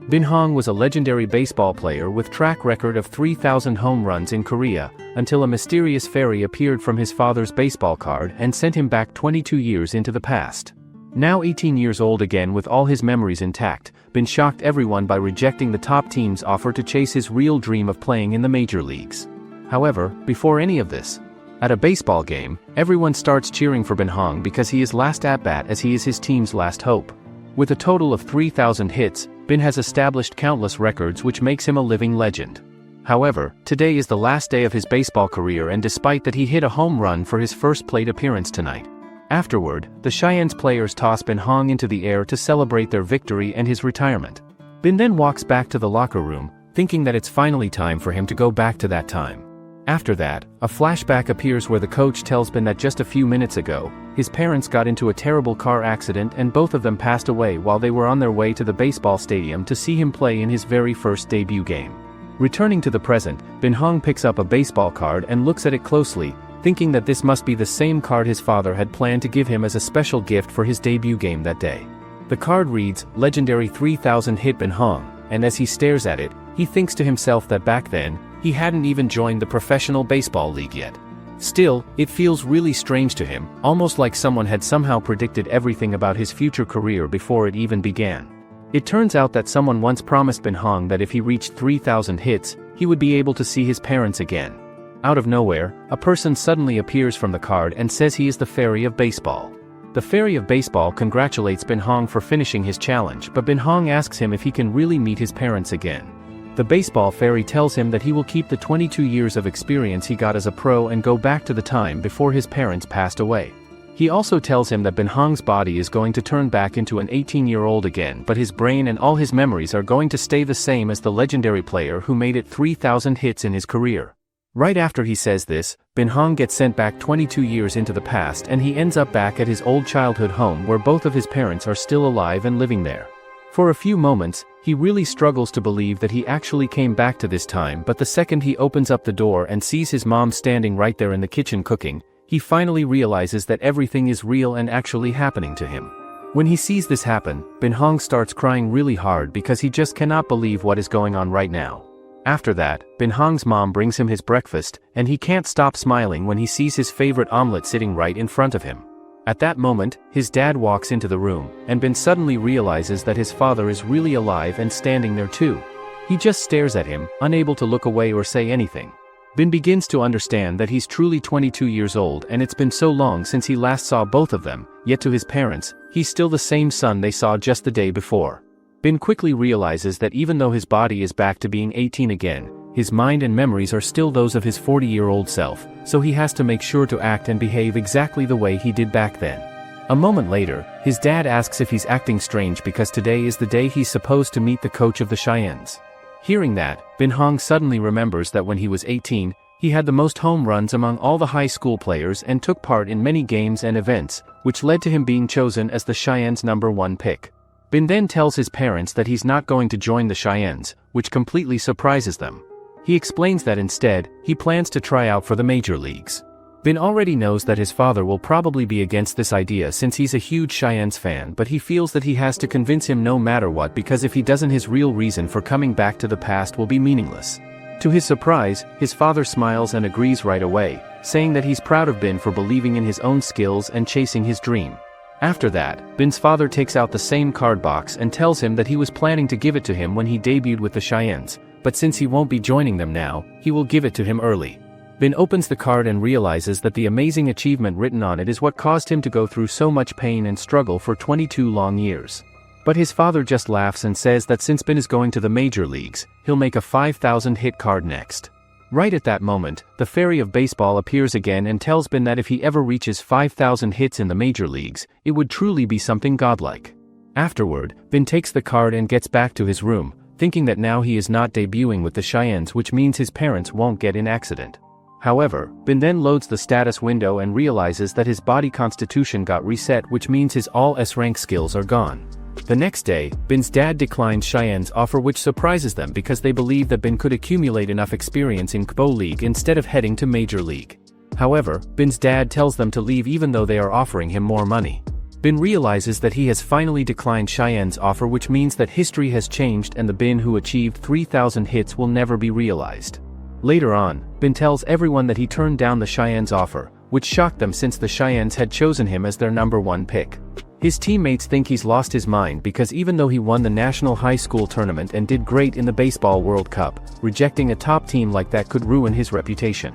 Bin Hong was a legendary baseball player with track record of 3,000 home runs in Korea, until a mysterious fairy appeared from his father's baseball card and sent him back 22 years into the past. Now 18 years old again with all his memories intact, Bin shocked everyone by rejecting the top team's offer to chase his real dream of playing in the major leagues. However, before any of this, at a baseball game, everyone starts cheering for Bin Hong because he is last at bat as he is his team's last hope. With a total of 3,000 hits, Bin has established countless records which makes him a living legend. However, today is the last day of his baseball career, and despite that he hit a home run for his first plate appearance tonight. Afterward, the Cheyenne's players toss Bin Hong into the air to celebrate their victory and his retirement. Bin then walks back to the locker room, thinking that it's finally time for him to go back to that time. After that, a flashback appears where the coach tells Bin that just a few minutes ago, his parents got into a terrible car accident and both of them passed away while they were on their way to the baseball stadium to see him play in his very first debut game. Returning to the present, Bin Hong picks up a baseball card and looks at it closely, thinking that this must be the same card his father had planned to give him as a special gift for his debut game that day. The card reads, "Legendary 3,000 hit Bin Hong," and as he stares at it, he thinks to himself that back then, he hadn't even joined the professional baseball league yet. Still, it feels really strange to him, almost like someone had somehow predicted everything about his future career before it even began. It turns out that someone once promised Bin Hong that if he reached 3,000 hits, he would be able to see his parents again. Out of nowhere, a person suddenly appears from the card and says he is the Fairy of Baseball. The Fairy of Baseball congratulates Bin Hong for finishing his challenge, but Bin Hong asks him if he can really meet his parents again. The baseball fairy tells him that he will keep the 22 years of experience he got as a pro and go back to the time before his parents passed away. He also tells him that Bin Hong's body is going to turn back into an 18-year-old again, but his brain and all his memories are going to stay the same as the legendary player who made it 3,000 hits in his career. Right after he says this, Bin Hong gets sent back 22 years into the past and he ends up back at his old childhood home where both of his parents are still alive and living there. For a few moments, he really struggles to believe that he actually came back to this time, but the second he opens up the door and sees his mom standing right there in the kitchen cooking, he finally realizes that everything is real and actually happening to him. When he sees this happen, Bin Hong starts crying really hard because he just cannot believe what is going on right now. After that, Bin Hong's mom brings him his breakfast, and he can't stop smiling when he sees his favorite omelet sitting right in front of him. At that moment, his dad walks into the room, and Bin suddenly realizes that his father is really alive and standing there too. He just stares at him, unable to look away or say anything. Bin begins to understand that he's truly 22 years old and it's been so long since he last saw both of them, yet to his parents, he's still the same son they saw just the day before. Bin quickly realizes that even though his body is back to being 18 again, his mind and memories are still those of his 40-year-old self, so he has to make sure to act and behave exactly the way he did back then. A moment later, his dad asks if he's acting strange because today is the day he's supposed to meet the coach of the Cheyennes. Hearing that, Bin Hong suddenly remembers that when he was 18, he had the most home runs among all the high school players and took part in many games and events, which led to him being chosen as the Cheyennes' #1 pick. Bin then tells his parents that he's not going to join the Cheyennes, which completely surprises them. He explains that instead, he plans to try out for the major leagues. Bin already knows that his father will probably be against this idea since he's a huge Cheyennes fan, but he feels that he has to convince him no matter what because if he doesn't, his real reason for coming back to the past will be meaningless. To his surprise, his father smiles and agrees right away, saying that he's proud of Bin for believing in his own skills and chasing his dream. After that, Bin's father takes out the same card box and tells him that he was planning to give it to him when he debuted with the Cheyennes, but since he won't be joining them now, he will give it to him early. Bin opens the card and realizes that the amazing achievement written on it is what caused him to go through so much pain and struggle for 22 long years. But his father just laughs and says that since Bin is going to the major leagues, he'll make a 5,000 hit card next. Right at that moment, the Fairy of Baseball appears again and tells Bin that if he ever reaches 5,000 hits in the major leagues, it would truly be something godlike. Afterward, Bin takes the card and gets back to his room, thinking that now he is not debuting with the Cheyennes, which means his parents won't get in accident. However, Bin then loads the status window and realizes that his body constitution got reset, which means his all S-rank skills are gone. The next day, Bin's dad declines Cheyennes' offer, which surprises them because they believe that Bin could accumulate enough experience in KBO League instead of heading to Major League. However, Bin's dad tells them to leave even though they are offering him more money. Bin realizes that he has finally declined Cheyenne's offer, which means that history has changed and the Bin who achieved 3,000 hits will never be realized. Later on, Bin tells everyone that he turned down the Cheyenne's offer, which shocked them since the Cheyennes had chosen him as their #1 pick. His teammates think he's lost his mind because even though he won the national high school tournament and did great in the Baseball World Cup, rejecting a top team like that could ruin his reputation.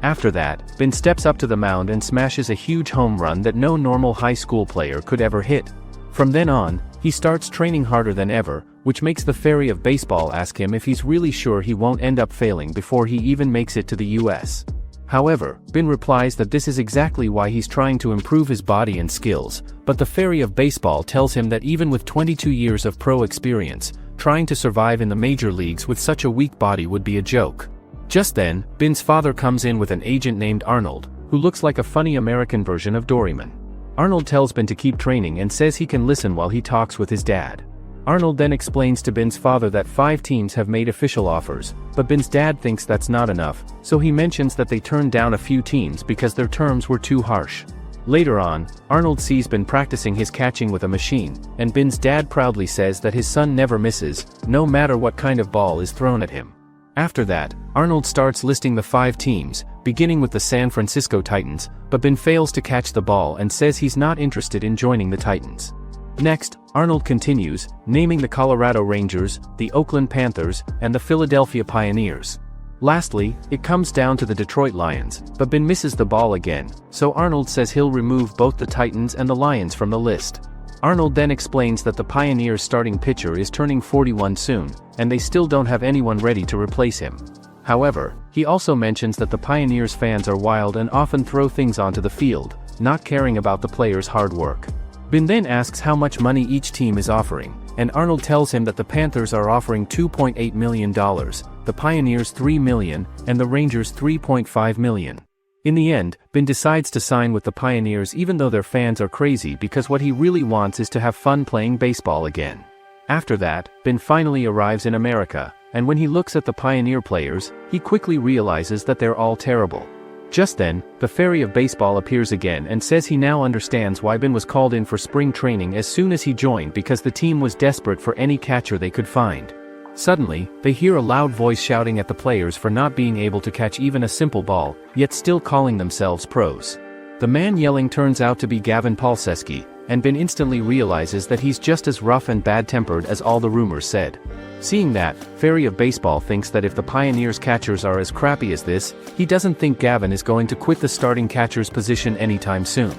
After that, Bin steps up to the mound and smashes a huge home run that no normal high school player could ever hit. From then on, he starts training harder than ever, which makes the fairy of baseball ask him if he's really sure he won't end up failing before he even makes it to the US. However, Bin replies that this is exactly why he's trying to improve his body and skills, but the fairy of baseball tells him that even with 22 years of pro experience, trying to survive in the major leagues with such a weak body would be a joke. Just then, Bin's father comes in with an agent named Arnold, who looks like a funny American version of Doraemon. Arnold tells Bin to keep training and says he can listen while he talks with his dad. Arnold then explains to Bin's father that 5 teams have made official offers, but Bin's dad thinks that's not enough, so he mentions that they turned down a few teams because their terms were too harsh. Later on, Arnold sees Bin practicing his catching with a machine, and Bin's dad proudly says that his son never misses, no matter what kind of ball is thrown at him. After that, Arnold starts listing the 5 teams, beginning with the San Francisco Titans, but Bin fails to catch the ball and says he's not interested in joining the Titans. Next, Arnold continues, naming the Colorado Rangers, the Oakland Panthers, and the Philadelphia Pioneers. Lastly, it comes down to the Detroit Lions, but Bin misses the ball again, so Arnold says he'll remove both the Titans and the Lions from the list. Arnold then explains that the Pioneers' starting pitcher is turning 41 soon, and they still don't have anyone ready to replace him. However, he also mentions that the Pioneers' fans are wild and often throw things onto the field, not caring about the players' hard work. Bin then asks how much money each team is offering, and Arnold tells him that the Panthers are offering $2.8 million, the Pioneers $3 million, and the Rangers $3.5 million. In the end, Bin decides to sign with the Pioneers even though their fans are crazy because what he really wants is to have fun playing baseball again. After that, Bin finally arrives in America, and when he looks at the Pioneer players, he quickly realizes that they're all terrible. Just then, the fairy of baseball appears again and says he now understands why Bin was called in for spring training as soon as he joined because the team was desperate for any catcher they could find. Suddenly, they hear a loud voice shouting at the players for not being able to catch even a simple ball, yet still calling themselves pros. The man yelling turns out to be Gavin Palczewski, and Bin instantly realizes that he's just as rough and bad-tempered as all the rumors said. Seeing that, Fairy of Baseball thinks that if the Pioneers' catchers are as crappy as this, he doesn't think Gavin is going to quit the starting catcher's position anytime soon.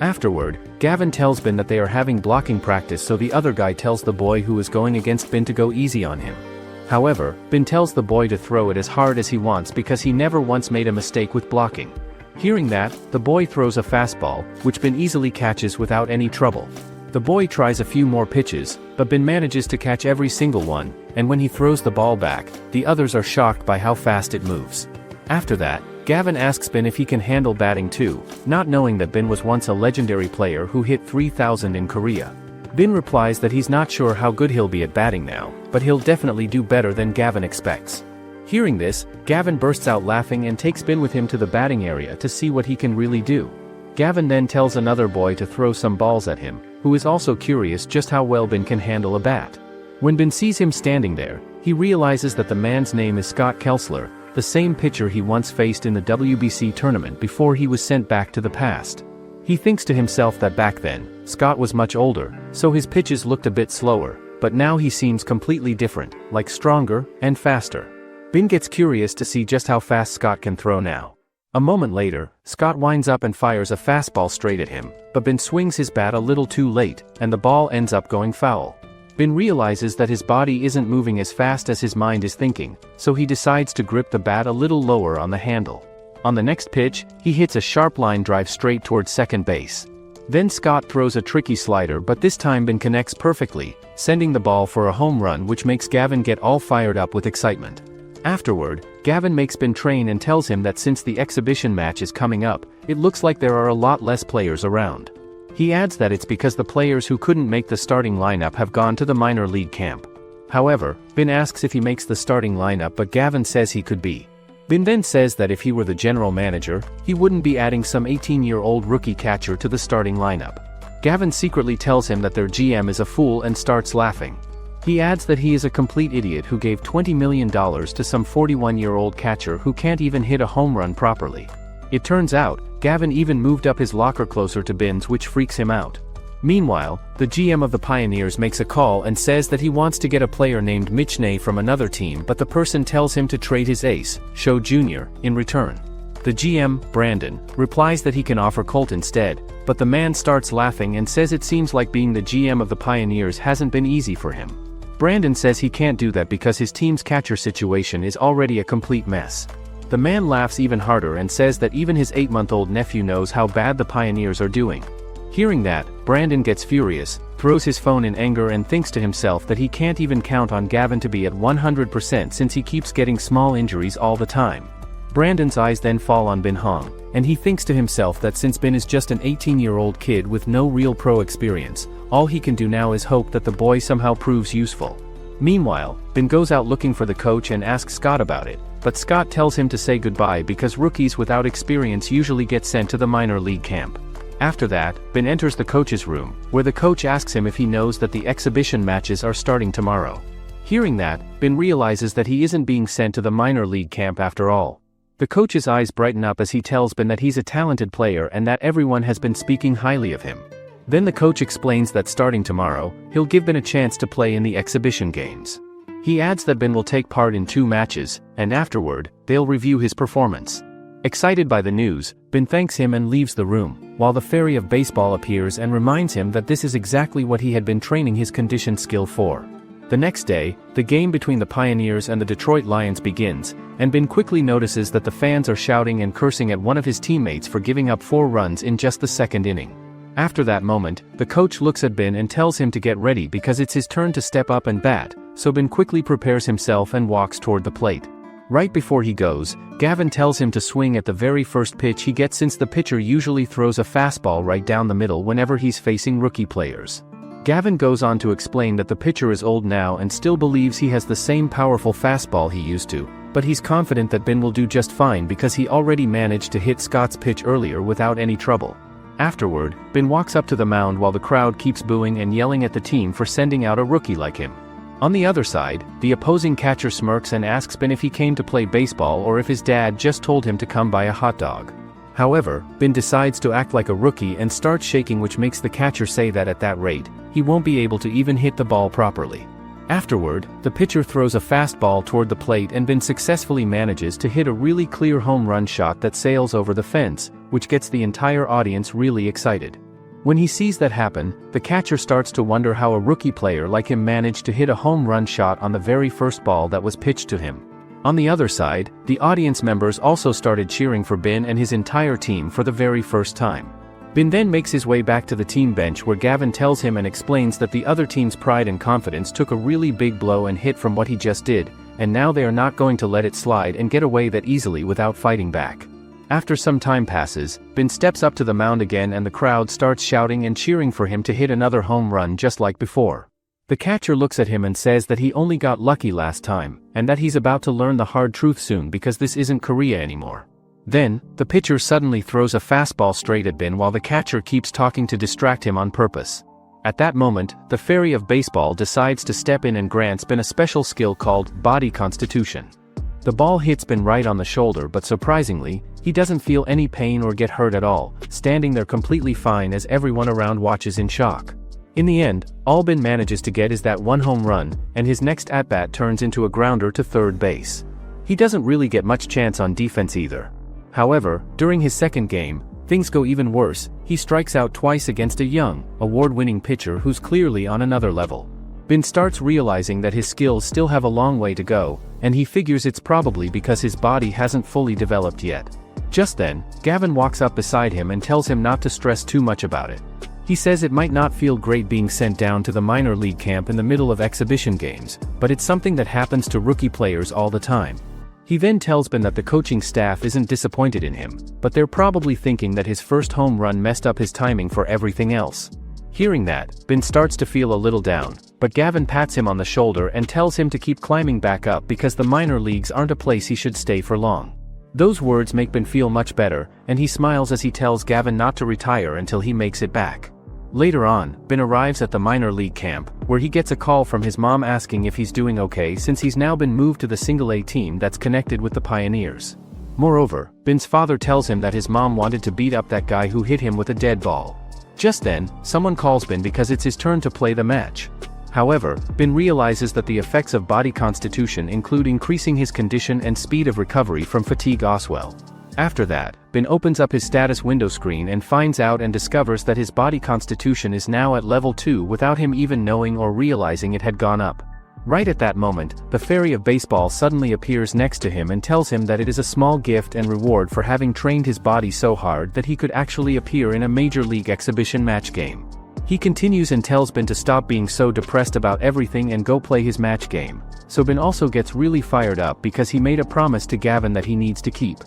Afterward, Gavin tells Bin that they are having blocking practice, so the other guy tells the boy who is going against Bin to go easy on him. However, Bin tells the boy to throw it as hard as he wants because he never once made a mistake with blocking. Hearing that, the boy throws a fastball, which Bin easily catches without any trouble. The boy tries a few more pitches, but Bin manages to catch every single one, and when he throws the ball back, the others are shocked by how fast it moves. After that, Gavin asks Bin if he can handle batting too, not knowing that Bin was once a legendary player who hit 3,000 in Korea. Bin replies that he's not sure how good he'll be at batting now, but he'll definitely do better than Gavin expects. Hearing this, Gavin bursts out laughing and takes Bin with him to the batting area to see what he can really do. Gavin then tells another boy to throw some balls at him, who is also curious just how well Bin can handle a bat. When Bin sees him standing there, he realizes that the man's name is Scott Kelsler, the same pitcher he once faced in the WBC tournament before he was sent back to the past. He thinks to himself that back then, Scott was much older, so his pitches looked a bit slower, but now he seems completely different, like stronger and faster. Bin gets curious to see just how fast Scott can throw now. A moment later, Scott winds up and fires a fastball straight at him, but Bin swings his bat a little too late, and the ball ends up going foul. Bin realizes that his body isn't moving as fast as his mind is thinking, so he decides to grip the bat a little lower on the handle. On the next pitch, he hits a sharp line drive straight towards second base. Then Scott throws a tricky slider, but this time Bin connects perfectly, sending the ball for a home run, which makes Gavin get all fired up with excitement. Afterward, Gavin makes Bin train and tells him that since the exhibition match is coming up, it looks like there are a lot less players around. He adds that it's because the players who couldn't make the starting lineup have gone to the minor league camp. However, Bin asks if he makes the starting lineup, but Gavin says he could be. Bin then says that if he were the general manager, he wouldn't be adding some 18-year-old rookie catcher to the starting lineup. Gavin secretly tells him that their GM is a fool and starts laughing. He adds that he is a complete idiot who gave $20 million to some 41-year-old catcher who can't even hit a home run properly. It turns out, Gavin even moved up his locker closer to Ben's, which freaks him out. Meanwhile, the GM of the Pioneers makes a call and says that he wants to get a player named Michney from another team, but the person tells him to trade his ace, Sho Jr., in return. The GM, Brandon, replies that he can offer Colt instead, but the man starts laughing and says it seems like being the GM of the Pioneers hasn't been easy for him. Brandon says he can't do that because his team's catcher situation is already a complete mess. The man laughs even harder and says that even his 8-month-old nephew knows how bad the Pioneers are doing. Hearing that, Brandon gets furious, throws his phone in anger and thinks to himself that he can't even count on Gavin to be at 100% since he keeps getting small injuries all the time. Brandon's eyes then fall on Ben Hong, and he thinks to himself that since Ben is just an 18-year-old kid with no real pro experience, all he can do now is hope that the boy somehow proves useful. Meanwhile, Ben goes out looking for the coach and asks Scott about it, but Scott tells him to say goodbye because rookies without experience usually get sent to the minor league camp. After that, Ben enters the coach's room, where the coach asks him if he knows that the exhibition matches are starting tomorrow. Hearing that, Ben realizes that he isn't being sent to the minor league camp after all. The coach's eyes brighten up as he tells Ben that he's a talented player and that everyone has been speaking highly of him. Then the coach explains that starting tomorrow, he'll give Ben a chance to play in the exhibition games. He adds that Ben will take part in 2 matches, and afterward, they'll review his performance. Excited by the news, Ben thanks him and leaves the room, while the fairy of baseball appears and reminds him that this is exactly what he had been training his conditioned skill for. The next day, the game between the Pioneers and the Detroit Lions begins, and Ben quickly notices that the fans are shouting and cursing at one of his teammates for giving up 4 runs in just the 2nd inning. After that moment, the coach looks at Ben and tells him to get ready because it's his turn to step up and bat, so Ben quickly prepares himself and walks toward the plate. Right before he goes, Gavin tells him to swing at the very first pitch he gets since the pitcher usually throws a fastball right down the middle whenever he's facing rookie players. Gavin goes on to explain that the pitcher is old now and still believes he has the same powerful fastball he used to, but he's confident that Ben will do just fine because he already managed to hit Scott's pitch earlier without any trouble. Afterward, Ben walks up to the mound while the crowd keeps booing and yelling at the team for sending out a rookie like him. On the other side, the opposing catcher smirks and asks Ben if he came to play baseball or if his dad just told him to come buy a hot dog. However, Ben decides to act like a rookie and starts shaking, which makes the catcher say that at that rate, he won't be able to even hit the ball properly. Afterward, the pitcher throws a fastball toward the plate and Ben successfully manages to hit a really clear home run shot that sails over the fence, which gets the entire audience really excited. When he sees that happen, the catcher starts to wonder how a rookie player like him managed to hit a home run shot on the very first ball that was pitched to him. On the other side, the audience members also started cheering for Ben and his entire team for the very first time. Ben then makes his way back to the team bench where Gavin tells him and explains that the other team's pride and confidence took a really big blow and hit from what he just did, and now they are not going to let it slide and get away that easily without fighting back. After some time passes, Ben steps up to the mound again and the crowd starts shouting and cheering for him to hit another home run just like before. The catcher looks at him and says that he only got lucky last time, and that he's about to learn the hard truth soon because this isn't Korea anymore. Then, the pitcher suddenly throws a fastball straight at Ben while the catcher keeps talking to distract him on purpose. At that moment, the fairy of baseball decides to step in and grants Ben a special skill called body constitution. The ball hits Ben right on the shoulder, but surprisingly, he doesn't feel any pain or get hurt at all, standing there completely fine as everyone around watches in shock. In the end, all Ben manages to get is that 1 home run, and his next at-bat turns into a grounder to third base. He doesn't really get much chance on defense either. However, during his second game, things go even worse. He strikes out twice against a young, award-winning pitcher who's clearly on another level. Ben starts realizing that his skills still have a long way to go, and he figures it's probably because his body hasn't fully developed yet. Just then, Gavin walks up beside him and tells him not to stress too much about it. He says it might not feel great being sent down to the minor league camp in the middle of exhibition games, but it's something that happens to rookie players all the time. He then tells Ben that the coaching staff isn't disappointed in him, but they're probably thinking that his first home run messed up his timing for everything else. Hearing that, Ben starts to feel a little down, but Gavin pats him on the shoulder and tells him to keep climbing back up because the minor leagues aren't a place he should stay for long. Those words make Ben feel much better, and he smiles as he tells Gavin not to retire until he makes it back. Later on, Bin arrives at the minor league camp, where he gets a call from his mom asking if he's doing okay since he's now been moved to the single A team that's connected with the Pioneers. Moreover, Bin's father tells him that his mom wanted to beat up that guy who hit him with a dead ball. Just then, someone calls Bin because it's his turn to play the match. However, Bin realizes that the effects of body constitution include increasing his condition and speed of recovery from fatigue as well. After that, Bin opens up his status window screen and finds out and discovers that his body constitution is now at level 2 without him even knowing or realizing it had gone up. Right at that moment, the fairy of baseball suddenly appears next to him and tells him that it is a small gift and reward for having trained his body so hard that he could actually appear in a major league exhibition match game. He continues and tells Bin to stop being so depressed about everything and go play his match game, so Bin also gets really fired up because he made a promise to Gavin that he needs to keep.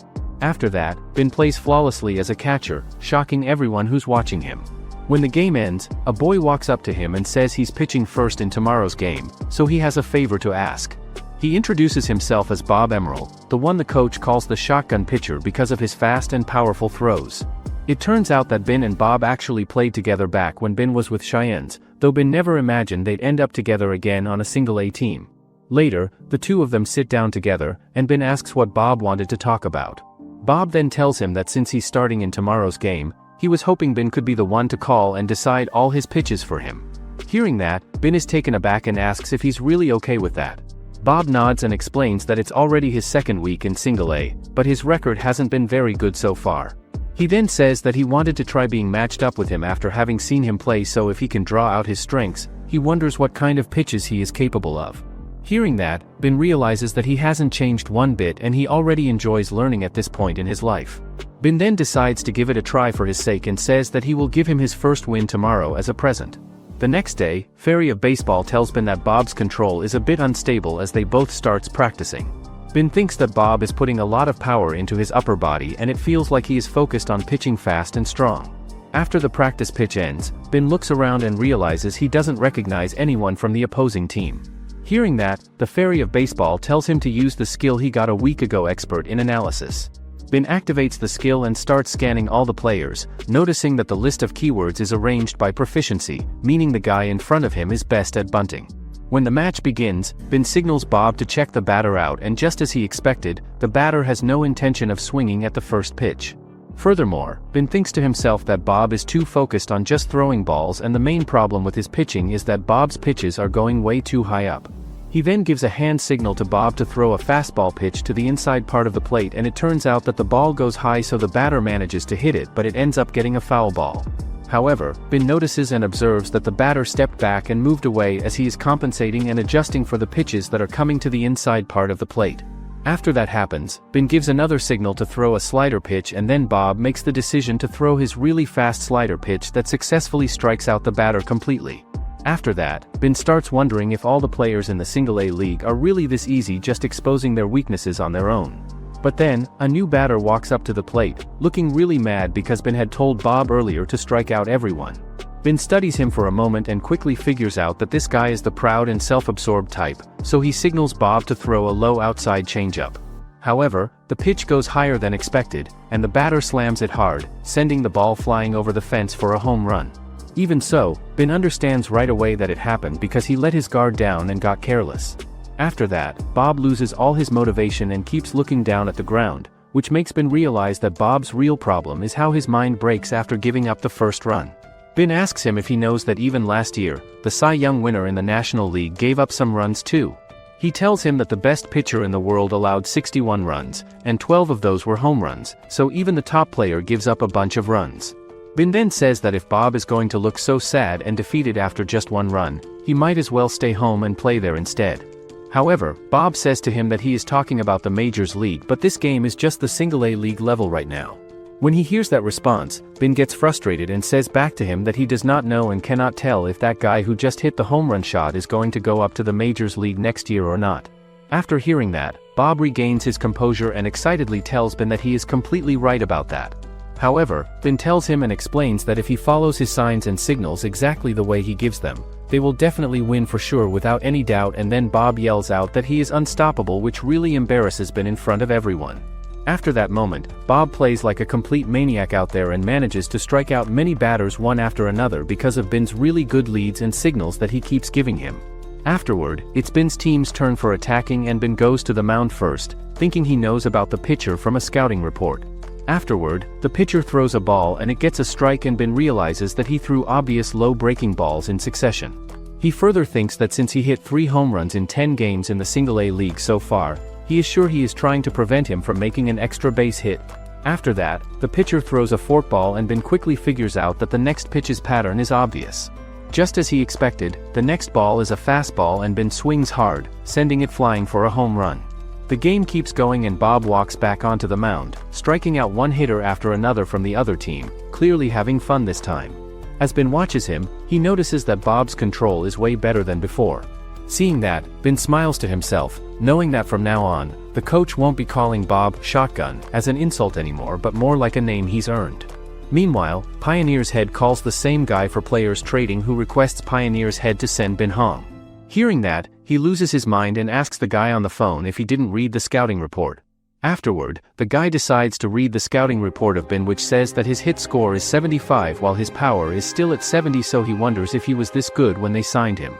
After that, Bin plays flawlessly as a catcher, shocking everyone who's watching him. When the game ends, a boy walks up to him and says he's pitching first in tomorrow's game, so he has a favor to ask. He introduces himself as Bob Emerald, the one the coach calls the shotgun pitcher because of his fast and powerful throws. It turns out that Bin and Bob actually played together back when Bin was with Cheyennes, though Bin never imagined they'd end up together again on a single A team. Later, the two of them sit down together, and Bin asks what Bob wanted to talk about. Bob then tells him that since he's starting in tomorrow's game, he was hoping Bin could be the one to call and decide all his pitches for him. Hearing that, Bin is taken aback and asks if he's really okay with that. Bob nods and explains that it's already his second week in single A, but his record hasn't been very good so far. He then says that he wanted to try being matched up with him after having seen him play, so if he can draw out his strengths, he wonders what kind of pitches he is capable of. Hearing that, Bin realizes that he hasn't changed one bit and he already enjoys learning at this point in his life. Bin then decides to give it a try for his sake and says that he will give him his first win tomorrow as a present. The next day, Fairy of Baseball tells Bin that Bob's control is a bit unstable as they both starts practicing. Bin thinks that Bob is putting a lot of power into his upper body and it feels like he is focused on pitching fast and strong. After the practice pitch ends, Bin looks around and realizes he doesn't recognize anyone from the opposing team. Hearing that, the Fairy of Baseball tells him to use the skill he got a week ago, expert in analysis. Bin activates the skill and starts scanning all the players, noticing that the list of keywords is arranged by proficiency, meaning the guy in front of him is best at bunting. When the match begins, Bin signals Bob to check the batter out, and just as he expected, the batter has no intention of swinging at the first pitch. Furthermore, Bin thinks to himself that Bob is too focused on just throwing balls, and the main problem with his pitching is that Bob's pitches are going way too high up. He then gives a hand signal to Bob to throw a fastball pitch to the inside part of the plate, and it turns out that the ball goes high, so the batter manages to hit it, but it ends up getting a foul ball. However, Bin notices and observes that the batter stepped back and moved away as he is compensating and adjusting for the pitches that are coming to the inside part of the plate. After that happens, Bin gives another signal to throw a slider pitch, and then Bob makes the decision to throw his really fast slider pitch that successfully strikes out the batter completely. After that, Bin starts wondering if all the players in the single A league are really this easy, just exposing their weaknesses on their own. But then, a new batter walks up to the plate, looking really mad because Bin had told Bob earlier to strike out everyone. Bin studies him for a moment and quickly figures out that this guy is the proud and self-absorbed type, so he signals Bob to throw a low outside changeup. However, the pitch goes higher than expected, and the batter slams it hard, sending the ball flying over the fence for a home run. Even so, Bin understands right away that it happened because he let his guard down and got careless. After that, Bob loses all his motivation and keeps looking down at the ground, which makes Bin realize that Bob's real problem is how his mind breaks after giving up the first run. Bin asks him if he knows that even last year, the Cy Young winner in the National League gave up some runs too. He tells him that the best pitcher in the world allowed 61 runs, and 12 of those were home runs, so even the top player gives up a bunch of runs. Bin then says that if Bob is going to look so sad and defeated after just one run, he might as well stay home and play there instead. However, Bob says to him that he is talking about the Majors League, but this game is just the single A league level right now. When he hears that response, Bin gets frustrated and says back to him that he does not know and cannot tell if that guy who just hit the home run shot is going to go up to the Majors League next year or not. After hearing that, Bob regains his composure and excitedly tells Bin that he is completely right about that. However, Bin tells him and explains that if he follows his signs and signals exactly the way he gives them, they will definitely win for sure without any doubt, and then Bob yells out that he is unstoppable, which really embarrasses Bin in front of everyone. After that moment, Bob plays like a complete maniac out there and manages to strike out many batters one after another because of Bin's really good leads and signals that he keeps giving him. Afterward, it's Bin's team's turn for attacking and Bin goes to the mound first, thinking he knows about the pitcher from a scouting report. Afterward, the pitcher throws a ball and it gets a strike and Bin realizes that he threw obvious low breaking balls in succession. He further thinks that since he hit 3 home runs in 10 games in the Single-A League so far, he is sure he is trying to prevent him from making an extra base hit. After that, the pitcher throws a forkball and Bin quickly figures out that the next pitch's pattern is obvious. Just as he expected, the next ball is a fastball and Bin swings hard, sending it flying for a home run. The game keeps going and Bob walks back onto the mound, striking out one hitter after another from the other team, clearly having fun this time. As Bin watches him, he notices that Bob's control is way better than before. Seeing that, Bin smiles to himself, knowing that from now on, the coach won't be calling Bob "Shotgun" as an insult anymore but more like a name he's earned. Meanwhile, Pioneer's head calls the same guy for players trading who requests Pioneer's head to send Bin home. Hearing that, he loses his mind and asks the guy on the phone if he didn't read the scouting report. Afterward, the guy decides to read the scouting report of Bin, which says that his hit score is 75 while his power is still at 70, so he wonders if he was this good when they signed him.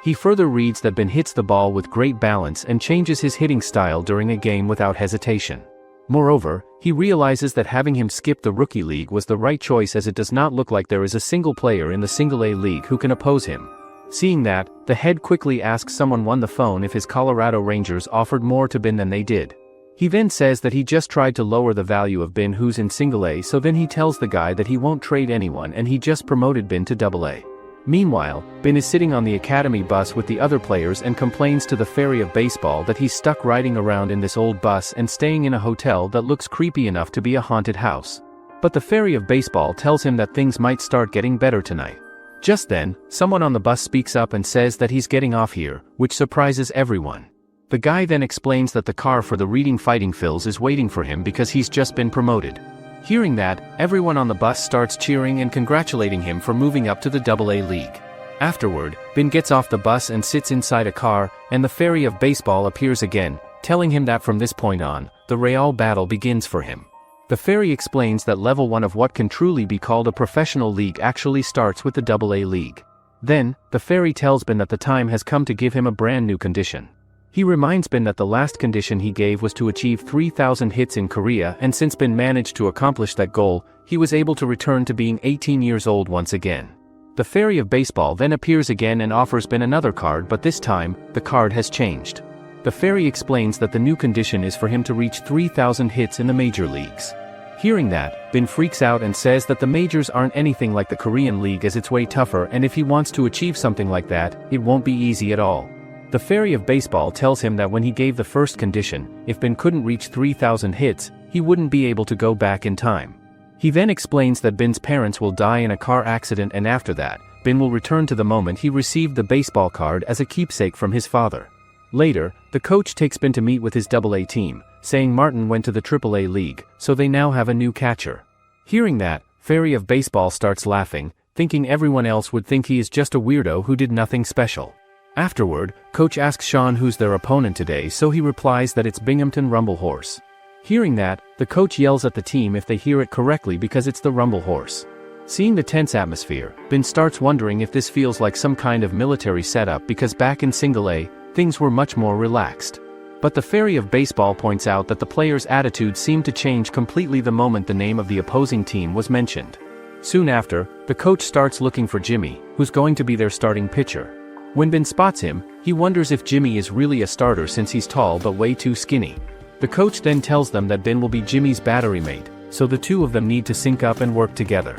He further reads that Bin hits the ball with great balance and changes his hitting style during a game without hesitation. Moreover, he realizes that having him skip the Rookie League was the right choice as it does not look like there is a single player in the Single-A League who can oppose him. Seeing that, the head quickly asks someone on the phone if his Colorado Rangers offered more to Bin than they did. He then says that he just tried to lower the value of Bin who's in Single-A, so then he tells the guy that he won't trade anyone and he just promoted Bin to Double-A. Meanwhile, Bin is sitting on the academy bus with the other players and complains to the fairy of baseball that he's stuck riding around in this old bus and staying in a hotel that looks creepy enough to be a haunted house. But the fairy of baseball tells him that things might start getting better tonight. Just then, someone on the bus speaks up and says that he's getting off here, which surprises everyone. The guy then explains that the car for the Reading Fighting Phils is waiting for him because he's just been promoted. Hearing that, everyone on the bus starts cheering and congratulating him for moving up to the Double-A League. Afterward, Bin gets off the bus and sits inside a car, and the fairy of baseball appears again, telling him that from this point on, the Real battle begins for him. The fairy explains that level 1 of what can truly be called a professional league actually starts with the Double-A League. Then, the fairy tells Bin that the time has come to give him a brand new condition. He reminds Bin that the last condition he gave was to achieve 3,000 hits in Korea, and since Bin managed to accomplish that goal, he was able to return to being 18 years old once again. The fairy of baseball then appears again and offers Bin another card, but this time, the card has changed. The fairy explains that the new condition is for him to reach 3,000 hits in the major leagues. Hearing that, Bin freaks out and says that the majors aren't anything like the Korean League as it's way tougher, and if he wants to achieve something like that, it won't be easy at all. The fairy of baseball tells him that when he gave the first condition, if Bin couldn't reach 3,000 hits, he wouldn't be able to go back in time. He then explains that Bin's parents will die in a car accident, and after that, Bin will return to the moment he received the baseball card as a keepsake from his father. Later, the coach takes Bin to meet with his Double-A team, saying Martin went to the Triple-A League, so they now have a new catcher. Hearing that, fairy of baseball starts laughing, thinking everyone else would think he is just a weirdo who did nothing special. Afterward, coach asks Sean who's their opponent today, so he replies that it's Binghamton Rumble Horse. Hearing that, the coach yells at the team if they hear it correctly because it's the Rumble Horse. Seeing the tense atmosphere, Bin starts wondering if this feels like some kind of military setup because back in Single-A, things were much more relaxed. But the fairy of baseball points out that the players' attitude seemed to change completely the moment the name of the opposing team was mentioned. Soon after, the coach starts looking for Jimmy, who's going to be their starting pitcher. When Bin spots him, he wonders if Jimmy is really a starter since he's tall but way too skinny. The coach then tells them that Bin will be Jimmy's battery mate, so the two of them need to sync up and work together.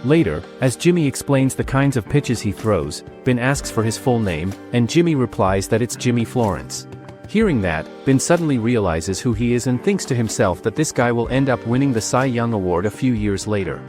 Later, as Jimmy explains the kinds of pitches he throws, Bin asks for his full name, and Jimmy replies that it's Jimmy Florence. Hearing that, Bin suddenly realizes who he is and thinks to himself that this guy will end up winning the Cy Young Award a few years later.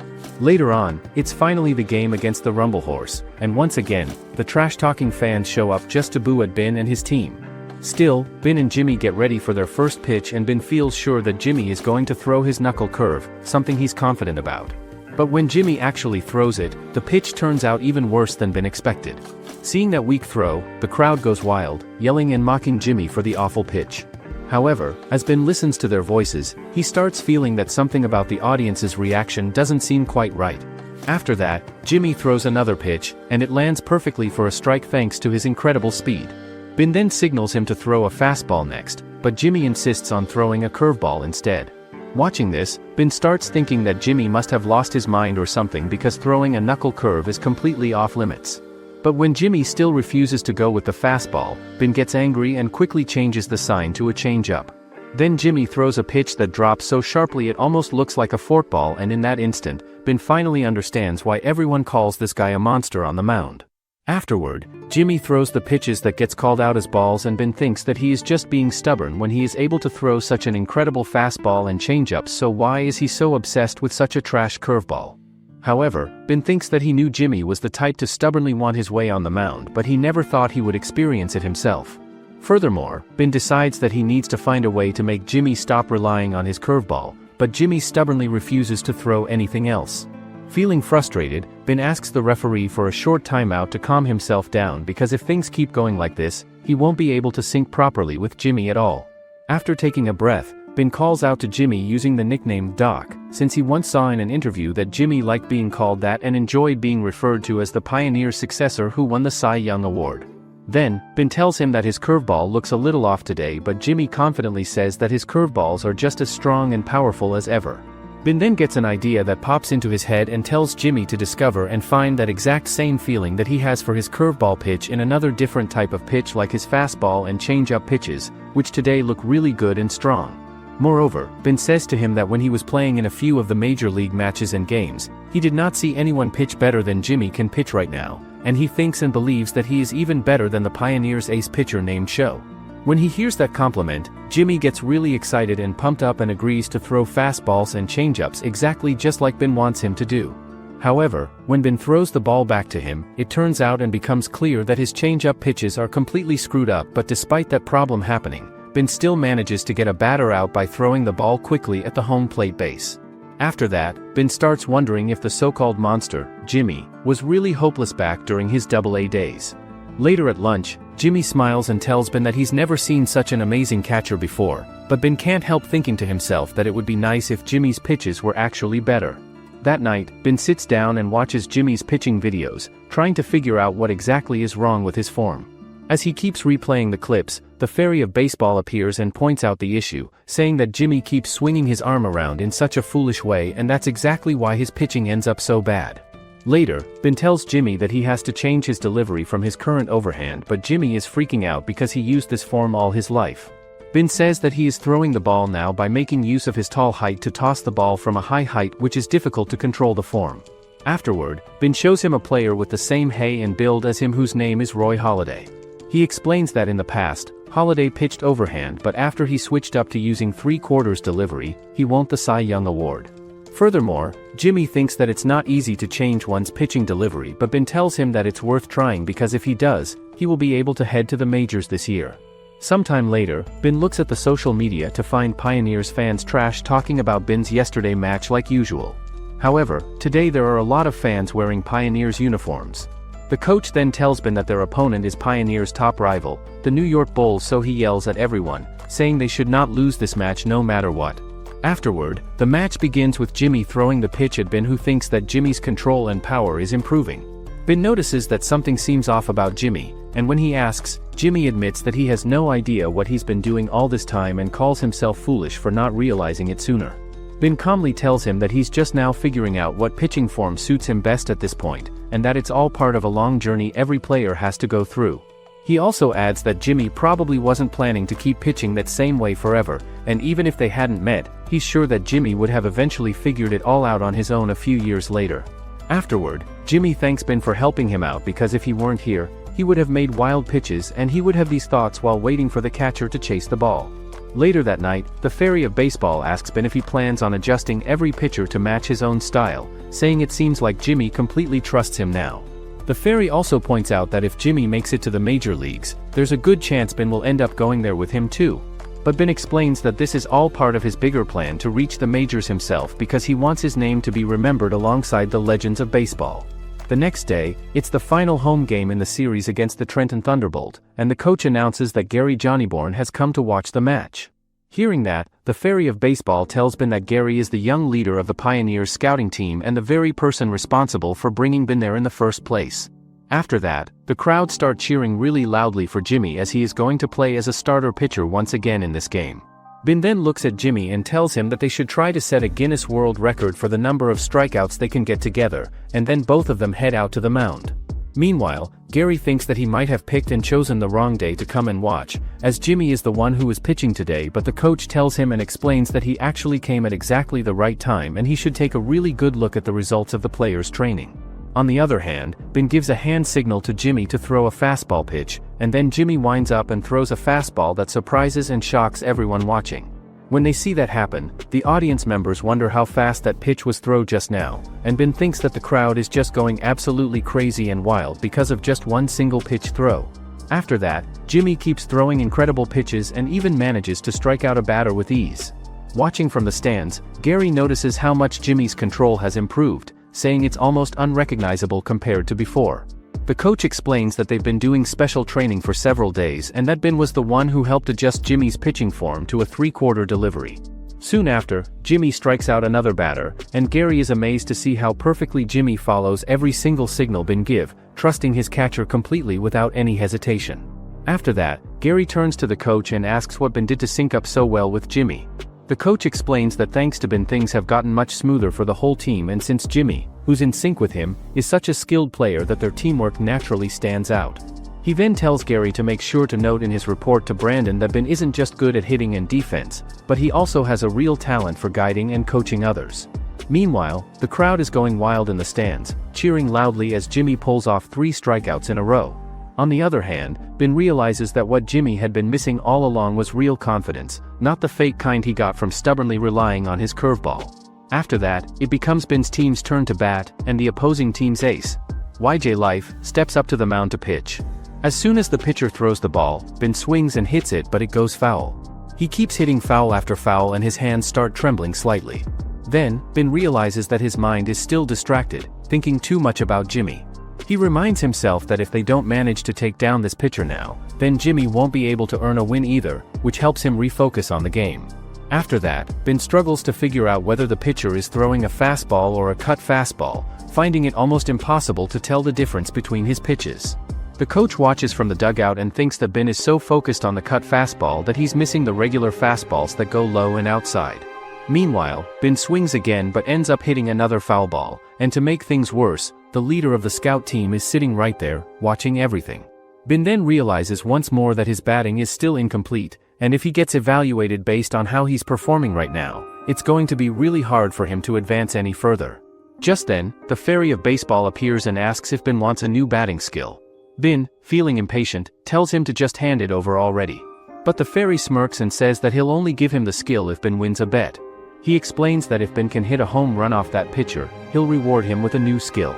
Later on, it's finally the game against the Rumble Horse, and once again, the trash-talking fans show up just to boo at Bin and his team. Still, Bin and Jimmy get ready for their first pitch and Bin feels sure that Jimmy is going to throw his knuckle curve, something he's confident about. But when Jimmy actually throws it, the pitch turns out even worse than Bin expected. Seeing that weak throw, the crowd goes wild, yelling and mocking Jimmy for the awful pitch. However, as Bin listens to their voices, he starts feeling that something about the audience's reaction doesn't seem quite right. After that, Jimmy throws another pitch, and it lands perfectly for a strike thanks to his incredible speed. Bin then signals him to throw a fastball next, but Jimmy insists on throwing a curveball instead. Watching this, Bin starts thinking that Jimmy must have lost his mind or something because throwing a knuckle curve is completely off limits. But when Jimmy still refuses to go with the fastball, Bin gets angry and quickly changes the sign to a changeup. Then Jimmy throws a pitch that drops so sharply it almost looks like a forkball, and in that instant, Bin finally understands why everyone calls this guy a monster on the mound. Afterward, Jimmy throws the pitches that gets called out as balls, and Bin thinks that he is just being stubborn when he is able to throw such an incredible fastball and changeups, so why is he so obsessed with such a trash curveball? However, Bin thinks that he knew Jimmy was the type to stubbornly want his way on the mound, but he never thought he would experience it himself. Furthermore, Bin decides that he needs to find a way to make Jimmy stop relying on his curveball, but Jimmy stubbornly refuses to throw anything else. Feeling frustrated, Bin asks the referee for a short timeout to calm himself down, because if things keep going like this, he won't be able to sync properly with Jimmy at all. After taking a breath, Bin calls out to Jimmy using the nickname Doc, since he once saw in an interview that Jimmy liked being called that and enjoyed being referred to as the Pioneer's successor who won the Cy Young Award. Then, Bin tells him that his curveball looks a little off today, but Jimmy confidently says that his curveballs are just as strong and powerful as ever. Bin then gets an idea that pops into his head and tells Jimmy to discover and find that exact same feeling that he has for his curveball pitch in another different type of pitch like his fastball and changeup pitches, which today look really good and strong. Moreover, Bin says to him that when he was playing in a few of the major league matches and games, he did not see anyone pitch better than Jimmy can pitch right now, and he thinks and believes that he is even better than the Pioneers' ace pitcher named Sho. When he hears that compliment, Jimmy gets really excited and pumped up and agrees to throw fastballs and changeups exactly just like Bin wants him to do. However, when Bin throws the ball back to him, it turns out and becomes clear that his changeup pitches are completely screwed up, but despite that problem happening, Bin still manages to get a batter out by throwing the ball quickly at the home plate base. After that, Bin starts wondering if the so-called monster, Jimmy, was really hopeless back during his AA days. Later at lunch, Jimmy smiles and tells Bin that he's never seen such an amazing catcher before, but Bin can't help thinking to himself that it would be nice if Jimmy's pitches were actually better. That night, Bin sits down and watches Jimmy's pitching videos, trying to figure out what exactly is wrong with his form. As he keeps replaying the clips, the fairy of baseball appears and points out the issue, saying that Jimmy keeps swinging his arm around in such a foolish way, and that's exactly why his pitching ends up so bad. Later, Bin tells Jimmy that he has to change his delivery from his current overhand, but Jimmy is freaking out because he used this form all his life. Bin says that he is throwing the ball now by making use of his tall height to toss the ball from a high height, which is difficult to control the form. Afterward, Bin shows him a player with the same hay and build as him whose name is Roy Halladay. He explains that in the past, Halladay pitched overhand, but after he switched up to using 3/4 delivery, he won the Cy Young Award. Furthermore, Jimmy thinks that it's not easy to change one's pitching delivery, but Bin tells him that it's worth trying because if he does, he will be able to head to the majors this year. Sometime later, Bin looks at the social media to find Pioneers fans trash talking about Bin's yesterday match like usual. However, today there are a lot of fans wearing Pioneers uniforms. The coach then tells Bin that their opponent is Pioneers' top rival, the New York Bulls, so he yells at everyone, saying they should not lose this match no matter what. Afterward, the match begins with Jimmy throwing the pitch at Bin, who thinks that Jimmy's control and power is improving. Bin notices that something seems off about Jimmy, and when he asks, Jimmy admits that he has no idea what he's been doing all this time and calls himself foolish for not realizing it sooner. Bin calmly tells him that he's just now figuring out what pitching form suits him best at this point, and that it's all part of a long journey every player has to go through. He also adds that Jimmy probably wasn't planning to keep pitching that same way forever, and even if they hadn't met, he's sure that Jimmy would have eventually figured it all out on his own a few years later. Afterward, Jimmy thanks Bin for helping him out because if he weren't here, he would have made wild pitches and he would have these thoughts while waiting for the catcher to chase the ball. Later that night, the fairy of baseball asks Bin if he plans on adjusting every pitcher to match his own style, saying it seems like Jimmy completely trusts him now. The fairy also points out that if Jimmy makes it to the major leagues, there's a good chance Bin will end up going there with him too. But Bin explains that this is all part of his bigger plan to reach the majors himself because he wants his name to be remembered alongside the legends of baseball. The next day, it's the final home game in the series against the Trenton Thunderbolt, and the coach announces that Gary Johnnyborn has come to watch the match. Hearing that, the Fairy of Baseball tells Bin that Gary is the young leader of the Pioneers scouting team and the very person responsible for bringing Bin there in the first place. After that, the crowd start cheering really loudly for Jimmy as he is going to play as a starter pitcher once again in this game. Bin then looks at Jimmy and tells him that they should try to set a Guinness World Record for the number of strikeouts they can get together, and then both of them head out to the mound. Meanwhile, Gary thinks that he might have picked and chosen the wrong day to come and watch, as Jimmy is the one who is pitching today, but the coach tells him and explains that he actually came at exactly the right time and he should take a really good look at the results of the players' training. On the other hand, Bin gives a hand signal to Jimmy to throw a fastball pitch, and then Jimmy winds up and throws a fastball that surprises and shocks everyone watching. When they see that happen, the audience members wonder how fast that pitch was thrown just now, and Bin thinks that the crowd is just going absolutely crazy and wild because of just one single pitch throw. After that, Jimmy keeps throwing incredible pitches and even manages to strike out a batter with ease. Watching from the stands, Gary notices how much Jimmy's control has improved, saying it's almost unrecognizable compared to before. The coach explains that they've been doing special training for several days and that Bin was the one who helped adjust Jimmy's pitching form to a three-quarter delivery. Soon after, Jimmy strikes out another batter, and Gary is amazed to see how perfectly Jimmy follows every single signal Bin give, trusting his catcher completely without any hesitation. After that, Gary turns to the coach and asks what Bin did to sync up so well with Jimmy. The coach explains that thanks to Bin things have gotten much smoother for the whole team, and since Jimmy, who's in sync with him, is such a skilled player that their teamwork naturally stands out. He then tells Gary to make sure to note in his report to Brandon that Bin isn't just good at hitting and defense, but he also has a real talent for guiding and coaching others. Meanwhile, the crowd is going wild in the stands, cheering loudly as Jimmy pulls off 3 strikeouts in a row. On the other hand, Bin realizes that what Jimmy had been missing all along was real confidence, not the fake kind he got from stubbornly relying on his curveball. After that, it becomes Bin's team's turn to bat, and the opposing team's ace, YJ Life, steps up to the mound to pitch. As soon as the pitcher throws the ball, Bin swings and hits it, but it goes foul. He keeps hitting foul after foul and his hands start trembling slightly. Then, Bin realizes that his mind is still distracted, thinking too much about Jimmy. He reminds himself that if they don't manage to take down this pitcher now, then Jimmy won't be able to earn a win either, which helps him refocus on the game. After that, Bin struggles to figure out whether the pitcher is throwing a fastball or a cut fastball, finding it almost impossible to tell the difference between his pitches. The coach watches from the dugout and thinks that Bin is so focused on the cut fastball that he's missing the regular fastballs that go low and outside. Meanwhile, Bin swings again but ends up hitting another foul ball, and to make things worse, the leader of the scout team is sitting right there, watching everything. Bin then realizes once more that his batting is still incomplete, and if he gets evaluated based on how he's performing right now, it's going to be really hard for him to advance any further. Just then, the Fairy of Baseball appears and asks if Bin wants a new batting skill. Bin, feeling impatient, tells him to just hand it over already. But the Fairy smirks and says that he'll only give him the skill if Bin wins a bet. He explains that if Bin can hit a home run off that pitcher, he'll reward him with a new skill.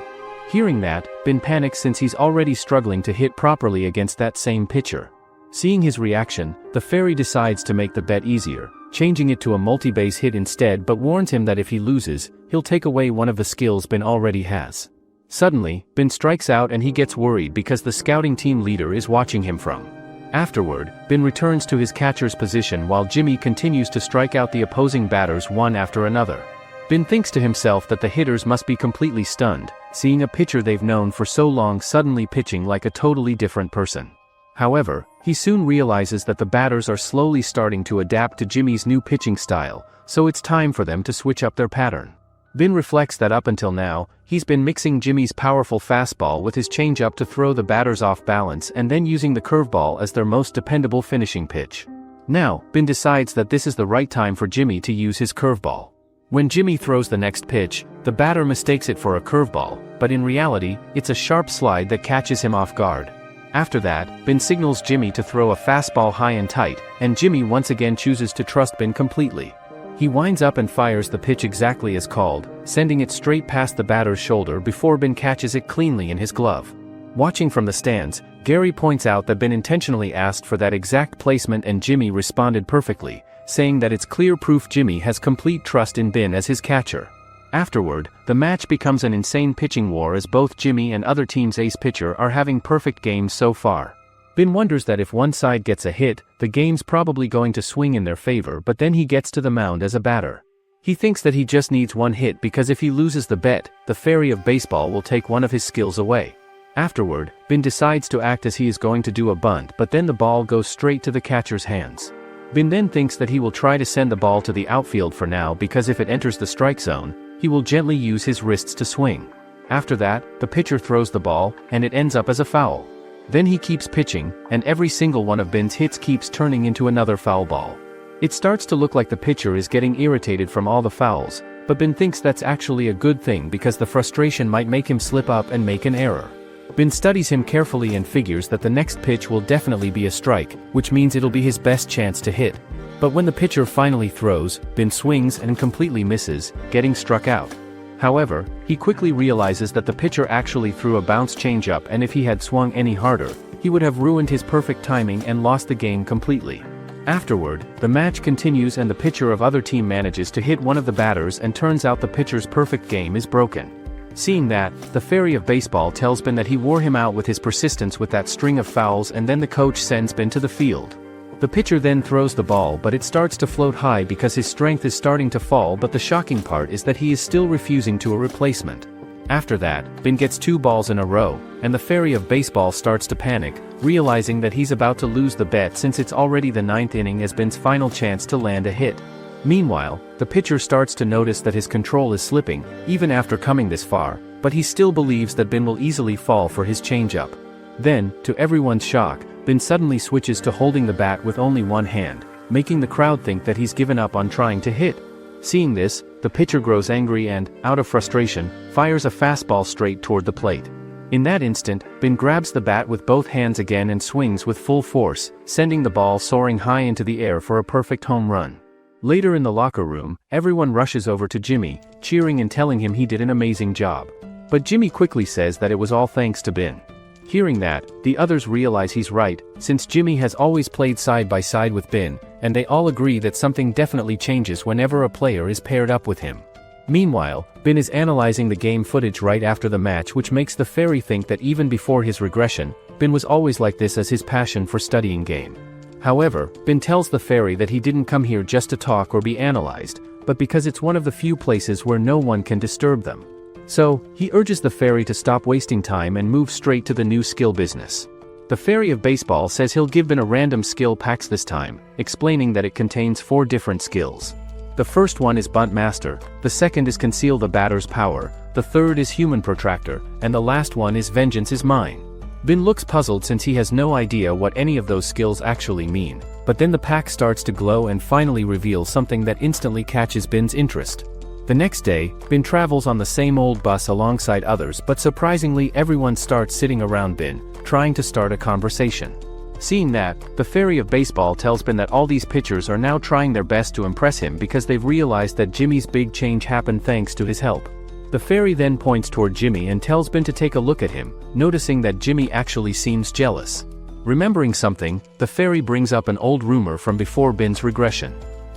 Hearing that, Bin panics since he's already struggling to hit properly against that same pitcher. Seeing his reaction, the Fairy decides to make the bet easier, changing it to a multi-base hit instead, but warns him that if he loses, he'll take away one of the skills Bin already has. Suddenly, Bin strikes out and he gets worried because the scouting team leader is watching him from. Afterward, Bin returns to his catcher's position while Jimmy continues to strike out the opposing batters one after another. Bin thinks to himself that the hitters must be completely stunned, seeing a pitcher they've known for so long suddenly pitching like a totally different person. However, he soon realizes that the batters are slowly starting to adapt to Jimmy's new pitching style, so it's time for them to switch up their pattern. Bin reflects that up until now, he's been mixing Jimmy's powerful fastball with his changeup to throw the batters off balance and then using the curveball as their most dependable finishing pitch. Now, Bin decides that this is the right time for Jimmy to use his curveball. When Jimmy throws the next pitch, the batter mistakes it for a curveball, but in reality, it's a sharp slide that catches him off guard. After that, Bin signals Jimmy to throw a fastball high and tight, and Jimmy once again chooses to trust Bin completely. He winds up and fires the pitch exactly as called, sending it straight past the batter's shoulder before Bin catches it cleanly in his glove. Watching from the stands, Gary points out that Bin intentionally asked for that exact placement and Jimmy responded perfectly, saying that it's clear proof Jimmy has complete trust in Bin as his catcher. Afterward, the match becomes an insane pitching war as both Jimmy and other team's ace pitcher are having perfect games so far. Bin wonders that if one side gets a hit, the game's probably going to swing in their favor, but then he gets to the mound as a batter. He thinks that he just needs one hit because if he loses the bet, the fairy of baseball will take one of his skills away. Afterward, Bin decides to act as he is going to do a bunt, but then the ball goes straight to the catcher's hands. Bin then thinks that he will try to send the ball to the outfield for now because if it enters the strike zone, he will gently use his wrists to swing. After that, the pitcher throws the ball, and it ends up as a foul. Then he keeps pitching, and every single one of Bin's hits keeps turning into another foul ball. It starts to look like the pitcher is getting irritated from all the fouls, but Bin thinks that's actually a good thing because the frustration might make him slip up and make an error. Bin studies him carefully and figures that the next pitch will definitely be a strike, which means it'll be his best chance to hit. But when the pitcher finally throws, Bin swings and completely misses, getting struck out. However, he quickly realizes that the pitcher actually threw a bounce changeup, and if he had swung any harder, he would have ruined his perfect timing and lost the game completely. Afterward, the match continues and the pitcher of other team manages to hit one of the batters, and turns out the pitcher's perfect game is broken. Seeing that, the fairy of baseball tells Bin that he wore him out with his persistence with that string of fouls, and then the coach sends Bin to the field. The pitcher then throws the ball, but it starts to float high because his strength is starting to fall, but the shocking part is that he is still refusing to a replacement. After that, Bin gets 2 balls in a row, and the fairy of baseball starts to panic, realizing that he's about to lose the bet since it's already the 9th inning as Bin's final chance to land a hit. Meanwhile, the pitcher starts to notice that his control is slipping, even after coming this far, but he still believes that Bin will easily fall for his changeup. Then, to everyone's shock, Bin suddenly switches to holding the bat with only one hand, making the crowd think that he's given up on trying to hit. Seeing this, the pitcher grows angry and, out of frustration, fires a fastball straight toward the plate. In that instant, Bin grabs the bat with both hands again and swings with full force, sending the ball soaring high into the air for a perfect home run. Later in the locker room, everyone rushes over to Jimmy, cheering and telling him he did an amazing job. But Jimmy quickly says that it was all thanks to Bin. Hearing that, the others realize he's right, since Jimmy has always played side by side with Bin, and they all agree that something definitely changes whenever a player is paired up with him. Meanwhile, Bin is analyzing the game footage right after the match, which makes the fairy think that even before his regression, Bin was always like this as his passion for studying game. However, Bin tells the fairy that he didn't come here just to talk or be analyzed, but because it's one of the few places where no one can disturb them. So, he urges the fairy to stop wasting time and move straight to the new skill business. The fairy of baseball says he'll give Bin a random skill packs this time, explaining that it contains 4 different skills. The first one is Bunt Master, the second is Conceal the Batter's Power, the third is Human Protractor, and the last one is Vengeance is Mine. Bin looks puzzled since he has no idea what any of those skills actually mean, but then the pack starts to glow and finally reveals something that instantly catches Bin's interest. The next day, Bin travels on the same old bus alongside others, but surprisingly everyone starts sitting around Bin, trying to start a conversation. Seeing that, the fairy of baseball tells Bin that all these pitchers are now trying their best to impress him because they've realized that Jimmy's big change happened thanks to his help. The fairy then points toward Jimmy and tells Bin to take a look at him, noticing that Jimmy actually seems jealous. Remembering something, the fairy brings up an old rumor from before Bin's regression,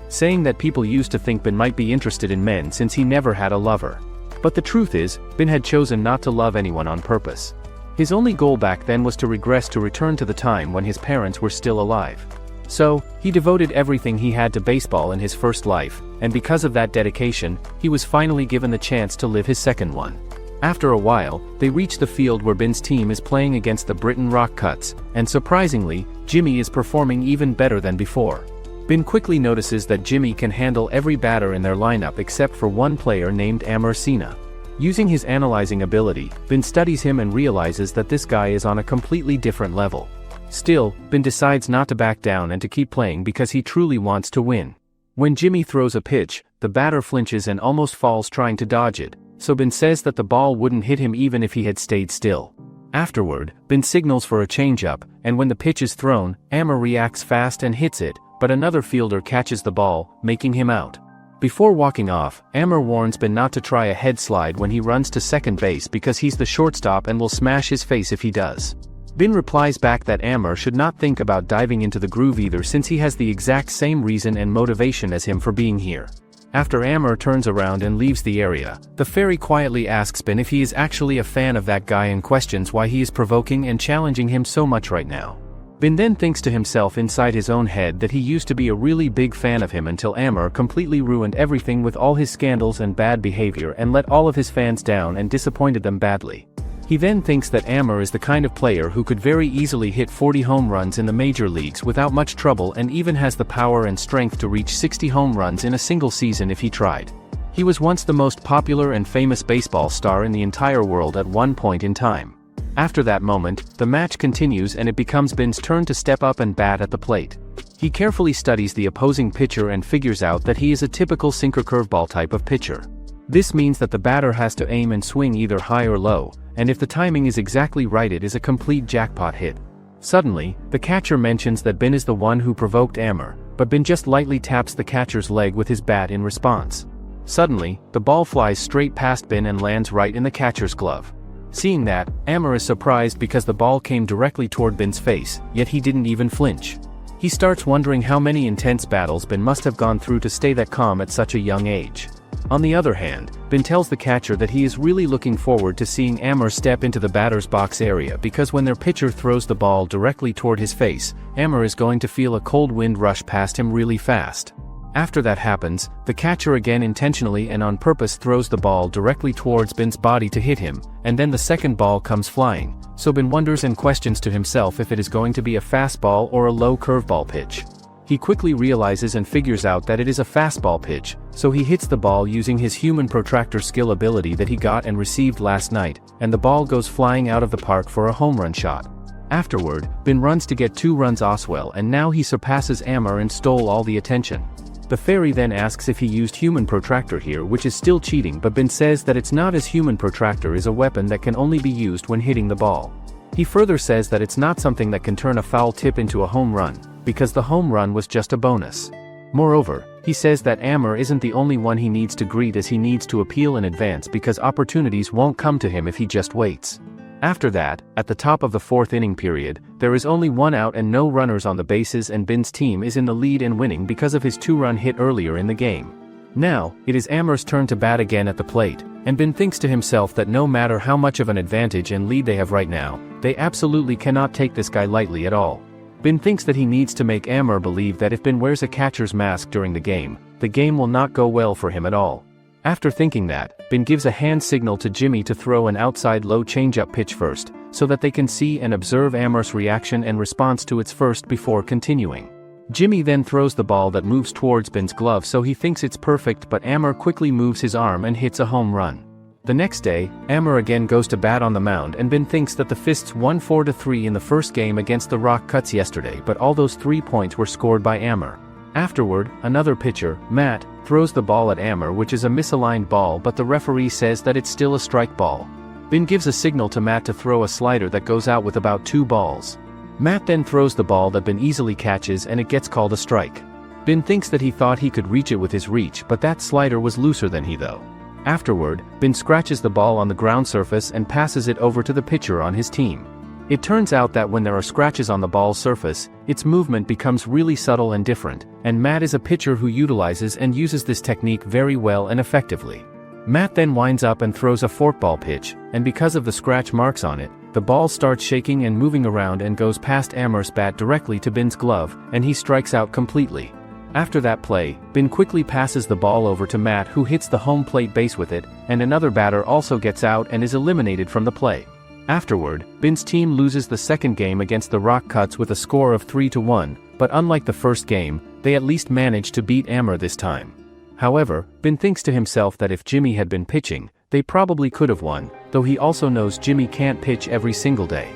saying that people used to think Bin might be interested in men since he never had a lover. But the truth is, Bin had chosen not to love anyone on purpose. His only goal back then was to regress to return to the time when his parents were still alive. So, he devoted everything he had to baseball in his first life, and because of that dedication, he was finally given the chance to live his second one. After a while, they reach the field where Bin's team is playing against the Britain Rock Cuts, and surprisingly, Jimmy is performing even better than before. Bin quickly notices that Jimmy can handle every batter in their lineup except for one player named Amarcina. Using his analyzing ability, Bin studies him and realizes that this guy is on a completely different level. Still, Bin decides not to back down and to keep playing because he truly wants to win. When Jimmy throws a pitch, the batter flinches and almost falls trying to dodge it, so Bin says that the ball wouldn't hit him even if he had stayed still. Afterward, Bin signals for a changeup, and when the pitch is thrown, Amar reacts fast and hits it, but another fielder catches the ball, making him out. Before walking off, Amar warns Bin not to try a head slide when he runs to second base because he's the shortstop and will smash his face if he does. Bin replies back that Amar should not think about diving into the groove either since he has the exact same reason and motivation as him for being here. After Amar turns around and leaves the area, the fairy quietly asks Bin if he is actually a fan of that guy and questions why he is provoking and challenging him so much right now. Bin then thinks to himself inside his own head that he used to be a really big fan of him until Amor completely ruined everything with all his scandals and bad behavior and let all of his fans down and disappointed them badly. He then thinks that Amor is the kind of player who could very easily hit 40 home runs in the major leagues without much trouble and even has the power and strength to reach 60 home runs in a single season if he tried. He was once the most popular and famous baseball star in the entire world at one point in time. After that moment, the match continues and it becomes Bin's turn to step up and bat at the plate. He carefully studies the opposing pitcher and figures out that he is a typical sinker curveball type of pitcher. This means that the batter has to aim and swing either high or low, and if the timing is exactly right it is a complete jackpot hit. Suddenly, the catcher mentions that Bin is the one who provoked Amor, but Bin just lightly taps the catcher's leg with his bat in response. Suddenly, the ball flies straight past Bin and lands right in the catcher's glove. Seeing that, Amor is surprised because the ball came directly toward Bin's face, yet he didn't even flinch. He starts wondering how many intense battles Bin must have gone through to stay that calm at such a young age. On the other hand, Bin tells the catcher that he is really looking forward to seeing Amor step into the batter's box area because when their pitcher throws the ball directly toward his face, Amor is going to feel a cold wind rush past him really fast. After that happens, the catcher again intentionally and on purpose throws the ball directly towards Bin's body to hit him, and then the second ball comes flying, so Bin wonders and questions to himself if it is going to be a fastball or a low curveball pitch. He quickly realizes and figures out that it is a fastball pitch, so he hits the ball using his human protractor skill ability that he got and received last night, and the ball goes flying out of the park for a home run shot. Afterward, Bin runs to get 2 runs Oswell and now he surpasses Amor and stole all the attention. The fairy then asks if he used human protractor here, which is still cheating, but Bin says that it's not, as human protractor is a weapon that can only be used when hitting the ball. He further says that it's not something that can turn a foul tip into a home run, because the home run was just a bonus. Moreover, he says that Amor isn't the only one he needs to greet, as he needs to appeal in advance because opportunities won't come to him if he just waits. After that, at the top of the 4th inning period, there is only 1 out and no runners on the bases and Bin's team is in the lead and winning because of his 2-run hit earlier in the game. Now, it is Amor's turn to bat again at the plate, and Bin thinks to himself that no matter how much of an advantage and lead they have right now, they absolutely cannot take this guy lightly at all. Bin thinks that he needs to make Amor believe that if Bin wears a catcher's mask during the game will not go well for him at all. After thinking that, Bin gives a hand signal to Jimmy to throw an outside low changeup pitch first, so that they can see and observe Amor's reaction and response to its first before continuing. Jimmy then throws the ball that moves towards Bin's glove, so he thinks it's perfect, but Amor quickly moves his arm and hits a home run. The next day, Amor again goes to bat on the mound and Bin thinks that the Fists won 4-3 in the first game against the Rock Cuts yesterday, but all those 3 points were scored by Amor. Afterward, another pitcher, Matt, throws the ball at Amor, which is a misaligned ball, but the referee says that it's still a strike ball. Bin gives a signal to Matt to throw a slider that goes out with about 2 balls. Matt then throws the ball that Bin easily catches and it gets called a strike. Bin thinks that he thought he could reach it with his reach, but that slider was looser than he though. Afterward, Bin scratches the ball on the ground surface and passes it over to the pitcher on his team. It turns out that when there are scratches on the ball's surface, its movement becomes really subtle and different, and Matt is a pitcher who utilizes and uses this technique very well and effectively. Matt then winds up and throws a forkball pitch, and because of the scratch marks on it, the ball starts shaking and moving around and goes past Amor's bat directly to Bin's glove, and he strikes out completely. After that play, Bin quickly passes the ball over to Matt, who hits the home plate base with it, and another batter also gets out and is eliminated from the play. Afterward, Bin's team loses the second game against the Rock Cuts with a score of 3-1, but unlike the first game, they at least managed to beat Amor this time. However, Bin thinks to himself that if Jimmy had been pitching, they probably could have won, though he also knows Jimmy can't pitch every single day.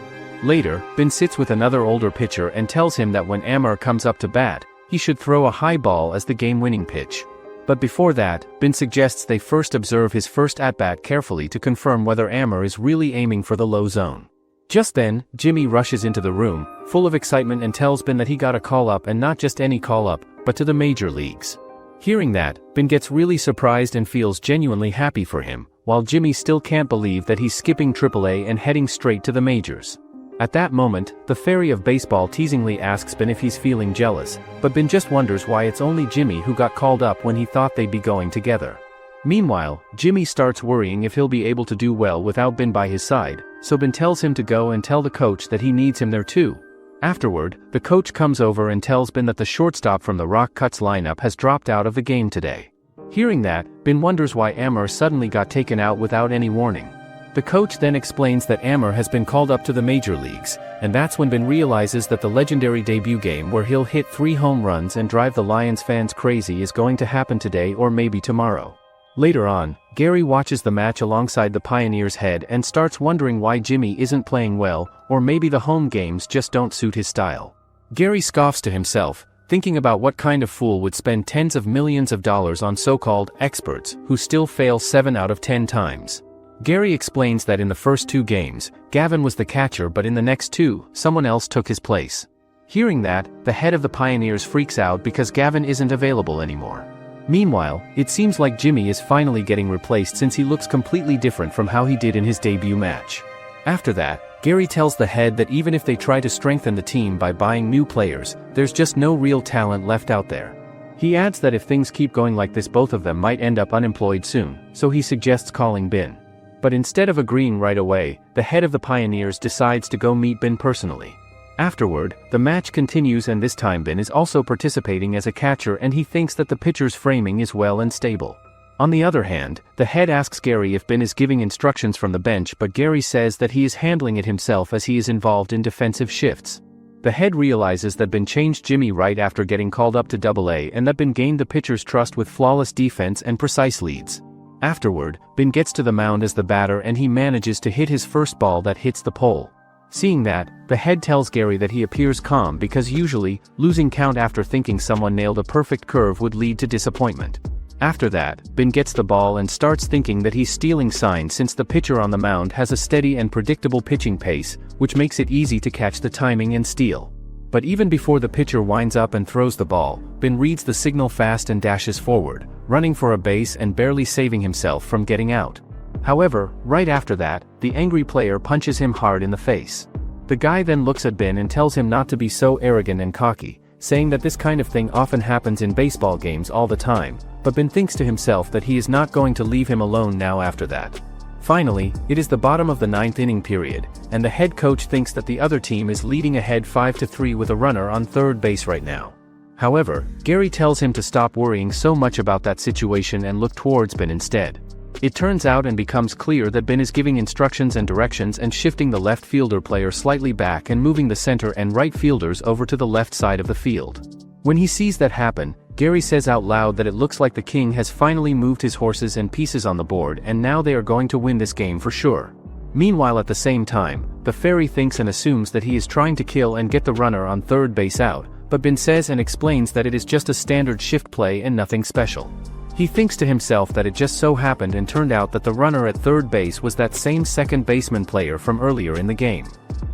Later, Bin sits with another older pitcher and tells him that when Amor comes up to bat, he should throw a high ball as the game-winning pitch. But before that, Bin suggests they first observe his first at-bat carefully to confirm whether Amor is really aiming for the low zone. Just then, Jimmy rushes into the room, full of excitement, and tells Bin that he got a call-up, and not just any call-up, but to the major leagues. Hearing that, Bin gets really surprised and feels genuinely happy for him, while Jimmy still can't believe that he's skipping AAA and heading straight to the majors. At that moment, the fairy of baseball teasingly asks Bin if he's feeling jealous, but Bin just wonders why it's only Jimmy who got called up when he thought they'd be going together. Meanwhile, Jimmy starts worrying if he'll be able to do well without Bin by his side, so Bin tells him to go and tell the coach that he needs him there too. Afterward, the coach comes over and tells Bin that the shortstop from the Rock Cuts lineup has dropped out of the game today. Hearing that, Bin wonders why Amur suddenly got taken out without any warning. The coach then explains that Amur has been called up to the major leagues, and that's when Bin realizes that the legendary debut game where he'll hit 3 home runs and drive the Lions fans crazy is going to happen today or maybe tomorrow. Later on, Gary watches the match alongside the Pioneers' head and starts wondering why Jimmy isn't playing well, or maybe the home games just don't suit his style. Gary scoffs to himself, thinking about what kind of fool would spend tens of millions of dollars on so-called experts who still fail 7 out of 10 times. Gary explains that in the first 2 games, Gavin was the catcher, but in the next 2, someone else took his place. Hearing that, the head of the Pioneers freaks out because Gavin isn't available anymore. Meanwhile, it seems like Jimmy is finally getting replaced since he looks completely different from how he did in his debut match. After that, Gary tells the head that even if they try to strengthen the team by buying new players, there's just no real talent left out there. He adds that if things keep going like this, both of them might end up unemployed soon, so he suggests calling Bin. But instead of agreeing right away, the head of the Pioneers decides to go meet Bin personally. Afterward, the match continues, and this time Bin is also participating as a catcher, and he thinks that the pitcher's framing is well and stable. On the other hand, the head asks Gary if Bin is giving instructions from the bench, but Gary says that he is handling it himself as he is involved in defensive shifts. The head realizes that Bin changed Jimmy right after getting called up to AA, and that Bin gained the pitcher's trust with flawless defense and precise leads. Afterward, Bin gets to the mound as the batter, and he manages to hit his first ball that hits the pole. Seeing that, the head tells Gary that he appears calm because usually, losing count after thinking someone nailed a perfect curve would lead to disappointment. After that, Bin gets the ball and starts thinking that he's stealing signs since the pitcher on the mound has a steady and predictable pitching pace, which makes it easy to catch the timing and steal. But even before the pitcher winds up and throws the ball, Bin reads the signal fast and dashes forward, running for a base and barely saving himself from getting out. However, right after that, the angry player punches him hard in the face. The guy then looks at Bin and tells him not to be so arrogant and cocky, saying that this kind of thing often happens in baseball games all the time, but Bin thinks to himself that he is not going to leave him alone now after that. Finally, it is the bottom of the 9th inning period, and the head coach thinks that the other team is leading ahead 5-3 with a runner on third base right now. However, Gary tells him to stop worrying so much about that situation and look towards Bin instead. It turns out and becomes clear that Bin is giving instructions and directions and shifting the left fielder player slightly back and moving the center and right fielders over to the left side of the field. When he sees that happen, Gary says out loud that it looks like the king has finally moved his horses and pieces on the board, and now they are going to win this game for sure. Meanwhile, at the same time, the fairy thinks and assumes that he is trying to kill and get the runner on third base out, but Bin says and explains that it is just a standard shift play and nothing special. He thinks to himself that it just so happened and turned out that the runner at third base was that same second baseman player from earlier in the game.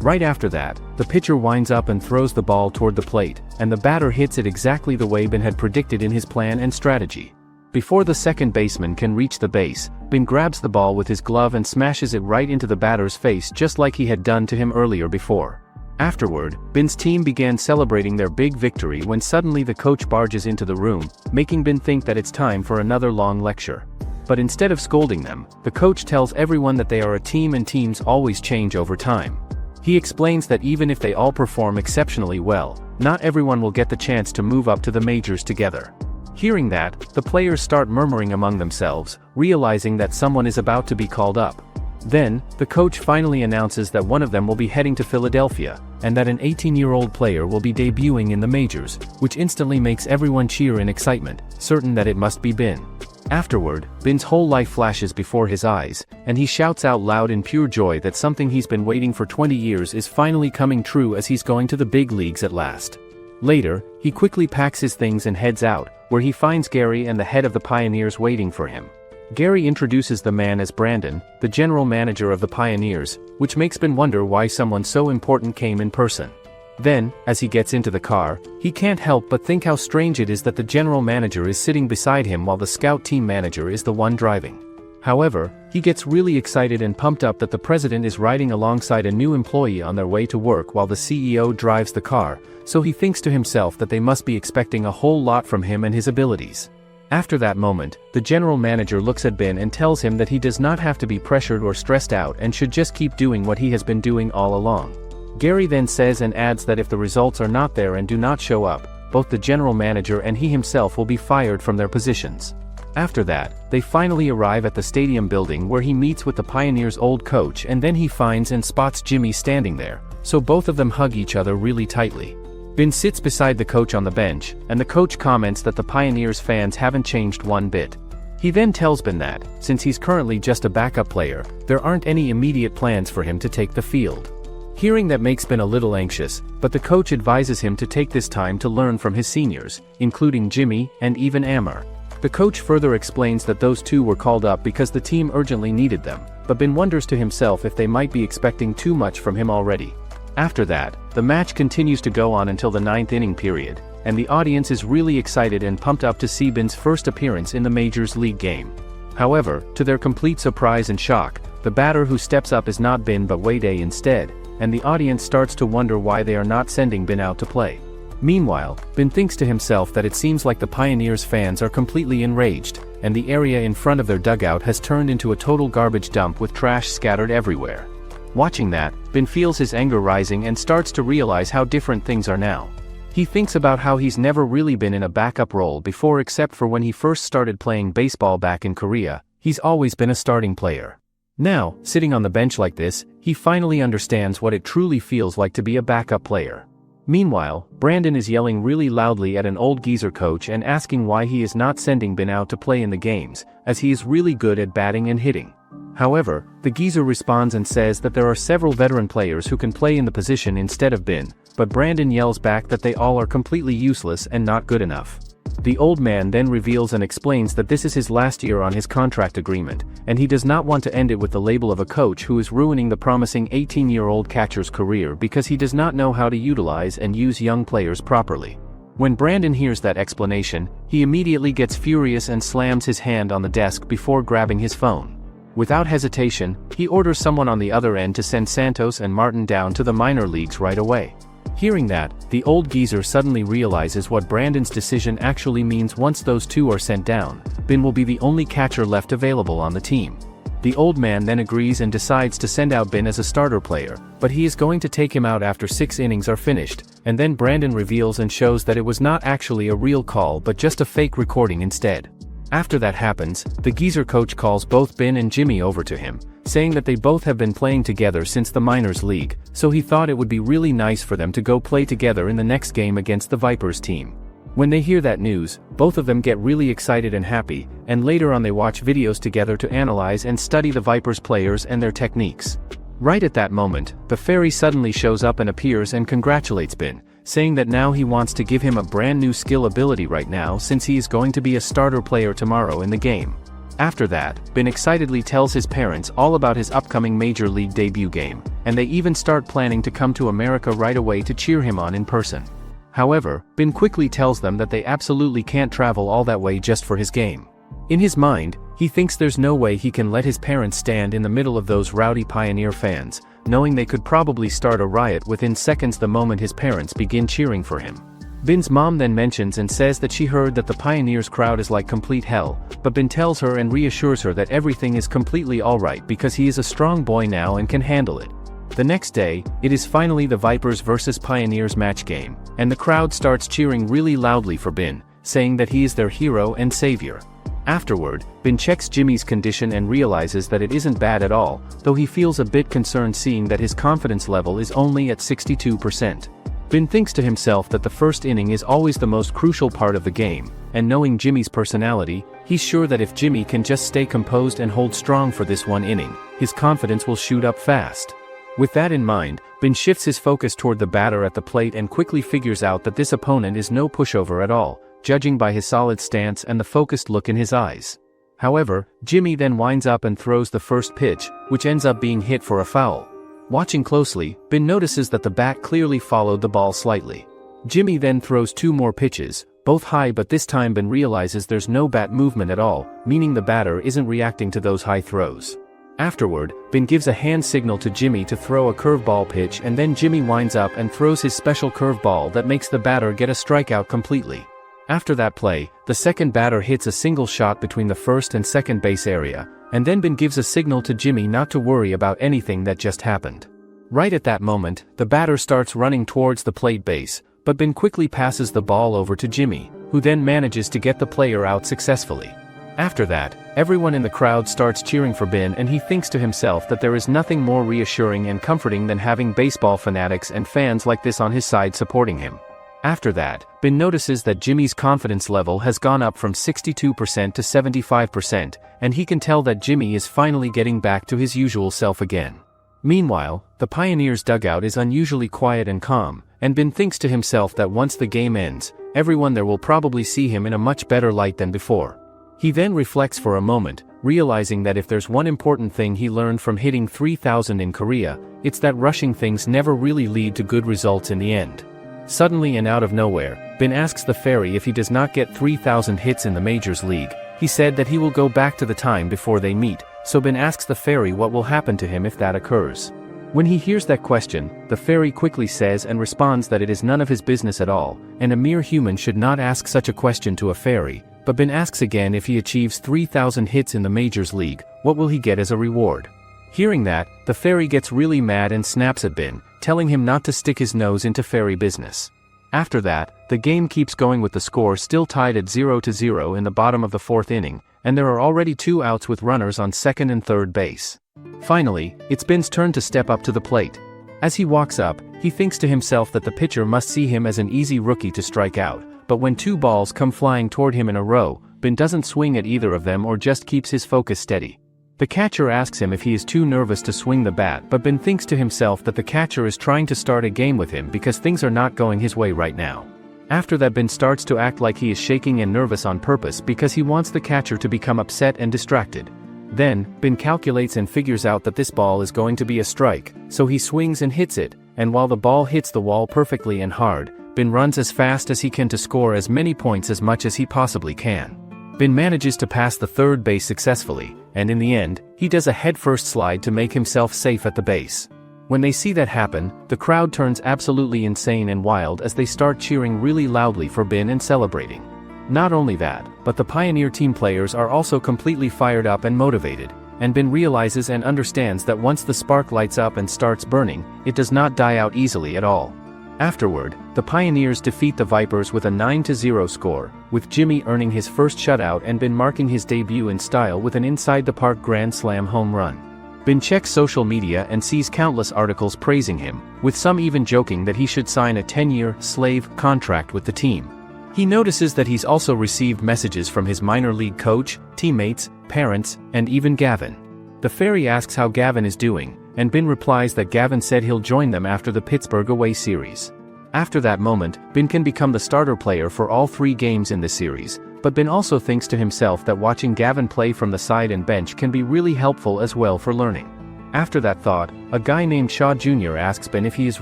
Right after that, the pitcher winds up and throws the ball toward the plate, and the batter hits it exactly the way Bin had predicted in his plan and strategy. Before the second baseman can reach the base, Bin grabs the ball with his glove and smashes it right into the batter's face, just like he had done to him earlier before. Afterward, Bin's team began celebrating their big victory when suddenly the coach barges into the room, making Bin think that it's time for another long lecture. But instead of scolding them, the coach tells everyone that they are a team and teams always change over time. He explains that even if they all perform exceptionally well, not everyone will get the chance to move up to the majors together. Hearing that, the players start murmuring among themselves, realizing that someone is about to be called up. Then, the coach finally announces that one of them will be heading to Philadelphia, and that an 18-year-old player will be debuting in the majors, which instantly makes everyone cheer in excitement, certain that it must be Bin. Afterward, Bin's whole life flashes before his eyes, and he shouts out loud in pure joy that something he's been waiting for 20 years is finally coming true, as he's going to the big leagues at last. Later, he quickly packs his things and heads out, where he finds Gary and the head of the Pioneers waiting for him. Gary introduces the man as Brandon, the general manager of the Pioneers, which makes Bin wonder why someone so important came in person. Then, as he gets into the car, he can't help but think how strange it is that the general manager is sitting beside him while the scout team manager is the one driving. However, he gets really excited and pumped up that the president is riding alongside a new employee on their way to work while the CEO drives the car, so he thinks to himself that they must be expecting a whole lot from him and his abilities. After that moment, the general manager looks at Bin and tells him that he does not have to be pressured or stressed out and should just keep doing what he has been doing all along. Gary then says and adds that if the results are not there and do not show up, both the general manager and he himself will be fired from their positions. After that, they finally arrive at the stadium building where he meets with the Pioneers' old coach, and then he finds and spots Jimmy standing there, so both of them hug each other really tightly. Ben sits beside the coach on the bench, and the coach comments that the Pioneers fans haven't changed one bit. He then tells Ben that, since he's currently just a backup player, there aren't any immediate plans for him to take the field. Hearing that makes Ben a little anxious, but the coach advises him to take this time to learn from his seniors, including Jimmy and even Amar. The coach further explains that those two were called up because the team urgently needed them, but Ben wonders to himself if they might be expecting too much from him already. After that, the match continues to go on until the 9th inning period, and the audience is really excited and pumped up to see Ben's first appearance in the Majors League game. However, to their complete surprise and shock, the batter who steps up is not Ben but Wade instead, and the audience starts to wonder why they are not sending Ben out to play. Meanwhile, Ben thinks to himself that it seems like the Pioneers fans are completely enraged, and the area in front of their dugout has turned into a total garbage dump with trash scattered everywhere. Watching that, Ben feels his anger rising and starts to realize how different things are now. He thinks about how he's never really been in a backup role before except for when he first started playing baseball back in Korea. He's always been a starting player. Now, sitting on the bench like this, he finally understands what it truly feels like to be a backup player. Meanwhile, Brandon is yelling really loudly at an old geezer coach and asking why he is not sending Ben out to play in the games, as he is really good at batting and hitting. However, the geezer responds and says that there are several veteran players who can play in the position instead of Ben, but Brandon yells back that they all are completely useless and not good enough. The old man then reveals and explains that this is his last year on his contract agreement, and he does not want to end it with the label of a coach who is ruining the promising 18-year-old catcher's career because he does not know how to utilize and use young players properly. When Brandon hears that explanation, he immediately gets furious and slams his hand on the desk before grabbing his phone. Without hesitation, he orders someone on the other end to send Santos and Martin down to the minor leagues right away. Hearing that, the old geezer suddenly realizes what Brandon's decision actually means. Once those two are sent down, Ben will be the only catcher left available on the team. The old man then agrees and decides to send out Ben as a starter player, but he is going to take him out after 6 innings are finished, and then Brandon reveals and shows that it was not actually a real call but just a fake recording instead. After that happens, the geezer coach calls both Ben and Jimmy over to him, saying that they both have been playing together since the minors league, so he thought it would be really nice for them to go play together in the next game against the Vipers team. When they hear that news, both of them get really excited and happy, and later on they watch videos together to analyze and study the Vipers players and their techniques. Right at that moment, the fairy suddenly shows up and appears and congratulates Ben, saying that now he wants to give him a brand new skill ability right now since he is going to be a starter player tomorrow in the game. After that, Ben excitedly tells his parents all about his upcoming Major League debut game, and they even start planning to come to America right away to cheer him on in person. However, Ben quickly tells them that they absolutely can't travel all that way just for his game. In his mind, he thinks there's no way he can let his parents stand in the middle of those rowdy Pioneer fans, knowing they could probably start a riot within seconds the moment his parents begin cheering for him. Ben's mom then mentions and says that she heard that the Pioneers crowd is like complete hell, but Ben tells her and reassures her that everything is completely alright because he is a strong boy now and can handle it. The next day, it is finally the Vipers vs Pioneers match game, and the crowd starts cheering really loudly for Ben, saying that he is their hero and savior. Afterward, Ben checks Jimmy's condition and realizes that it isn't bad at all, though he feels a bit concerned seeing that his confidence level is only at 62%. Ben thinks to himself that the first inning is always the most crucial part of the game, and knowing Jimmy's personality, he's sure that if Jimmy can just stay composed and hold strong for this one inning, his confidence will shoot up fast. With that in mind, Ben shifts his focus toward the batter at the plate and quickly figures out that this opponent is no pushover at all, judging by his solid stance and the focused look in his eyes. However, Jimmy then winds up and throws the first pitch, which ends up being hit for a foul. Watching closely, Ben notices that the bat clearly followed the ball slightly. Jimmy then throws 2 more pitches, both high, but this time Ben realizes there's no bat movement at all, meaning the batter isn't reacting to those high throws. Afterward, Ben gives a hand signal to Jimmy to throw a curveball pitch, and then Jimmy winds up and throws his special curveball that makes the batter get a strikeout completely. After that play, the second batter hits a single shot between the first and second base area, and then Ben gives a signal to Jimmy not to worry about anything that just happened. Right at that moment, the batter starts running towards the plate base, but Bin quickly passes the ball over to Jimmy, who then manages to get the player out successfully. After that, everyone in the crowd starts cheering for Bin, and he thinks to himself that there is nothing more reassuring and comforting than having baseball fanatics and fans like this on his side supporting him. After that, Bin notices that Jimmy's confidence level has gone up from 62% to 75%, and he can tell that Jimmy is finally getting back to his usual self again. Meanwhile, the Pioneers' dugout is unusually quiet and calm, and Bin thinks to himself that once the game ends, everyone there will probably see him in a much better light than before. He then reflects for a moment, realizing that if there's one important thing he learned from hitting 3,000 in Korea, it's that rushing things never really lead to good results in the end. Suddenly and out of nowhere, Bin asks the fairy if he does not get 3,000 hits in the Majors League. He said that he will go back to the time before they meet, so Bin asks the fairy what will happen to him if that occurs. When he hears that question, the fairy quickly says and responds that it is none of his business at all, and a mere human should not ask such a question to a fairy. But Bin asks again if he achieves 3,000 hits in the Majors League, what will he get as a reward? Hearing that, the fairy gets really mad and snaps at Bin, telling him not to stick his nose into fairy business. After that, the game keeps going with the score still tied at 0-0 in the bottom of the fourth inning, and there are already 2 outs with runners on second and third base. Finally, it's Bin's turn to step up to the plate. As he walks up, he thinks to himself that the pitcher must see him as an easy rookie to strike out, but when 2 balls come flying toward him in a row, Bin doesn't swing at either of them or just keeps his focus steady. The catcher asks him if he is too nervous to swing the bat, but Bin thinks to himself that the catcher is trying to start a game with him because things are not going his way right now. After that, Bin starts to act like he is shaking and nervous on purpose because he wants the catcher to become upset and distracted. Then, Bin calculates and figures out that this ball is going to be a strike, so he swings and hits it, and while the ball hits the wall perfectly and hard, Bin runs as fast as he can to score as many points as much as he possibly can. Bin manages to pass the third base successfully, and in the end, he does a headfirst slide to make himself safe at the base. When they see that happen, the crowd turns absolutely insane and wild as they start cheering really loudly for Bin and celebrating. Not only that, but the Pioneer team players are also completely fired up and motivated, and Bin realizes and understands that once the spark lights up and starts burning, it does not die out easily at all. Afterward, the Pioneers defeat the Vipers with a 9-0 score, with Jimmy earning his first shutout and Bin marking his debut in style with an inside-the-park grand slam home run. Bin checks social media and sees countless articles praising him, with some even joking that he should sign a 10-year slave contract with the team. He notices that he's also received messages from his minor league coach, teammates, parents, and even Gavin. The fairy asks how Gavin is doing, and Bin replies that Gavin said he'll join them after the Pittsburgh away series. After that moment, Bin can become the starter player for all 3 games in the series, but Bin also thinks to himself that watching Gavin play from the side and bench can be really helpful as well for learning. After that thought, a guy named Shaw Jr. asks Bin if he is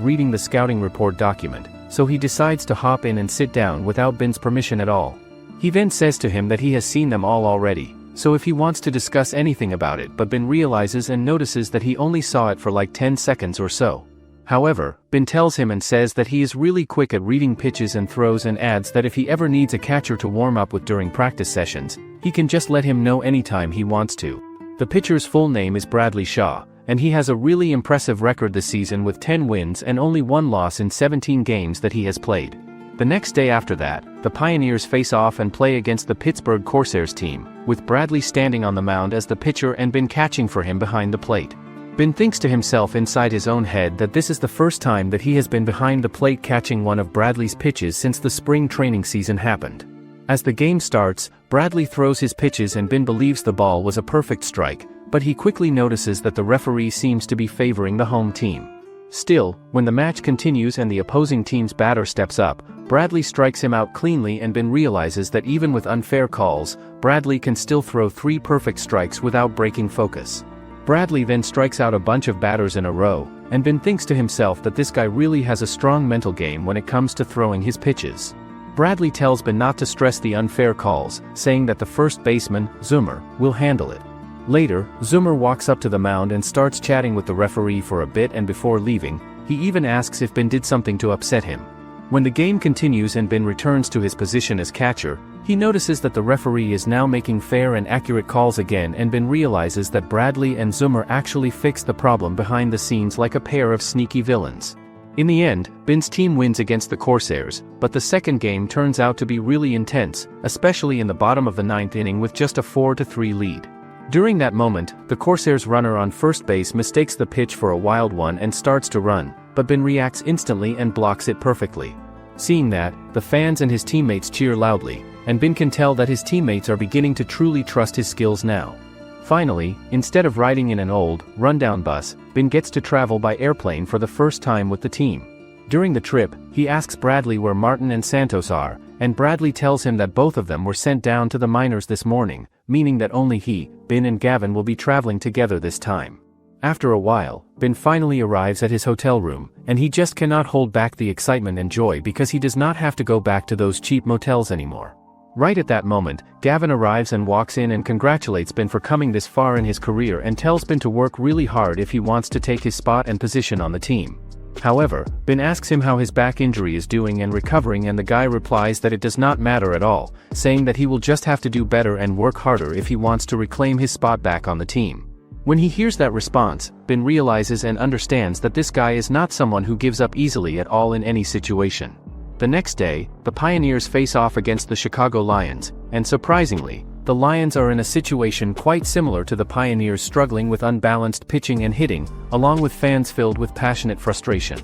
reading the scouting report document, so he decides to hop in and sit down without Bin's permission at all. He then says to him that he has seen them all already, so if he wants to discuss anything about it, but Bin realizes and notices that he only saw it for like 10 seconds or so. However, Bin tells him and says that he is really quick at reading pitches and throws and adds that if he ever needs a catcher to warm up with during practice sessions, he can just let him know anytime he wants to. The pitcher's full name is Bradley Shaw, and he has a really impressive record this season with 10 wins and only 1 loss in 17 games that he has played. The next day after that, the Pioneers face off and play against the Pittsburgh Corsairs team, with Bradley standing on the mound as the pitcher and Bin catching for him behind the plate. Bin thinks to himself inside his own head that this is the first time that he has been behind the plate catching one of Bradley's pitches since the spring training season happened. As the game starts, Bradley throws his pitches and Bin believes the ball was a perfect strike, but he quickly notices that the referee seems to be favoring the home team. Still, when the match continues and the opposing team's batter steps up, Bradley strikes him out cleanly and Bin realizes that even with unfair calls, Bradley can still throw 3 perfect strikes without breaking focus. Bradley then strikes out a bunch of batters in a row, and Bin thinks to himself that this guy really has a strong mental game when it comes to throwing his pitches. Bradley tells Bin not to stress the unfair calls, saying that the first baseman, Zoomer, will handle it. Later, Zoomer walks up to the mound and starts chatting with the referee for a bit, and before leaving, he even asks if Bin did something to upset him. When the game continues and Bin returns to his position as catcher, He notices that the referee is now making fair and accurate calls again, and Bin realizes that Bradley and Zoomer actually fixed the problem behind the scenes like a pair of sneaky villains. In the end, Bin's team wins against the Corsairs, but the second game turns out to be really intense, especially in the bottom of the 9th inning with just a 4-3 lead. During that moment, the Corsairs runner on first base mistakes the pitch for a wild one and starts to run, but Bin reacts instantly and blocks it perfectly. Seeing that, the fans and his teammates cheer loudly, and Bin can tell that his teammates are beginning to truly trust his skills now. Finally, instead of riding in an old, rundown bus, Bin gets to travel by airplane for the first time with the team. During the trip, he asks Bradley where Martin and Santos are, and Bradley tells him that both of them were sent down to the miners this morning, meaning that only he, Bin and Gavin will be traveling together this time. After a while, Bin finally arrives at his hotel room, and he just cannot hold back the excitement and joy because he does not have to go back to those cheap motels anymore. Right at that moment, Gavin arrives and walks in and congratulates Bin for coming this far in his career and tells Bin to work really hard if he wants to take his spot and position on the team. However, Bin asks him how his back injury is doing and recovering, and the guy replies that it does not matter at all, saying that he will just have to do better and work harder if he wants to reclaim his spot back on the team. When he hears that response, Bin realizes and understands that this guy is not someone who gives up easily at all in any situation. The next day, the Pioneers face off against the Chicago Lions, and surprisingly, the Lions are in a situation quite similar to the Pioneers, struggling with unbalanced pitching and hitting, along with fans filled with passionate frustration.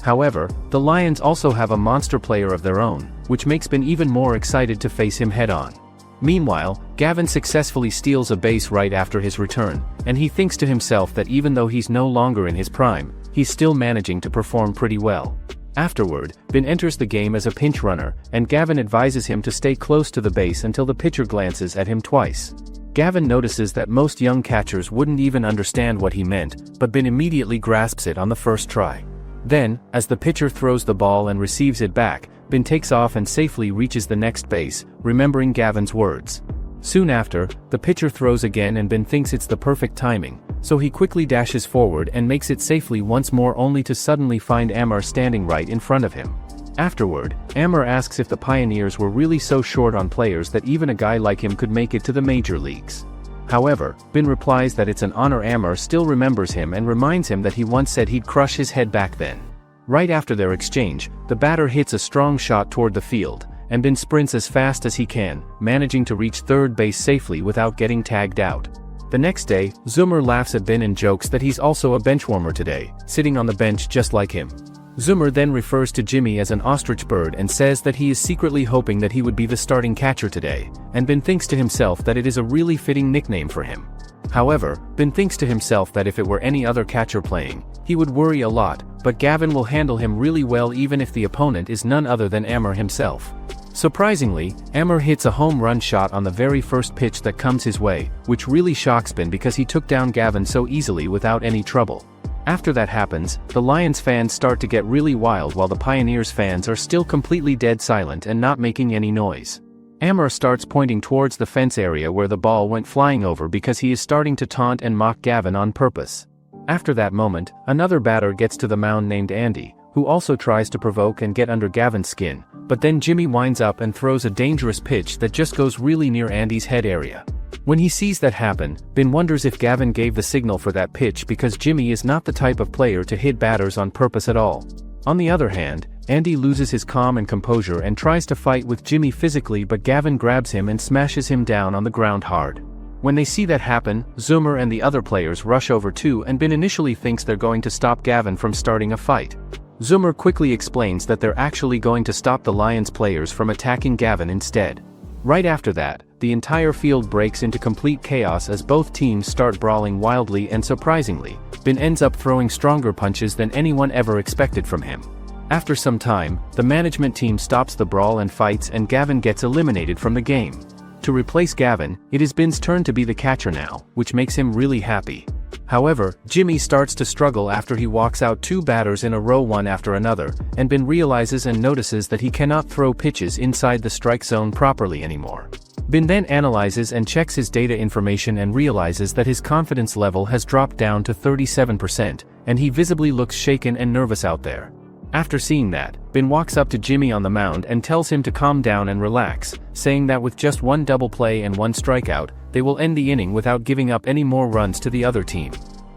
However, the Lions also have a monster player of their own, which makes Bin even more excited to face him head-on. Meanwhile, Gavin successfully steals a base right after his return, and he thinks to himself that even though he's no longer in his prime, he's still managing to perform pretty well. Afterward, Bin enters the game as a pinch runner, and Gavin advises him to stay close to the base until the pitcher glances at him twice. Gavin notices that most young catchers wouldn't even understand what he meant, but Bin immediately grasps it on the first try. Then, as the pitcher throws the ball and receives it back, Bin takes off and safely reaches the next base, remembering Gavin's words. Soon after, the pitcher throws again and Bin thinks it's the perfect timing, so he quickly dashes forward and makes it safely once more, only to suddenly find Amar standing right in front of him. Afterward, Amar asks if the Pioneers were really so short on players that even a guy like him could make it to the major leagues. However, Bin replies that it's an honor. Amar still remembers him and reminds him that he once said he'd crush his head back then. Right after their exchange, the batter hits a strong shot toward the field, and Bin sprints as fast as he can, managing to reach third base safely without getting tagged out. The next day, Zoomer laughs at Bin and jokes that he's also a benchwarmer today, sitting on the bench just like him. Zoomer then refers to Jimmy as an ostrich bird and says that he is secretly hoping that he would be the starting catcher today, and Bin thinks to himself that it is a really fitting nickname for him. However, Bin thinks to himself that if it were any other catcher playing, he would worry a lot, but Gavin will handle him really well even if the opponent is none other than Amar himself. Surprisingly, Amar hits a home run shot on the very first pitch that comes his way, which really shocks Bin because he took down Gavin so easily without any trouble. After that happens, the Lions fans start to get really wild while the Pioneers fans are still completely dead silent and not making any noise. Amar starts pointing towards the fence area where the ball went flying over because he is starting to taunt and mock Gavin on purpose. After that moment, another batter gets to the mound named Andy, who also tries to provoke and get under Gavin's skin, but then Jimmy winds up and throws a dangerous pitch that just goes really near Andy's head area. When he sees that happen, Bin wonders if Gavin gave the signal for that pitch because Jimmy is not the type of player to hit batters on purpose at all. On the other hand, Andy loses his calm and composure and tries to fight with Jimmy physically, but Gavin grabs him and smashes him down on the ground hard. When they see that happen, Zoomer and the other players rush over too, and Bin initially thinks they're going to stop Gavin from starting a fight. Zoomer quickly explains that they're actually going to stop the Lions players from attacking Gavin instead. Right after that, the entire field breaks into complete chaos as both teams start brawling wildly, and surprisingly, Bin ends up throwing stronger punches than anyone ever expected from him. After some time, the management team stops the brawl and fights, and Gavin gets eliminated from the game. To replace Gavin, it is Bin's turn to be the catcher now, which makes him really happy. However, Jimmy starts to struggle after he walks out two batters in a row one after another, and Bin realizes and notices that he cannot throw pitches inside the strike zone properly anymore. Bin then analyzes and checks his data information and realizes that his confidence level has dropped down to 37%, and he visibly looks shaken and nervous out there. After seeing that, Bin walks up to Jimmy on the mound and tells him to calm down and relax, saying that with just one double play and one strikeout, they will end the inning without giving up any more runs to the other team.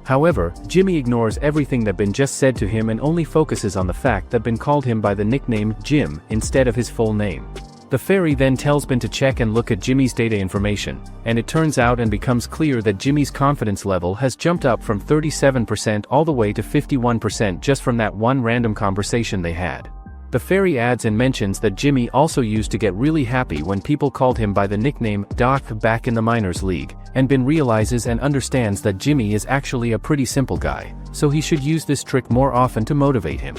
However, Jimmy ignores everything that Bin just said to him and only focuses on the fact that Bin called him by the nickname Jim instead of his full name. The fairy then tells Bin to check and look at Jimmy's data information, and it turns out and becomes clear that Jimmy's confidence level has jumped up from 37% all the way to 51% just from that one random conversation they had. The fairy adds and mentions that Jimmy also used to get really happy when people called him by the nickname Doc back in the minors league, and Bin realizes and understands that Jimmy is actually a pretty simple guy, so he should use this trick more often to motivate him.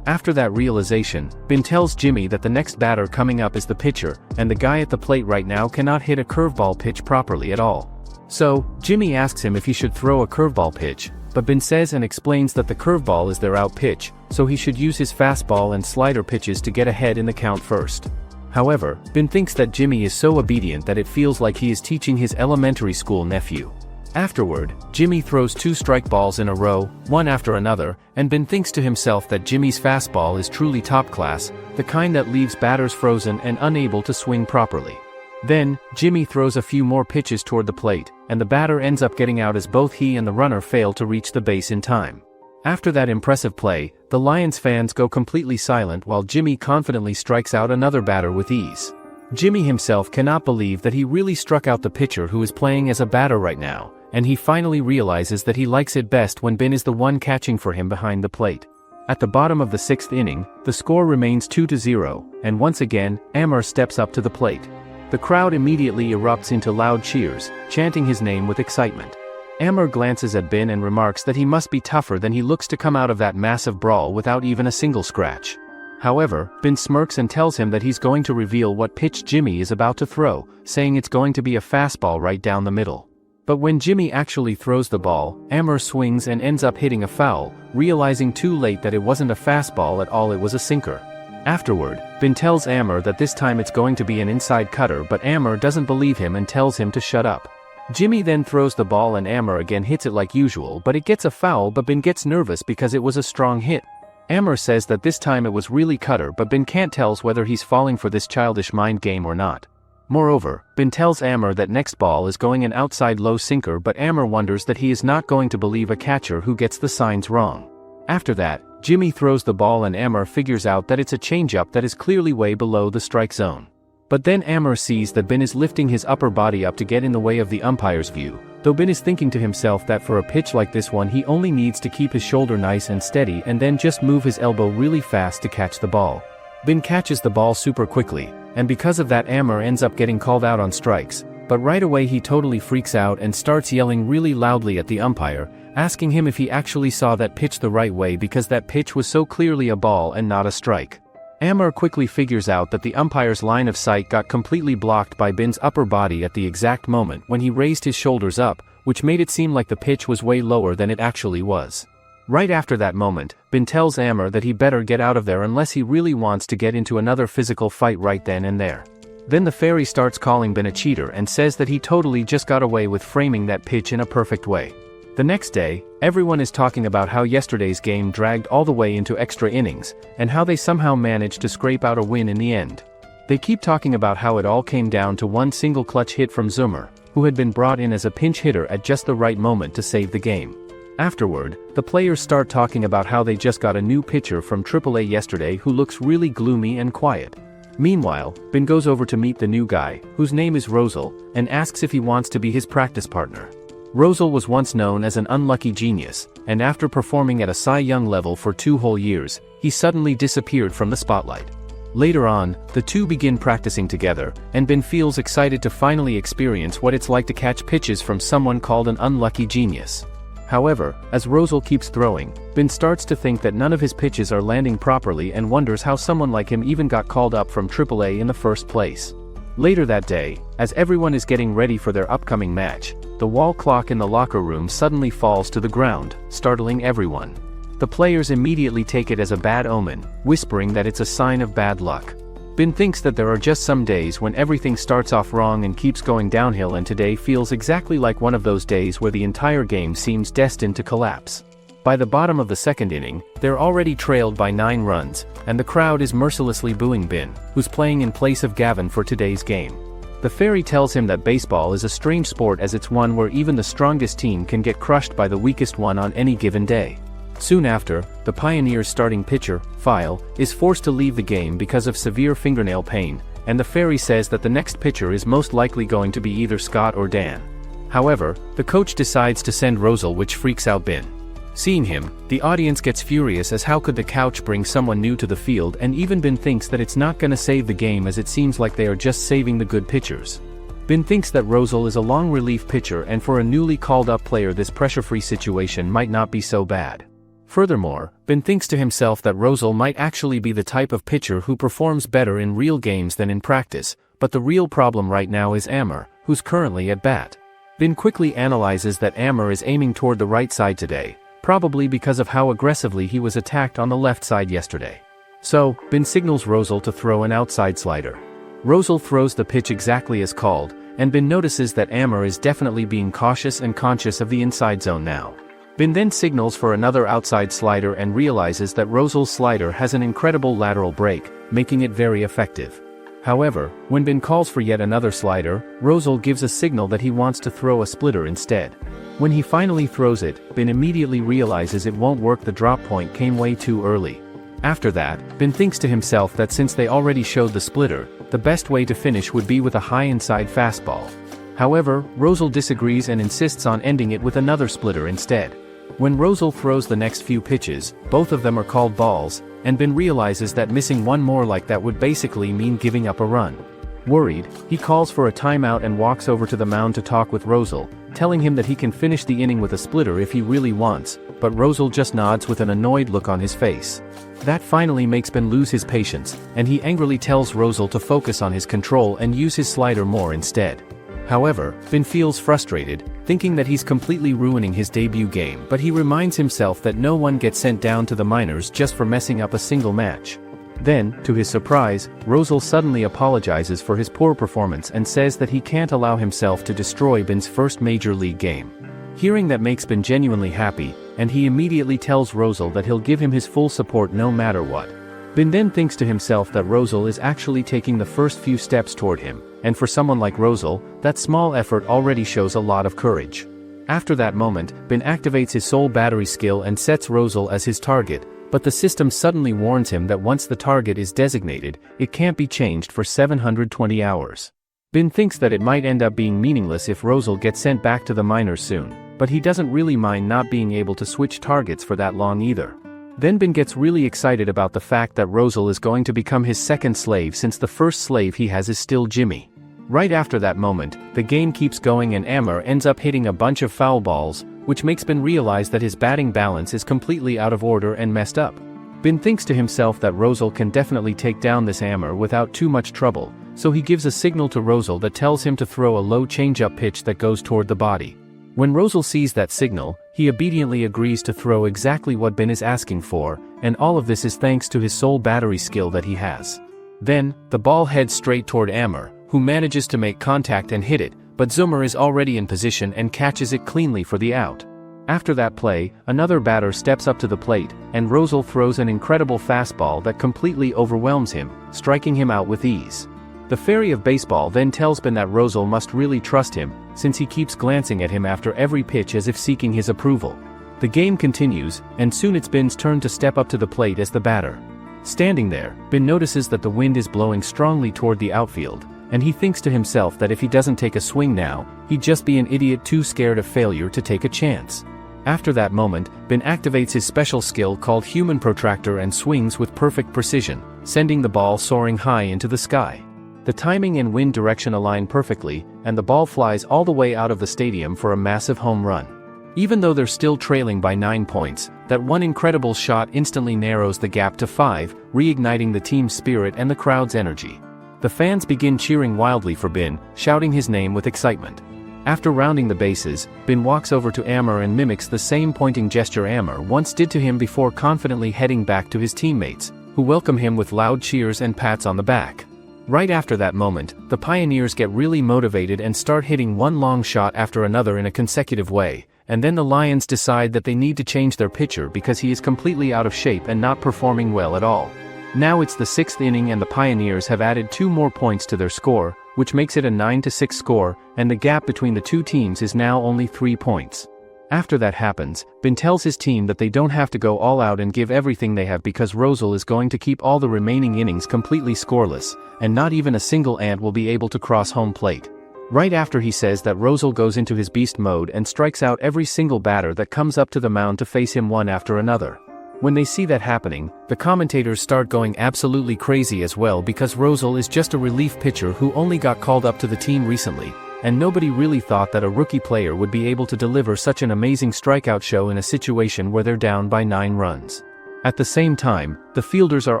After that realization, Bin tells Jimmy that the next batter coming up is the pitcher, and the guy at the plate right now cannot hit a curveball pitch properly at all. So, Jimmy asks him if he should throw a curveball pitch, but Bin says and explains that the curveball is their out pitch, so he should use his fastball and slider pitches to get ahead in the count first. However, Bin thinks that Jimmy is so obedient that it feels like he is teaching his elementary school nephew. Afterward, Jimmy throws 2 strike balls in a row, one after another, and Bin thinks to himself that Jimmy's fastball is truly top class, the kind that leaves batters frozen and unable to swing properly. Then, Jimmy throws a few more pitches toward the plate, and the batter ends up getting out as both he and the runner fail to reach the base in time. After that impressive play, the Lions fans go completely silent while Jimmy confidently strikes out another batter with ease. Jimmy himself cannot believe that he really struck out the pitcher who is playing as a batter right now, and he finally realizes that he likes it best when Bin is the one catching for him behind the plate. At the bottom of the 6th inning, the score remains 2-0, and once again, Amar steps up to the plate. The crowd immediately erupts into loud cheers, chanting his name with excitement. Amar glances at Bin and remarks that he must be tougher than he looks to come out of that massive brawl without even a single scratch. However, Bin smirks and tells him that he's going to reveal what pitch Jimmy is about to throw, saying it's going to be a fastball right down the middle. But when Jimmy actually throws the ball, Amar swings and ends up hitting a foul, realizing too late that it wasn't a fastball at all, it was a sinker. Afterward, Bin tells Amar that this time it's going to be an inside cutter, but Amar doesn't believe him and tells him to shut up. Jimmy then throws the ball and Amar again hits it like usual, but it gets a foul, but Bin gets nervous because it was a strong hit. Amar says that this time it was really cutter, but Bin can't tell whether he's falling for this childish mind game or not. Moreover, Bin tells Amar that next ball is going an outside low sinker, but Amar wonders that he is not going to believe a catcher who gets the signs wrong. After that, Jimmy throws the ball and Amar figures out that it's a changeup that is clearly way below the strike zone. But then Amar sees that Bin is lifting his upper body up to get in the way of the umpire's view, though Bin is thinking to himself that for a pitch like this one he only needs to keep his shoulder nice and steady and then just move his elbow really fast to catch the ball. Bin catches the ball super quickly, and because of that Amar ends up getting called out on strikes, but right away he totally freaks out and starts yelling really loudly at the umpire, asking him if he actually saw that pitch the right way because that pitch was so clearly a ball and not a strike. Amar quickly figures out that the umpire's line of sight got completely blocked by Bin's upper body at the exact moment when he raised his shoulders up, which made it seem like the pitch was way lower than it actually was. Right after that moment, Bin tells Amar that he better get out of there unless he really wants to get into another physical fight right then and there. Then the fairy starts calling Bin a cheater and says that he totally just got away with framing that pitch in a perfect way. The next day, everyone is talking about how yesterday's game dragged all the way into extra innings, and how they somehow managed to scrape out a win in the end. They keep talking about how it all came down to one single clutch hit from Zoomer, who had been brought in as a pinch hitter at just the right moment to save the game. Afterward, the players start talking about how they just got a new pitcher from AAA yesterday who looks really gloomy and quiet. Meanwhile, Bin goes over to meet the new guy, whose name is Rosal, and asks if he wants to be his practice partner. Rosal was once known as an unlucky genius, and after performing at a Cy Young level for 2 whole years, he suddenly disappeared from the spotlight. Later on, the two begin practicing together, and Bin feels excited to finally experience what it's like to catch pitches from someone called an unlucky genius. However, as Rosal keeps throwing, Bin starts to think that none of his pitches are landing properly and wonders how someone like him even got called up from AAA in the first place. Later that day, as everyone is getting ready for their upcoming match, the wall clock in the locker room suddenly falls to the ground, startling everyone. The players immediately take it as a bad omen, whispering that it's a sign of bad luck. Bin thinks that there are just some days when everything starts off wrong and keeps going downhill, and today feels exactly like one of those days where the entire game seems destined to collapse. By the bottom of the second inning, they're already trailed by 9 runs, and the crowd is mercilessly booing Bin, who's playing in place of Gavin for today's game. The fairy tells him that baseball is a strange sport as it's one where even the strongest team can get crushed by the weakest one on any given day. Soon after, the Pioneers' starting pitcher, File, is forced to leave the game because of severe fingernail pain, and the fairy says that the next pitcher is most likely going to be either Scott or Dan. However, the coach decides to send Rosal, which freaks out Bin. Seeing him, the audience gets furious as how could the couch bring someone new to the field, and even Bin thinks that it's not gonna save the game as it seems like they are just saving the good pitchers. Bin thinks that Rosal is a long relief pitcher, and for a newly called up player this pressure-free situation might not be so bad. Furthermore, Bin thinks to himself that Rosal might actually be the type of pitcher who performs better in real games than in practice, but the real problem right now is Amr, who's currently at bat. Bin quickly analyzes that Amr is aiming toward the right side today, probably because of how aggressively he was attacked on the left side yesterday. So, Bin signals Rosal to throw an outside slider. Rosal throws the pitch exactly as called, and Bin notices that Amr is definitely being cautious and conscious of the inside zone now. Bin then signals for another outside slider and realizes that Rosal's slider has an incredible lateral break, making it very effective. However, when Bin calls for yet another slider, Rosal gives a signal that he wants to throw a splitter instead. When he finally throws it, Bin immediately realizes it won't work. The drop point came way too early. After that, Bin thinks to himself that since they already showed the splitter, the best way to finish would be with a high inside fastball. However, Rosal disagrees and insists on ending it with another splitter instead. When Rosal throws the next few pitches, both of them are called balls, and Bin realizes that missing one more like that would basically mean giving up a run. Worried, he calls for a timeout and walks over to the mound to talk with Rosal, telling him that he can finish the inning with a splitter if he really wants, but Rosal just nods with an annoyed look on his face. That finally makes Bin lose his patience, and he angrily tells Rosal to focus on his control and use his slider more instead. However, Bin feels frustrated, thinking that he's completely ruining his debut game, but he reminds himself that no one gets sent down to the minors just for messing up a single match. Then, to his surprise, Rosal suddenly apologizes for his poor performance and says that he can't allow himself to destroy Bin's first major league game. Hearing that makes Bin genuinely happy, and he immediately tells Rosal that he'll give him his full support no matter what. Bin then thinks to himself that Rosal is actually taking the first few steps toward him, and for someone like Rosal, that small effort already shows a lot of courage. After that moment, Bin activates his soul battery skill and sets Rosal as his target, but the system suddenly warns him that once the target is designated, it can't be changed for 720 hours. Bin thinks that it might end up being meaningless if Rosal gets sent back to the minors soon, but he doesn't really mind not being able to switch targets for that long either. Then Bin gets really excited about the fact that Rosal is going to become his second slave since the first slave he has is still Jimmy. Right after that moment, the game keeps going and Amr ends up hitting a bunch of foul balls, which makes Bin realize that his batting balance is completely out of order and messed up. Bin thinks to himself that Rosal can definitely take down this Amr without too much trouble, so he gives a signal to Rosal that tells him to throw a low change-up pitch that goes toward the body. When Rosal sees that signal, he obediently agrees to throw exactly what Bin is asking for, and all of this is thanks to his soul battery skill that he has. Then, the ball heads straight toward Amr, who manages to make contact and hit it, but Zoomer is already in position and catches it cleanly for the out. After that play, another batter steps up to the plate, and Rosal throws an incredible fastball that completely overwhelms him, striking him out with ease. The fairy of baseball then tells Bin that Rosal must really trust him, since he keeps glancing at him after every pitch as if seeking his approval. The game continues, and soon it's Bin's turn to step up to the plate as the batter. Standing there, Bin notices that the wind is blowing strongly toward the outfield, and he thinks to himself that if he doesn't take a swing now, he'd just be an idiot too scared of failure to take a chance. After that moment, Bin activates his special skill called Human Protractor and swings with perfect precision, sending the ball soaring high into the sky. The timing and wind direction align perfectly, and the ball flies all the way out of the stadium for a massive home run. Even though they're still trailing by 9 points, that one incredible shot instantly narrows the gap to 5, reigniting the team's spirit and the crowd's energy. The fans begin cheering wildly for Bin, shouting his name with excitement. After rounding the bases, Bin walks over to Amr and mimics the same pointing gesture Amr once did to him before confidently heading back to his teammates, who welcome him with loud cheers and pats on the back. Right after that moment, the Pioneers get really motivated and start hitting one long shot after another in a consecutive way, and then the Lions decide that they need to change their pitcher because he is completely out of shape and not performing well at all. Now it's the 6th inning and the Pioneers have added 2 more points to their score, which makes it a 9-6 score, and the gap between the two teams is now only 3 points. After that happens, Ben tells his team that they don't have to go all out and give everything they have because Rosal is going to keep all the remaining innings completely scoreless, and not even a single ant will be able to cross home plate. Right after he says that Rosal goes into his beast mode and strikes out every single batter that comes up to the mound to face him one after another. When they see that happening, the commentators start going absolutely crazy as well because Rosal is just a relief pitcher who only got called up to the team recently, and nobody really thought that a rookie player would be able to deliver such an amazing strikeout show in a situation where they're down by 9 runs. At the same time, the fielders are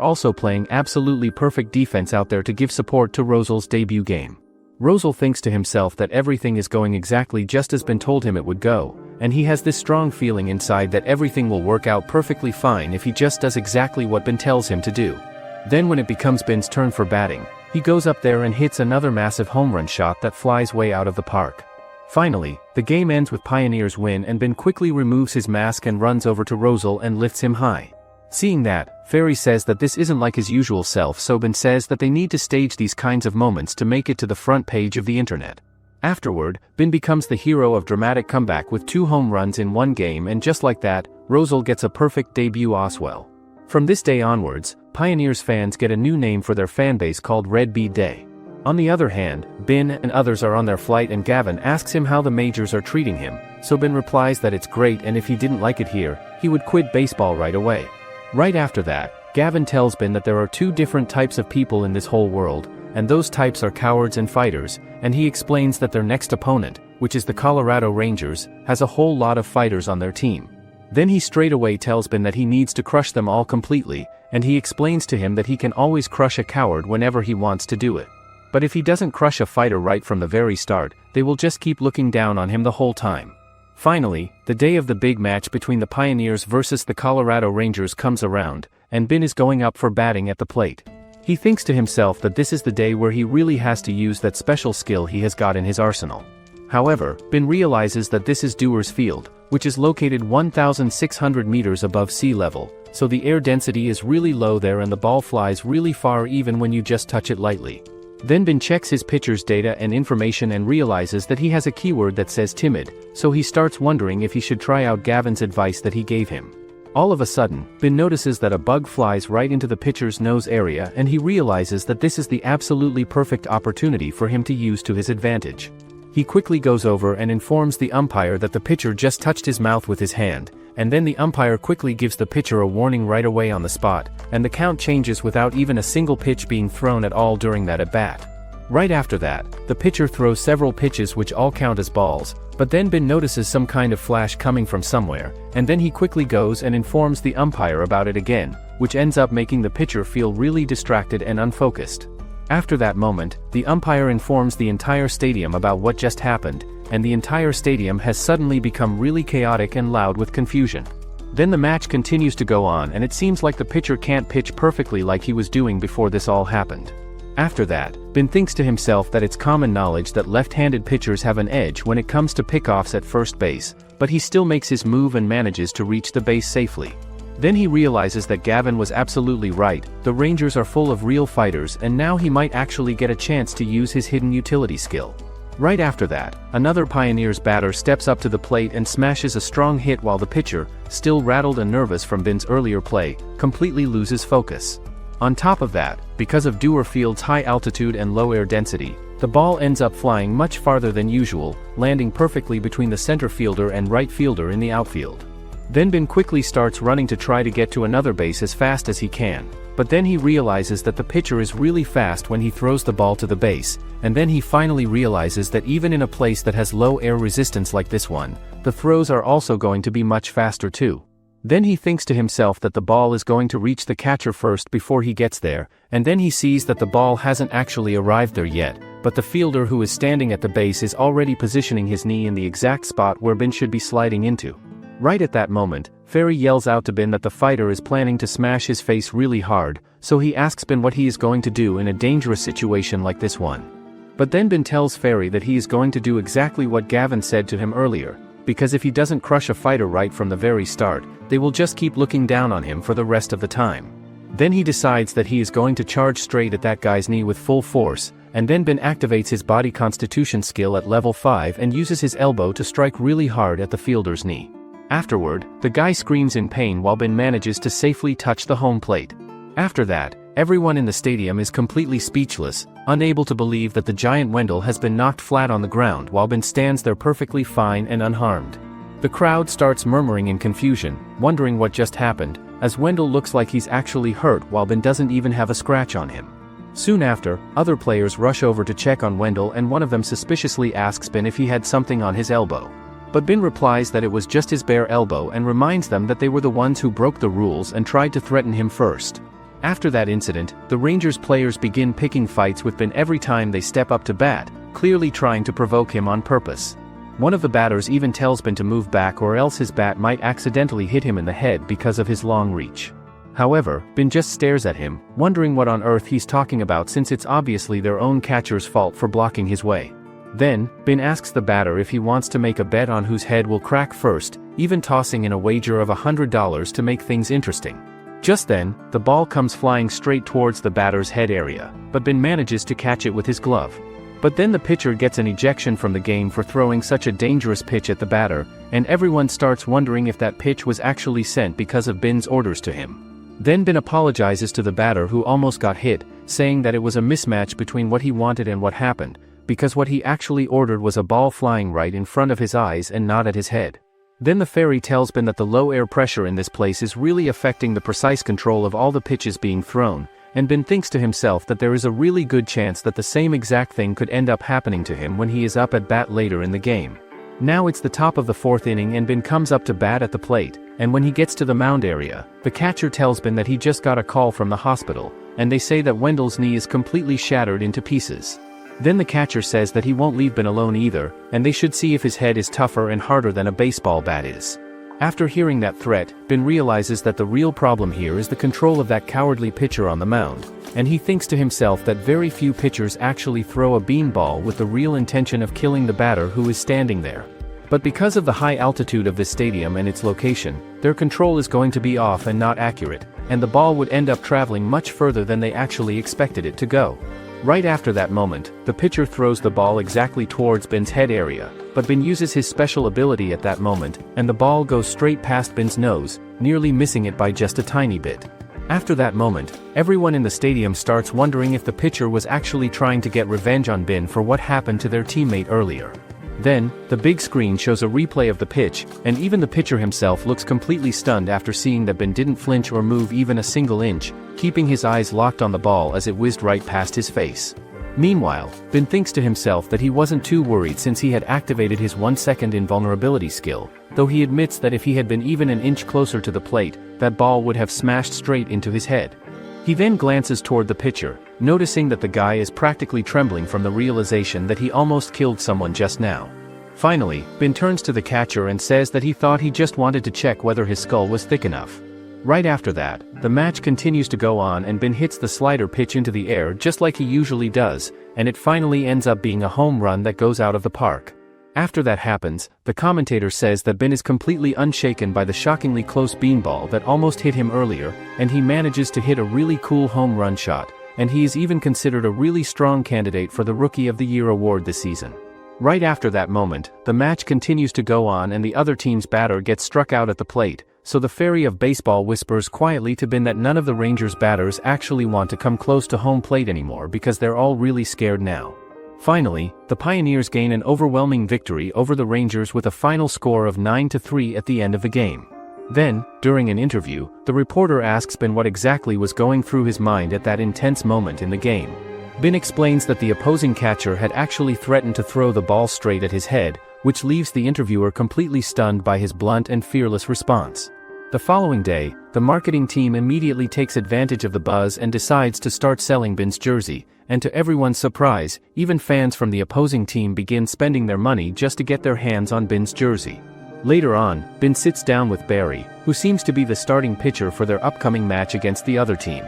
also playing absolutely perfect defense out there to give support to Rosal's debut game. Rosal thinks to himself that everything is going exactly just as Ben told him it would go, and he has this strong feeling inside that everything will work out perfectly fine if he just does exactly what Ben tells him to do. Then when it becomes Ben's turn for batting, he goes up there and hits another massive home run shot that flies way out of the park. Finally, the game ends with Pioneers win and Ben quickly removes his mask and runs over to Rosal and lifts him high. Seeing that, Fairy says that this isn't like his usual self, so Ben says that they need to stage these kinds of moments to make it to the front page of the internet. Afterward, Ben becomes the hero of dramatic comeback with 2 home runs in 1 game, and just like that, Rosal gets a perfect debut as well. From this day onwards, Pioneers fans get a new name for their fanbase called Red Bead Day. On the other hand, Ben and others are on their flight and Gavin asks him how the majors are treating him, so Ben replies that it's great and if he didn't like it here, he would quit baseball right away. Right after that, Gavin tells Ben that there are 2 different types of people in this whole world, and those types are cowards and fighters, and he explains that their next opponent, which is the Colorado Rangers, has a whole lot of fighters on their team. Then he straight away tells Ben that he needs to crush them all completely, and he explains to him that he can always crush a coward whenever he wants to do it. But if he doesn't crush a fighter right from the very start, they will just keep looking down on him the whole time. Finally, the day of the big match between the Pioneers versus the Colorado Rangers comes around, and Ben is going up for batting at the plate. He thinks to himself that this is the day where he really has to use that special skill he has got in his arsenal. However, Ben realizes that this is Dewar's Field, which is located 1,600 meters above sea level, so the air density is really low there and the ball flies really far even when you just touch it lightly. Then Ben checks his pitcher's data and information and realizes that he has a keyword that says timid, so he starts wondering if he should try out Gavin's advice that he gave him. All of a sudden, Ben notices that a bug flies right into the pitcher's nose area and he realizes that this is the absolutely perfect opportunity for him to use to his advantage. He quickly goes over and informs the umpire that the pitcher just touched his mouth with his hand, and then the umpire quickly gives the pitcher a warning right away on the spot, and the count changes without even a single pitch being thrown at all during that at-bat. Right after that, the pitcher throws several pitches which all count as balls, but then Ben notices some kind of flash coming from somewhere, and then he quickly goes and informs the umpire about it again, which ends up making the pitcher feel really distracted and unfocused. After that moment, the umpire informs the entire stadium about what just happened, and the entire stadium has suddenly become really chaotic and loud with confusion. Then the match continues to go on and it seems like the pitcher can't pitch perfectly like he was doing before this all happened. After that, Ben thinks to himself that it's common knowledge that left-handed pitchers have an edge when it comes to pickoffs at first base, but he still makes his move and manages to reach the base safely. Then he realizes that Gavin was absolutely right, the Rangers are full of real fighters and now he might actually get a chance to use his hidden utility skill. Right after that, another Pioneers batter steps up to the plate and smashes a strong hit while the pitcher, still rattled and nervous from Ben's earlier play, completely loses focus. On top of that, because of Dewar Field's high altitude and low air density, the ball ends up flying much farther than usual, landing perfectly between the center fielder and right fielder in the outfield. Then Ben quickly starts running to try to get to another base as fast as he can, but then he realizes that the pitcher is really fast when he throws the ball to the base, and then he finally realizes that even in a place that has low air resistance like this one, the throws are also going to be much faster too. Then he thinks to himself that the ball is going to reach the catcher first before he gets there, and then he sees that the ball hasn't actually arrived there yet, but the fielder who is standing at the base is already positioning his knee in the exact spot where Ben should be sliding into. Right at that moment, Fairy yells out to Ben that the fighter is planning to smash his face really hard, so he asks Ben what he is going to do in a dangerous situation like this one. But then Ben tells Fairy that he is going to do exactly what Gavin said to him earlier, because if he doesn't crush a fighter right from the very start, they will just keep looking down on him for the rest of the time. Then he decides that he is going to charge straight at that guy's knee with full force, and then Bin activates his body constitution skill at level 5 and uses his elbow to strike really hard at the fielder's knee. Afterward, the guy screams in pain while Bin manages to safely touch the home plate. After that, everyone in the stadium is completely speechless, unable to believe that the giant Wendell has been knocked flat on the ground while Bin stands there perfectly fine and unharmed. The crowd starts murmuring in confusion, wondering what just happened, as Wendell looks like he's actually hurt while Bin doesn't even have a scratch on him. Soon after, other players rush over to check on Wendell and one of them suspiciously asks Bin if he had something on his elbow. But Bin replies that it was just his bare elbow and reminds them that they were the ones who broke the rules and tried to threaten him first. After that incident, the Rangers players begin picking fights with Bin every time they step up to bat, clearly trying to provoke him on purpose. One of the batters even tells Bin to move back or else his bat might accidentally hit him in the head because of his long reach. However, Bin just stares at him, wondering what on earth he's talking about since it's obviously their own catcher's fault for blocking his way. Then, Bin asks the batter if he wants to make a bet on whose head will crack first, even tossing in a wager of $100 to make things interesting. Just then, the ball comes flying straight towards the batter's head area, but Bin manages to catch it with his glove. But then the pitcher gets an ejection from the game for throwing such a dangerous pitch at the batter, and everyone starts wondering if that pitch was actually sent because of Bin's orders to him. Then Bin apologizes to the batter who almost got hit, saying that it was a mismatch between what he wanted and what happened, because what he actually ordered was a ball flying right in front of his eyes and not at his head. Then the fairy tells Bin that the low air pressure in this place is really affecting the precise control of all the pitches being thrown, and Bin thinks to himself that there is a really good chance that the same exact thing could end up happening to him when he is up at bat later in the game. Now it's the top of the 4th inning and Bin comes up to bat at the plate, and when he gets to the mound area, the catcher tells Bin that he just got a call from the hospital, and they say that Wendell's knee is completely shattered into pieces. Then the catcher says that he won't leave Bin alone either, and they should see if his head is tougher and harder than a baseball bat is. After hearing that threat, Bin realizes that the real problem here is the control of that cowardly pitcher on the mound, and he thinks to himself that very few pitchers actually throw a beanball with the real intention of killing the batter who is standing there. But because of the high altitude of this stadium and its location, their control is going to be off and not accurate, and the ball would end up traveling much further than they actually expected it to go. Right after that moment, the pitcher throws the ball exactly towards Bin's head area, but Bin uses his special ability at that moment, and the ball goes straight past Bin's nose, nearly missing it by just a tiny bit. After that moment, everyone in the stadium starts wondering if the pitcher was actually trying to get revenge on Bin for what happened to their teammate earlier. Then, the big screen shows a replay of the pitch, and even the pitcher himself looks completely stunned after seeing that Bin didn't flinch or move even a single inch, keeping his eyes locked on the ball as it whizzed right past his face. Meanwhile, Bin thinks to himself that he wasn't too worried since he had activated his 1-second invulnerability skill, though he admits that if he had been even an inch closer to the plate, that ball would have smashed straight into his head. He then glances toward the pitcher, noticing that the guy is practically trembling from the realization that he almost killed someone just now. Finally, Bin turns to the catcher and says that he thought he just wanted to check whether his skull was thick enough. Right after that, the match continues to go on and Bin hits the slider pitch into the air just like he usually does, and it finally ends up being a home run that goes out of the park. After that happens, the commentator says that Bin is completely unshaken by the shockingly close beanball that almost hit him earlier, and he manages to hit a really cool home run shot, and he is even considered a really strong candidate for the Rookie of the Year award this season. Right after that moment, the match continues to go on and the other team's batter gets struck out at the plate, so the fairy of baseball whispers quietly to Bin that none of the Rangers' batters actually want to come close to home plate anymore because they're all really scared now. Finally, the Pioneers gain an overwhelming victory over the Rangers with a final score of 9-3 at the end of the game. Then, during an interview, the reporter asks Bin what exactly was going through his mind at that intense moment in the game. Bin explains that the opposing catcher had actually threatened to throw the ball straight at his head, which leaves the interviewer completely stunned by his blunt and fearless response. The following day, the marketing team immediately takes advantage of the buzz and decides to start selling Bin's jersey, and to everyone's surprise, even fans from the opposing team begin spending their money just to get their hands on Bin's jersey. Later on, Bin sits down with Barry, who seems to be the starting pitcher for their upcoming match against the other team.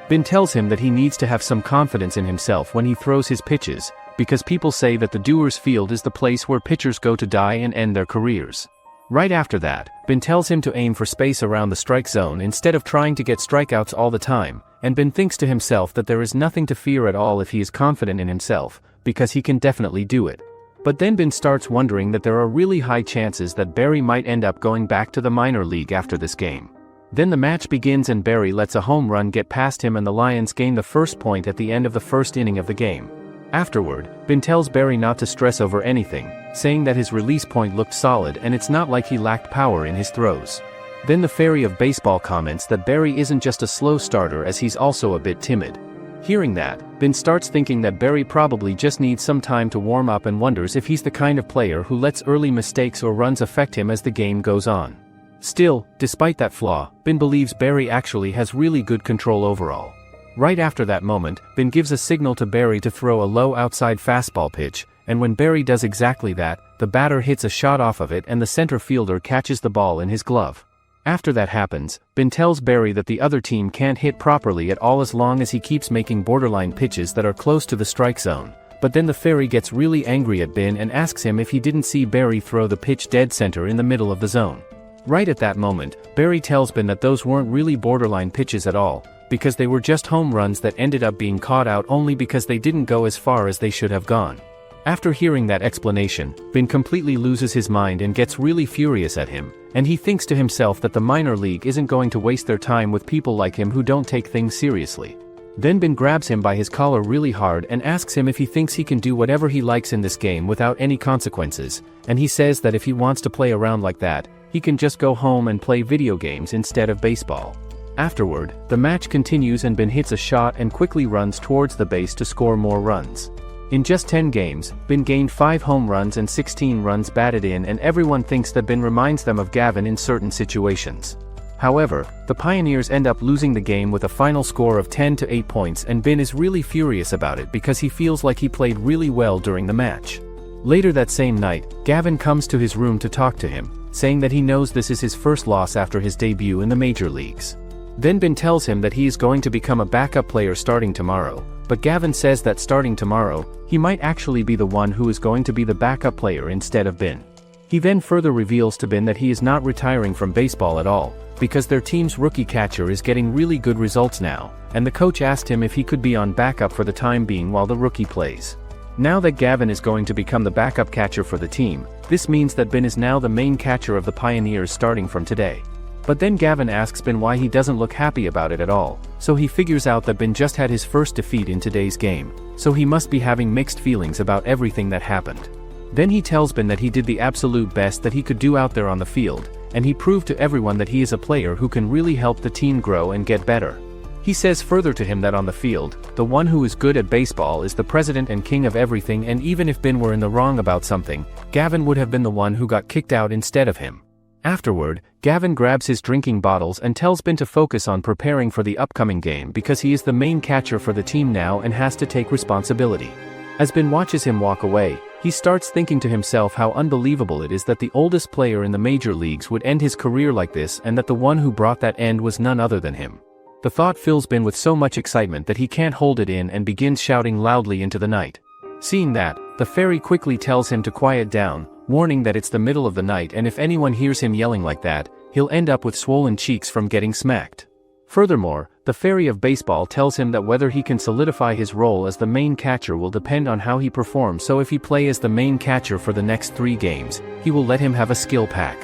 Bin tells him that he needs to have some confidence in himself when he throws his pitches, because people say that the Doers Field is the place where pitchers go to die and end their careers. Right after that, Bin tells him to aim for space around the strike zone instead of trying to get strikeouts all the time, and Bin thinks to himself that there is nothing to fear at all if he is confident in himself, because he can definitely do it. But then Bin starts wondering that there are really high chances that Barry might end up going back to the minor league after this game. Then the match begins and Barry lets a home run get past him and the Lions gain the first point at the end of the first inning of the game. Afterward, Bin tells Barry not to stress over anything, saying that his release point looked solid and it's not like he lacked power in his throws. Then the fairy of baseball comments that Barry isn't just a slow starter as he's also a bit timid. Hearing that, Bin starts thinking that Barry probably just needs some time to warm up and wonders if he's the kind of player who lets early mistakes or runs affect him as the game goes on. Still, despite that flaw, Bin believes Barry actually has really good control overall. Right after that moment, Bin gives a signal to Barry to throw a low outside fastball pitch, and when Barry does exactly that, the batter hits a shot off of it and the center fielder catches the ball in his glove. After that happens, Bin tells Barry that the other team can't hit properly at all as long as he keeps making borderline pitches that are close to the strike zone, but then the fairy gets really angry at Bin and asks him if he didn't see Barry throw the pitch dead center in the middle of the zone. Right at that moment, Barry tells Bin that those weren't really borderline pitches at all, because they were just home runs that ended up being caught out only because they didn't go as far as they should have gone. After hearing that explanation, Bin completely loses his mind and gets really furious at him, and he thinks to himself that the minor league isn't going to waste their time with people like him who don't take things seriously. Then Bin grabs him by his collar really hard and asks him if he thinks he can do whatever he likes in this game without any consequences, and he says that if he wants to play around like that, he can just go home and play video games instead of baseball. Afterward, the match continues and Bin hits a shot and quickly runs towards the base to score more runs. In just 10 games, Bin gained 5 home runs and 16 runs batted in, and everyone thinks that Bin reminds them of Gavin in certain situations. However, the Pioneers end up losing the game with a final score of 10-8 points, and Bin is really furious about it because he feels like he played really well during the match. Later that same night, Gavin comes to his room to talk to him, saying that he knows this is his first loss after his debut in the major leagues. Then Bin tells him that he is going to become a backup player starting tomorrow, but Gavin says that starting tomorrow, he might actually be the one who is going to be the backup player instead of Bin. He then further reveals to Bin that he is not retiring from baseball at all, because their team's rookie catcher is getting really good results now, and the coach asked him if he could be on backup for the time being while the rookie plays. Now that Gavin is going to become the backup catcher for the team, this means that Bin is now the main catcher of the Pioneers starting from today. But then Gavin asks Bin why he doesn't look happy about it at all, so he figures out that Bin just had his first defeat in today's game, so he must be having mixed feelings about everything that happened. Then he tells Bin that he did the absolute best that he could do out there on the field, and he proved to everyone that he is a player who can really help the team grow and get better. He says further to him that on the field, the one who is good at baseball is the president and king of everything, and even if Bin were in the wrong about something, Gavin would have been the one who got kicked out instead of him. Afterward, Gavin grabs his drinking bottles and tells Bin to focus on preparing for the upcoming game because he is the main catcher for the team now and has to take responsibility. As Bin watches him walk away, he starts thinking to himself how unbelievable it is that the oldest player in the major leagues would end his career like this, and that the one who brought that end was none other than him. The thought fills Bin with so much excitement that he can't hold it in and begins shouting loudly into the night. Seeing that, the fairy quickly tells him to quiet down, warning that it's the middle of the night and if anyone hears him yelling like that, he'll end up with swollen cheeks from getting smacked. Furthermore, the fairy of baseball tells him that whether he can solidify his role as the main catcher will depend on how he performs, so if he plays as the main catcher for the next 3 games, he will let him have a skill pack.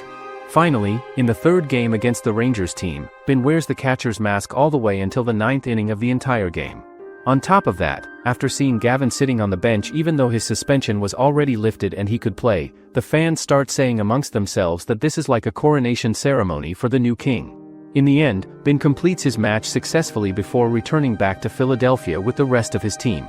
Finally, in the 3rd game against the Rangers team, Bin wears the catcher's mask all the way until the 9th inning of the entire game. On top of that, after seeing Gavin sitting on the bench even though his suspension was already lifted and he could play, the fans start saying amongst themselves that this is like a coronation ceremony for the new king. In the end, Bin completes his match successfully before returning back to Philadelphia with the rest of his team.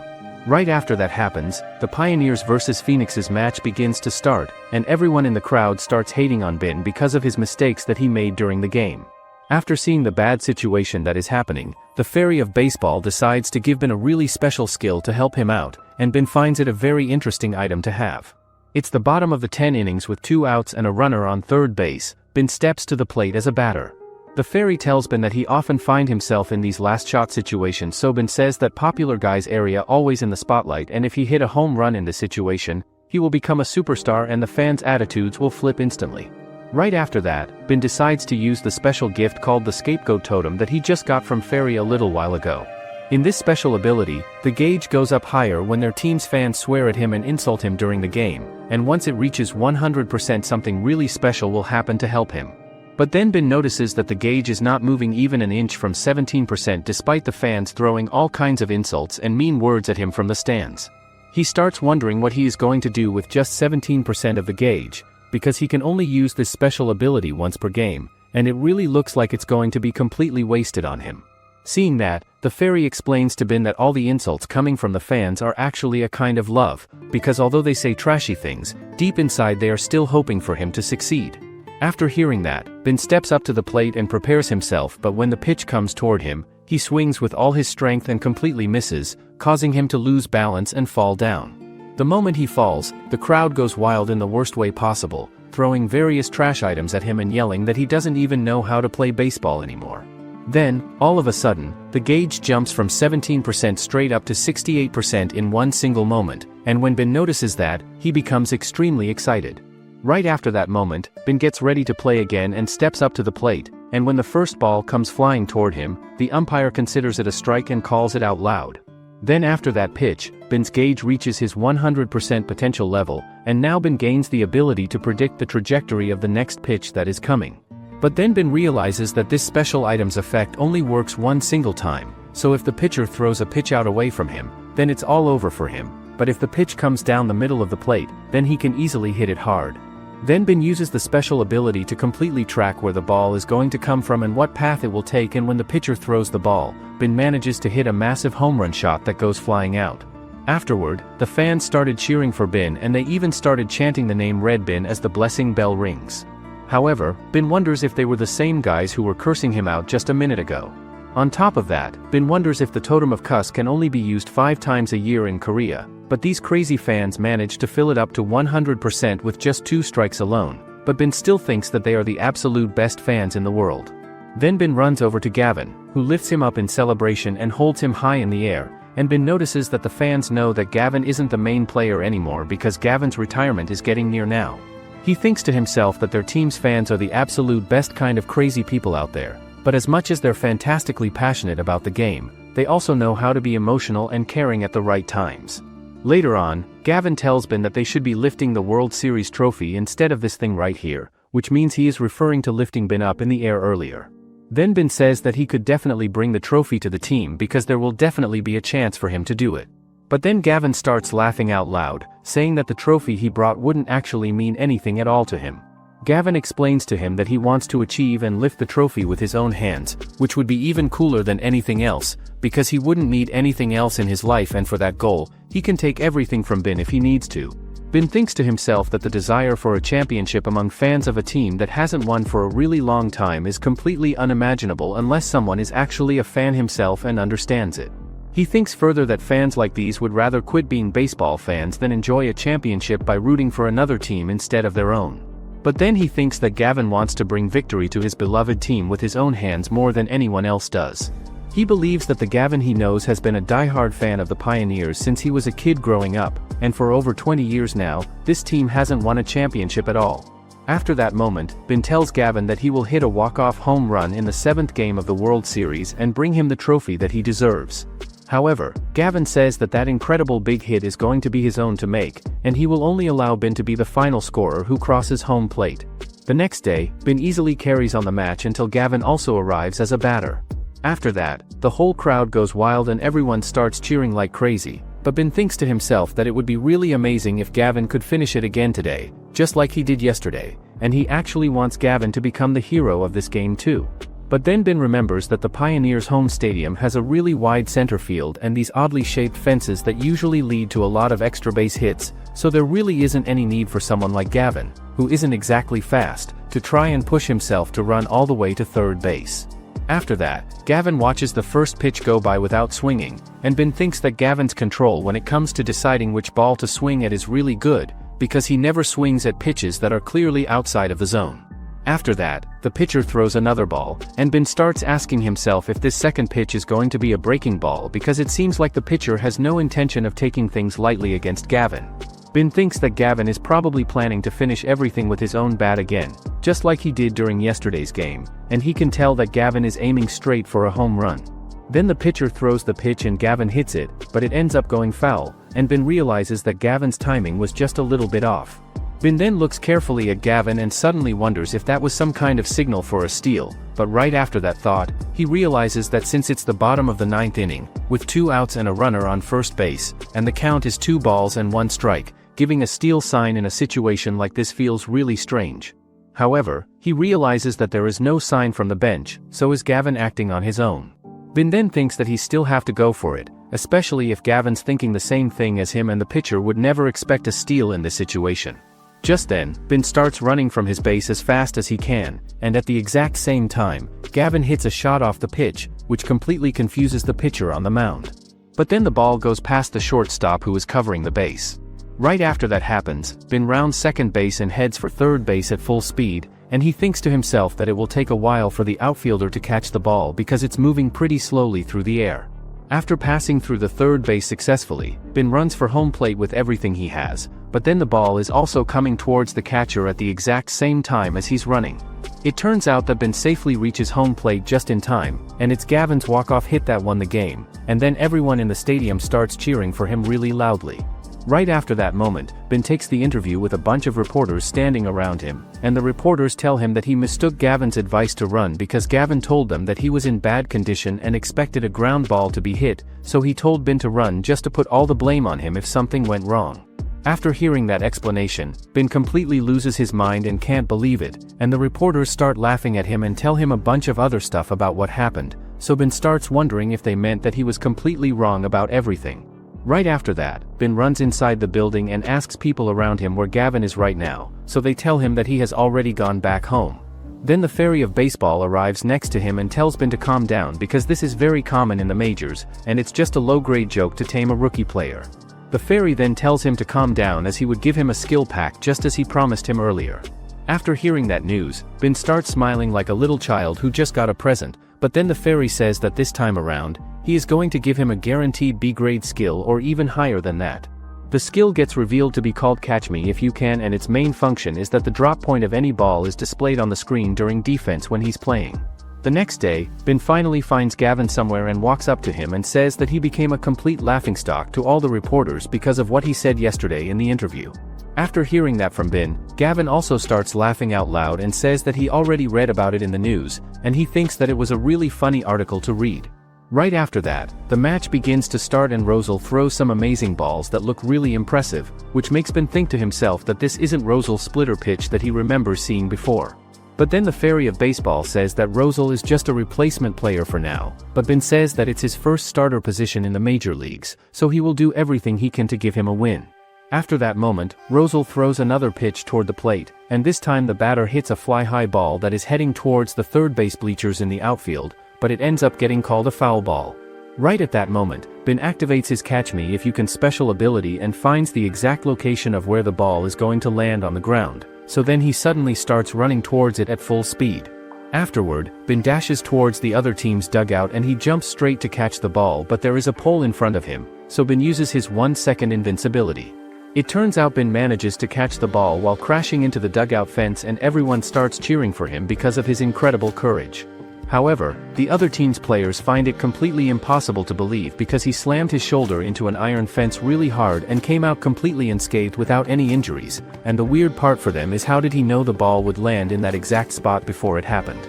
Right after that happens, the Pioneers vs Phoenix's match begins to start, and everyone in the crowd starts hating on Bin because of his mistakes that he made during the game. After seeing the bad situation that is happening, the fairy of baseball decides to give Bin a really special skill to help him out, and Bin finds it a very interesting item to have. It's the bottom of the 10 innings with 2 outs and a runner on 3rd base. Bin steps to the plate as a batter. The fairy tells Bin that he often finds himself in these last shot situations, so Bin says that popular guy's area always in the spotlight, and if he hit a home run in this situation, he will become a superstar and the fans' attitudes will flip instantly. Right after that, Bin decides to use the special gift called the scapegoat totem that he just got from Fairy a little while ago. In this special ability, the gauge goes up higher when their team's fans swear at him and insult him during the game, and once it reaches 100% something really special will happen to help him. But then Bin notices that the gauge is not moving even an inch from 17% despite the fans throwing all kinds of insults and mean words at him from the stands. He starts wondering what he is going to do with just 17% of the gauge, because he can only use this special ability once per game, and it really looks like it's going to be completely wasted on him. Seeing that, the fairy explains to Bin that all the insults coming from the fans are actually a kind of love, because although they say trashy things, deep inside they are still hoping for him to succeed. After hearing that, Bin steps up to the plate and prepares himself, but when the pitch comes toward him, he swings with all his strength and completely misses, causing him to lose balance and fall down. The moment he falls, the crowd goes wild in the worst way possible, throwing various trash items at him and yelling that he doesn't even know how to play baseball anymore. Then, all of a sudden, the gauge jumps from 17% straight up to 68% in one single moment, and when Bin notices that, he becomes extremely excited. Right after that moment, Bin gets ready to play again and steps up to the plate, and when the first ball comes flying toward him, the umpire considers it a strike and calls it out loud. Then after that pitch, Bin's gauge reaches his 100% potential level, and now Bin gains the ability to predict the trajectory of the next pitch that is coming. But then Bin realizes that this special item's effect only works one single time, so if the pitcher throws a pitch out away from him, then it's all over for him, but if the pitch comes down the middle of the plate, then he can easily hit it hard. Then Bin uses the special ability to completely track where the ball is going to come from and what path it will take, and when the pitcher throws the ball, Bin manages to hit a massive home run shot that goes flying out. Afterward, the fans started cheering for Bin and they even started chanting the name Red Bin as the blessing bell rings. However, Bin wonders if they were the same guys who were cursing him out just a minute ago. On top of that, Bin wonders if the totem of cuss can only be used 5 times a year in Korea, but these crazy fans manage to fill it up to 100% with just 2 strikes alone, but Bin still thinks that they are the absolute best fans in the world. Then Bin runs over to Gavin, who lifts him up in celebration and holds him high in the air, and Bin notices that the fans know that Gavin isn't the main player anymore because Gavin's retirement is getting near now. He thinks to himself that their team's fans are the absolute best kind of crazy people out there, but as much as they're fantastically passionate about the game, they also know how to be emotional and caring at the right times. Later on, Gavin tells Bin that they should be lifting the World Series trophy instead of this thing right here, which means he is referring to lifting Bin up in the air earlier. Then Bin says that he could definitely bring the trophy to the team because there will definitely be a chance for him to do it. But then Gavin starts laughing out loud, saying that the trophy he brought wouldn't actually mean anything at all to him. Gavin explains to him that he wants to achieve and lift the trophy with his own hands, which would be even cooler than anything else, because he wouldn't need anything else in his life, and for that goal, he can take everything from Bin if he needs to. Bin thinks to himself that the desire for a championship among fans of a team that hasn't won for a really long time is completely unimaginable unless someone is actually a fan himself and understands it. He thinks further that fans like these would rather quit being baseball fans than enjoy a championship by rooting for another team instead of their own. But then he thinks that Gavin wants to bring victory to his beloved team with his own hands more than anyone else does. He believes that the Gavin he knows has been a diehard fan of the Pioneers since he was a kid growing up, and for over 20 years now, this team hasn't won a championship at all. After that moment, Bin tells Gavin that he will hit a walk-off home run in the 7th game of the World Series and bring him the trophy that he deserves. However, Gavin says that that incredible big hit is going to be his own to make, and he will only allow Bin to be the final scorer who crosses home plate. The next day, Bin easily carries on the match until Gavin also arrives as a batter. After that, the whole crowd goes wild and everyone starts cheering like crazy, but Bin thinks to himself that it would be really amazing if Gavin could finish it again today, just like he did yesterday, and he actually wants Gavin to become the hero of this game too. But then Bin remembers that the Pioneers' home stadium has a really wide center field and these oddly shaped fences that usually lead to a lot of extra base hits, so there really isn't any need for someone like Gavin, who isn't exactly fast, to try and push himself to run all the way to third base. After that, Gavin watches the first pitch go by without swinging, and Bin thinks that Gavin's control when it comes to deciding which ball to swing at is really good, because he never swings at pitches that are clearly outside of the zone. After that, the pitcher throws another ball, and Bin starts asking himself if this second pitch is going to be a breaking ball because it seems like the pitcher has no intention of taking things lightly against Gavin. Bin thinks that Gavin is probably planning to finish everything with his own bat again, just like he did during yesterday's game, and he can tell that Gavin is aiming straight for a home run. Then the pitcher throws the pitch and Gavin hits it, but it ends up going foul, and Ben realizes that Gavin's timing was just a little bit off. Ben then looks carefully at Gavin and suddenly wonders if that was some kind of signal for a steal, but right after that thought, he realizes that since it's the bottom of the 9th inning, with 2 outs and a runner on first base, and the count is 2 balls and 1 strike, giving a steal sign in a situation like this feels really strange. However, he realizes that there is no sign from the bench, so is Gavin acting on his own? Ben then thinks that he still have to go for it, especially if Gavin's thinking the same thing as him and the pitcher would never expect a steal in this situation. Just then, Ben starts running from his base as fast as he can, and at the exact same time, Gavin hits a shot off the pitch, which completely confuses the pitcher on the mound. But then the ball goes past the shortstop who is covering the base. Right after that happens, Ben rounds second base and heads for third base at full speed, and he thinks to himself that it will take a while for the outfielder to catch the ball because it's moving pretty slowly through the air. After passing through the third base successfully, Ben runs for home plate with everything he has, but then the ball is also coming towards the catcher at the exact same time as he's running. It turns out that Ben safely reaches home plate just in time, and it's Gavin's walk-off hit that won the game, and then everyone in the stadium starts cheering for him really loudly. Right after that moment, Ben takes the interview with a bunch of reporters standing around him, and the reporters tell him that he mistook Gavin's advice to run because Gavin told them that he was in bad condition and expected a ground ball to be hit, so he told Ben to run just to put all the blame on him if something went wrong. After hearing that explanation, Ben completely loses his mind and can't believe it, and the reporters start laughing at him and tell him a bunch of other stuff about what happened, so Ben starts wondering if they meant that he was completely wrong about everything. Right after that, Ben runs inside the building and asks people around him where Gavin is right now, so they tell him that he has already gone back home. Then the fairy of baseball arrives next to him and tells Ben to calm down because this is very common in the majors, and it's just a low-grade joke to tame a rookie player. The fairy then tells him to calm down as he would give him a skill pack just as he promised him earlier. After hearing that news, Ben starts smiling like a little child who just got a present, but then the fairy says that this time around, he is going to give him a guaranteed B-grade skill or even higher than that. The skill gets revealed to be called Catch Me If You Can, and its main function is that the drop point of any ball is displayed on the screen during defense when he's playing. The next day, Ben finally finds Gavin somewhere and walks up to him and says that he became a complete laughingstock to all the reporters because of what he said yesterday in the interview. After hearing that from Ben, Gavin also starts laughing out loud and says that he already read about it in the news, and he thinks that it was a really funny article to read. Right after that, the match begins to start and Rosal throws some amazing balls that look really impressive, which makes Ben think to himself that this isn't Rosal's splitter pitch that he remembers seeing before. But then the fairy of baseball says that Rosal is just a replacement player for now, but Ben says that it's his first starter position in the major leagues, so he will do everything he can to give him a win. After that moment, Rosal throws another pitch toward the plate, and this time the batter hits a fly-high ball that is heading towards the third base bleachers in the outfield, but it ends up getting called a foul ball. Right at that moment, Ben activates his Catch Me If You Can special ability and finds the exact location of where the ball is going to land on the ground, so then he suddenly starts running towards it at full speed. Afterward, Ben dashes towards the other team's dugout and he jumps straight to catch the ball, but there is a pole in front of him, so Ben uses his 1-second invincibility. It turns out Ben manages to catch the ball while crashing into the dugout fence, and everyone starts cheering for him because of his incredible courage. However, the other team's players find it completely impossible to believe because he slammed his shoulder into an iron fence really hard and came out completely unscathed without any injuries, and the weird part for them is how did he know the ball would land in that exact spot before it happened.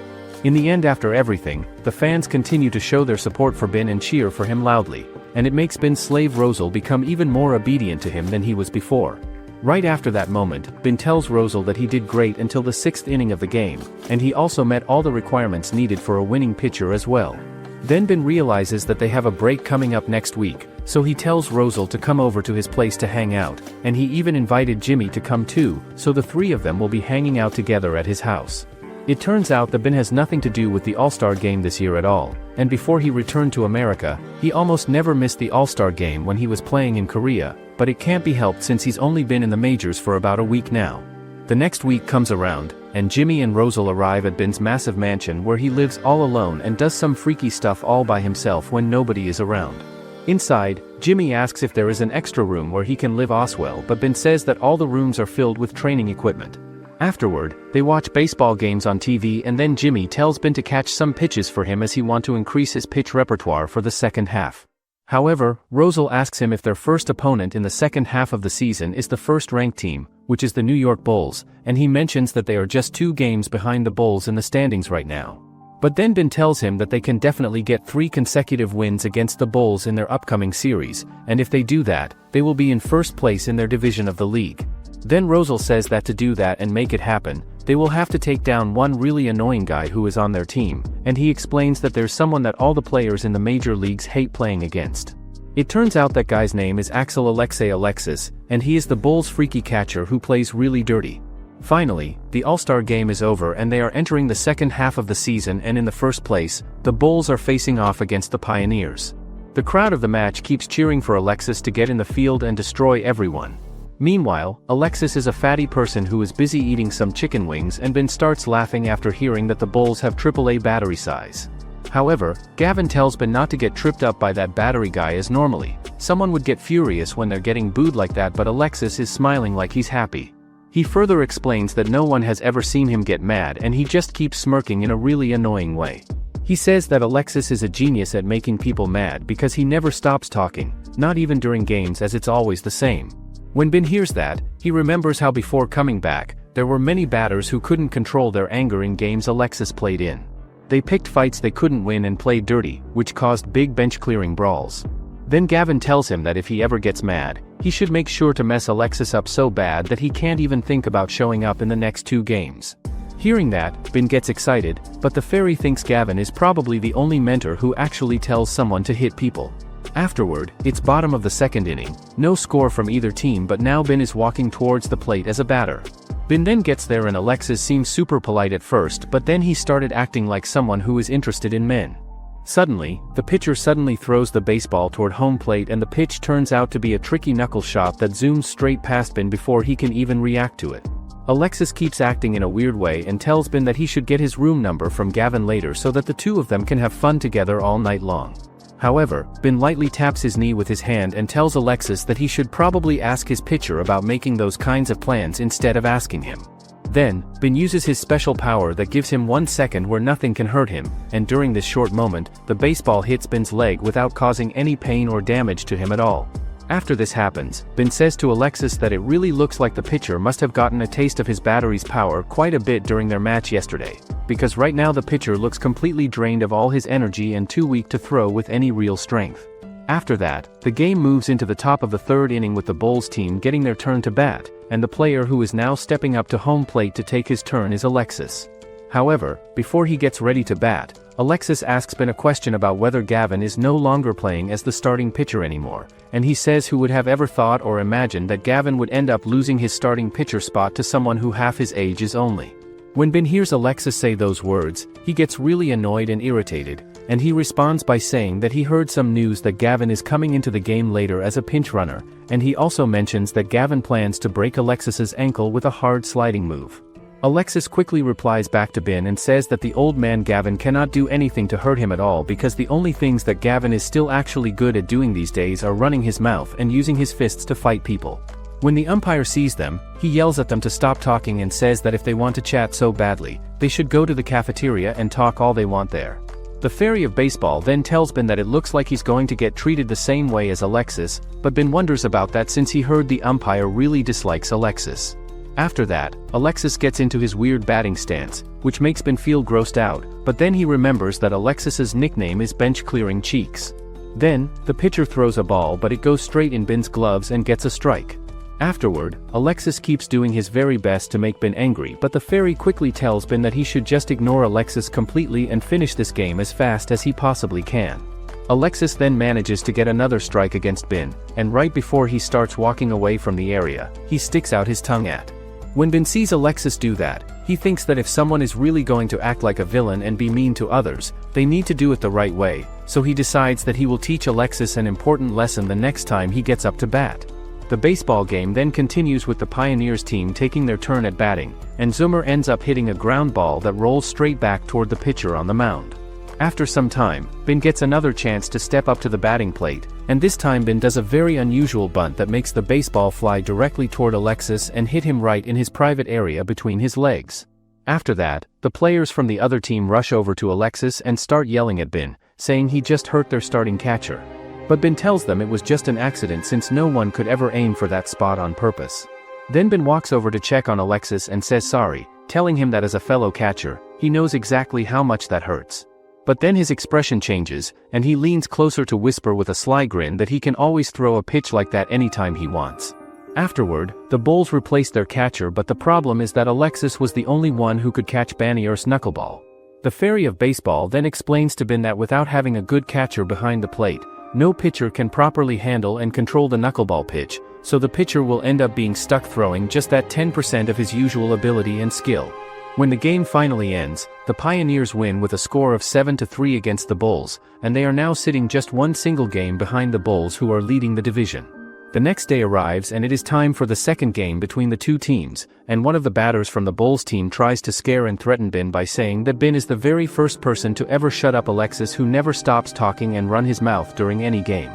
In the end, after everything, the fans continue to show their support for Ben and cheer for him loudly, and it makes Ben's slave Rosal become even more obedient to him than he was before. Right after that moment, Ben tells Rosal that he did great until the 6th inning of the game, and he also met all the requirements needed for a winning pitcher as well. Then Ben realizes that they have a break coming up next week, so he tells Rosal to come over to his place to hang out, and he even invited Jimmy to come too, so the three of them will be hanging out together at his house. It turns out that Ben has nothing to do with the All-Star game this year at all, and before he returned to America, he almost never missed the All-Star game when he was playing in Korea, but it can't be helped since he's only been in the majors for about a week now. The next week comes around, and Jimmy and Rosal arrive at Ben's massive mansion where he lives all alone and does some freaky stuff all by himself when nobody is around. Inside, Jimmy asks if there is an extra room where he can live as well, but Ben says that all the rooms are filled with training equipment. Afterward, they watch baseball games on TV and then Jimmy tells Ben to catch some pitches for him as he wants to increase his pitch repertoire for the second half. However, Rosal asks him if their first opponent in the second half of the season is the first-ranked team, which is the New York Bulls, and he mentions that they are just 2 games behind the Bulls in the standings right now. But then Ben tells him that they can definitely get 3 consecutive wins against the Bulls in their upcoming series, and if they do that, they will be in first place in their division of the league. Then Rosal says that to do that and make it happen, they will have to take down one really annoying guy who is on their team, and he explains that there's someone that all the players in the major leagues hate playing against. It turns out that guy's name is Axel Alexei Alexis, and he is the Bulls' freaky catcher who plays really dirty. Finally, the All-Star game is over and they are entering the second half of the season, and in the first place, the Bulls are facing off against the Pioneers. The crowd of the match keeps cheering for Alexis to get in the field and destroy everyone. Meanwhile, Alexis is a fatty person who is busy eating some chicken wings, and Ben starts laughing after hearing that the Bulls have AAA battery size. However, Gavin tells Ben not to get tripped up by that battery guy, as normally, someone would get furious when they're getting booed like that, but Alexis is smiling like he's happy. He further explains that no one has ever seen him get mad and he just keeps smirking in a really annoying way. He says that Alexis is a genius at making people mad because he never stops talking, not even during games, as it's always the same. When Ben hears that, he remembers how before coming back, there were many batters who couldn't control their anger in games Alexis played in. They picked fights they couldn't win and played dirty, which caused big bench-clearing brawls. Then Gavin tells him that if he ever gets mad, he should make sure to mess Alexis up so bad that he can't even think about showing up in the next 2 games. Hearing that, Ben gets excited, but the fairy thinks Gavin is probably the only mentor who actually tells someone to hit people. Afterward, it's bottom of the second inning, no score from either team, but now Ben is walking towards the plate as a batter. Ben then gets there and Alexis seems super polite at first, but then he started acting like someone who is interested in men. Suddenly, the pitcher suddenly throws the baseball toward home plate and the pitch turns out to be a tricky knuckle shot that zooms straight past Ben before he can even react to it. Alexis keeps acting in a weird way and tells Ben that he should get his room number from Gavin later so that the two of them can have fun together all night long. However, Ben lightly taps his knee with his hand and tells Alexis that he should probably ask his pitcher about making those kinds of plans instead of asking him. Then, Ben uses his special power that gives him 1 second where nothing can hurt him, and during this short moment, the baseball hits Ben's leg without causing any pain or damage to him at all. After this happens, Ben says to Alexis that it really looks like the pitcher must have gotten a taste of his battery's power quite a bit during their match yesterday, because right now the pitcher looks completely drained of all his energy and too weak to throw with any real strength. After that, the game moves into the top of the third inning with the Bulls team getting their turn to bat, and the player who is now stepping up to home plate to take his turn is Alexis. However, before he gets ready to bat, Alexis asks Ben a question about whether Gavin is no longer playing as the starting pitcher anymore, and he says who would have ever thought or imagined that Gavin would end up losing his starting pitcher spot to someone who half his age is only. When Ben hears Alexis say those words, he gets really annoyed and irritated, and he responds by saying that he heard some news that Gavin is coming into the game later as a pinch runner, and he also mentions that Gavin plans to break Alexis's ankle with a hard sliding move. Alexis quickly replies back to Ben and says that the old man Gavin cannot do anything to hurt him at all because the only things that Gavin is still actually good at doing these days are running his mouth and using his fists to fight people. When the umpire sees them, he yells at them to stop talking and says that if they want to chat so badly, they should go to the cafeteria and talk all they want there. The fairy of baseball then tells Ben that it looks like he's going to get treated the same way as Alexis, but Ben wonders about that since he heard the umpire really dislikes Alexis. After that, Alexis gets into his weird batting stance, which makes Ben feel grossed out, but then he remembers that Alexis's nickname is Bench Clearing Cheeks. Then, the pitcher throws a ball but it goes straight in Ben's gloves and gets a strike. Afterward, Alexis keeps doing his very best to make Ben angry, but the fairy quickly tells Ben that he should just ignore Alexis completely and finish this game as fast as he possibly can. Alexis then manages to get another strike against Ben, and right before he starts walking away from the area, he sticks out his tongue at. When Ben sees Alexis do that, he thinks that if someone is really going to act like a villain and be mean to others, they need to do it the right way, so he decides that he will teach Alexis an important lesson the next time he gets up to bat. The baseball game then continues with the Pioneers team taking their turn at batting, and Zoomer ends up hitting a ground ball that rolls straight back toward the pitcher on the mound. After some time, Bin gets another chance to step up to the batting plate, and this time Bin does a very unusual bunt that makes the baseball fly directly toward Alexis and hit him right in his private area between his legs. After that, the players from the other team rush over to Alexis and start yelling at Bin, saying he just hurt their starting catcher. But Bin tells them it was just an accident since no one could ever aim for that spot on purpose. Then Bin walks over to check on Alexis and says sorry, telling him that as a fellow catcher, he knows exactly how much that hurts. But then his expression changes, and he leans closer to whisper with a sly grin that he can always throw a pitch like that anytime he wants. Afterward, the Bulls replace their catcher, but the problem is that Alexis was the only one who could catch Banier's knuckleball. The fairy of baseball then explains to Bin that without having a good catcher behind the plate, no pitcher can properly handle and control the knuckleball pitch, so the pitcher will end up being stuck throwing just that 10% of his usual ability and skill. When the game finally ends, the Pioneers win with a score of 7-3 against the Bulls, and they are now sitting just one single game behind the Bulls, who are leading the division. The next day arrives and it is time for the second game between the two teams, and one of the batters from the Bulls team tries to scare and threaten Bin by saying that Bin is the very first person to ever shut up Alexis, who never stops talking and run his mouth during any game.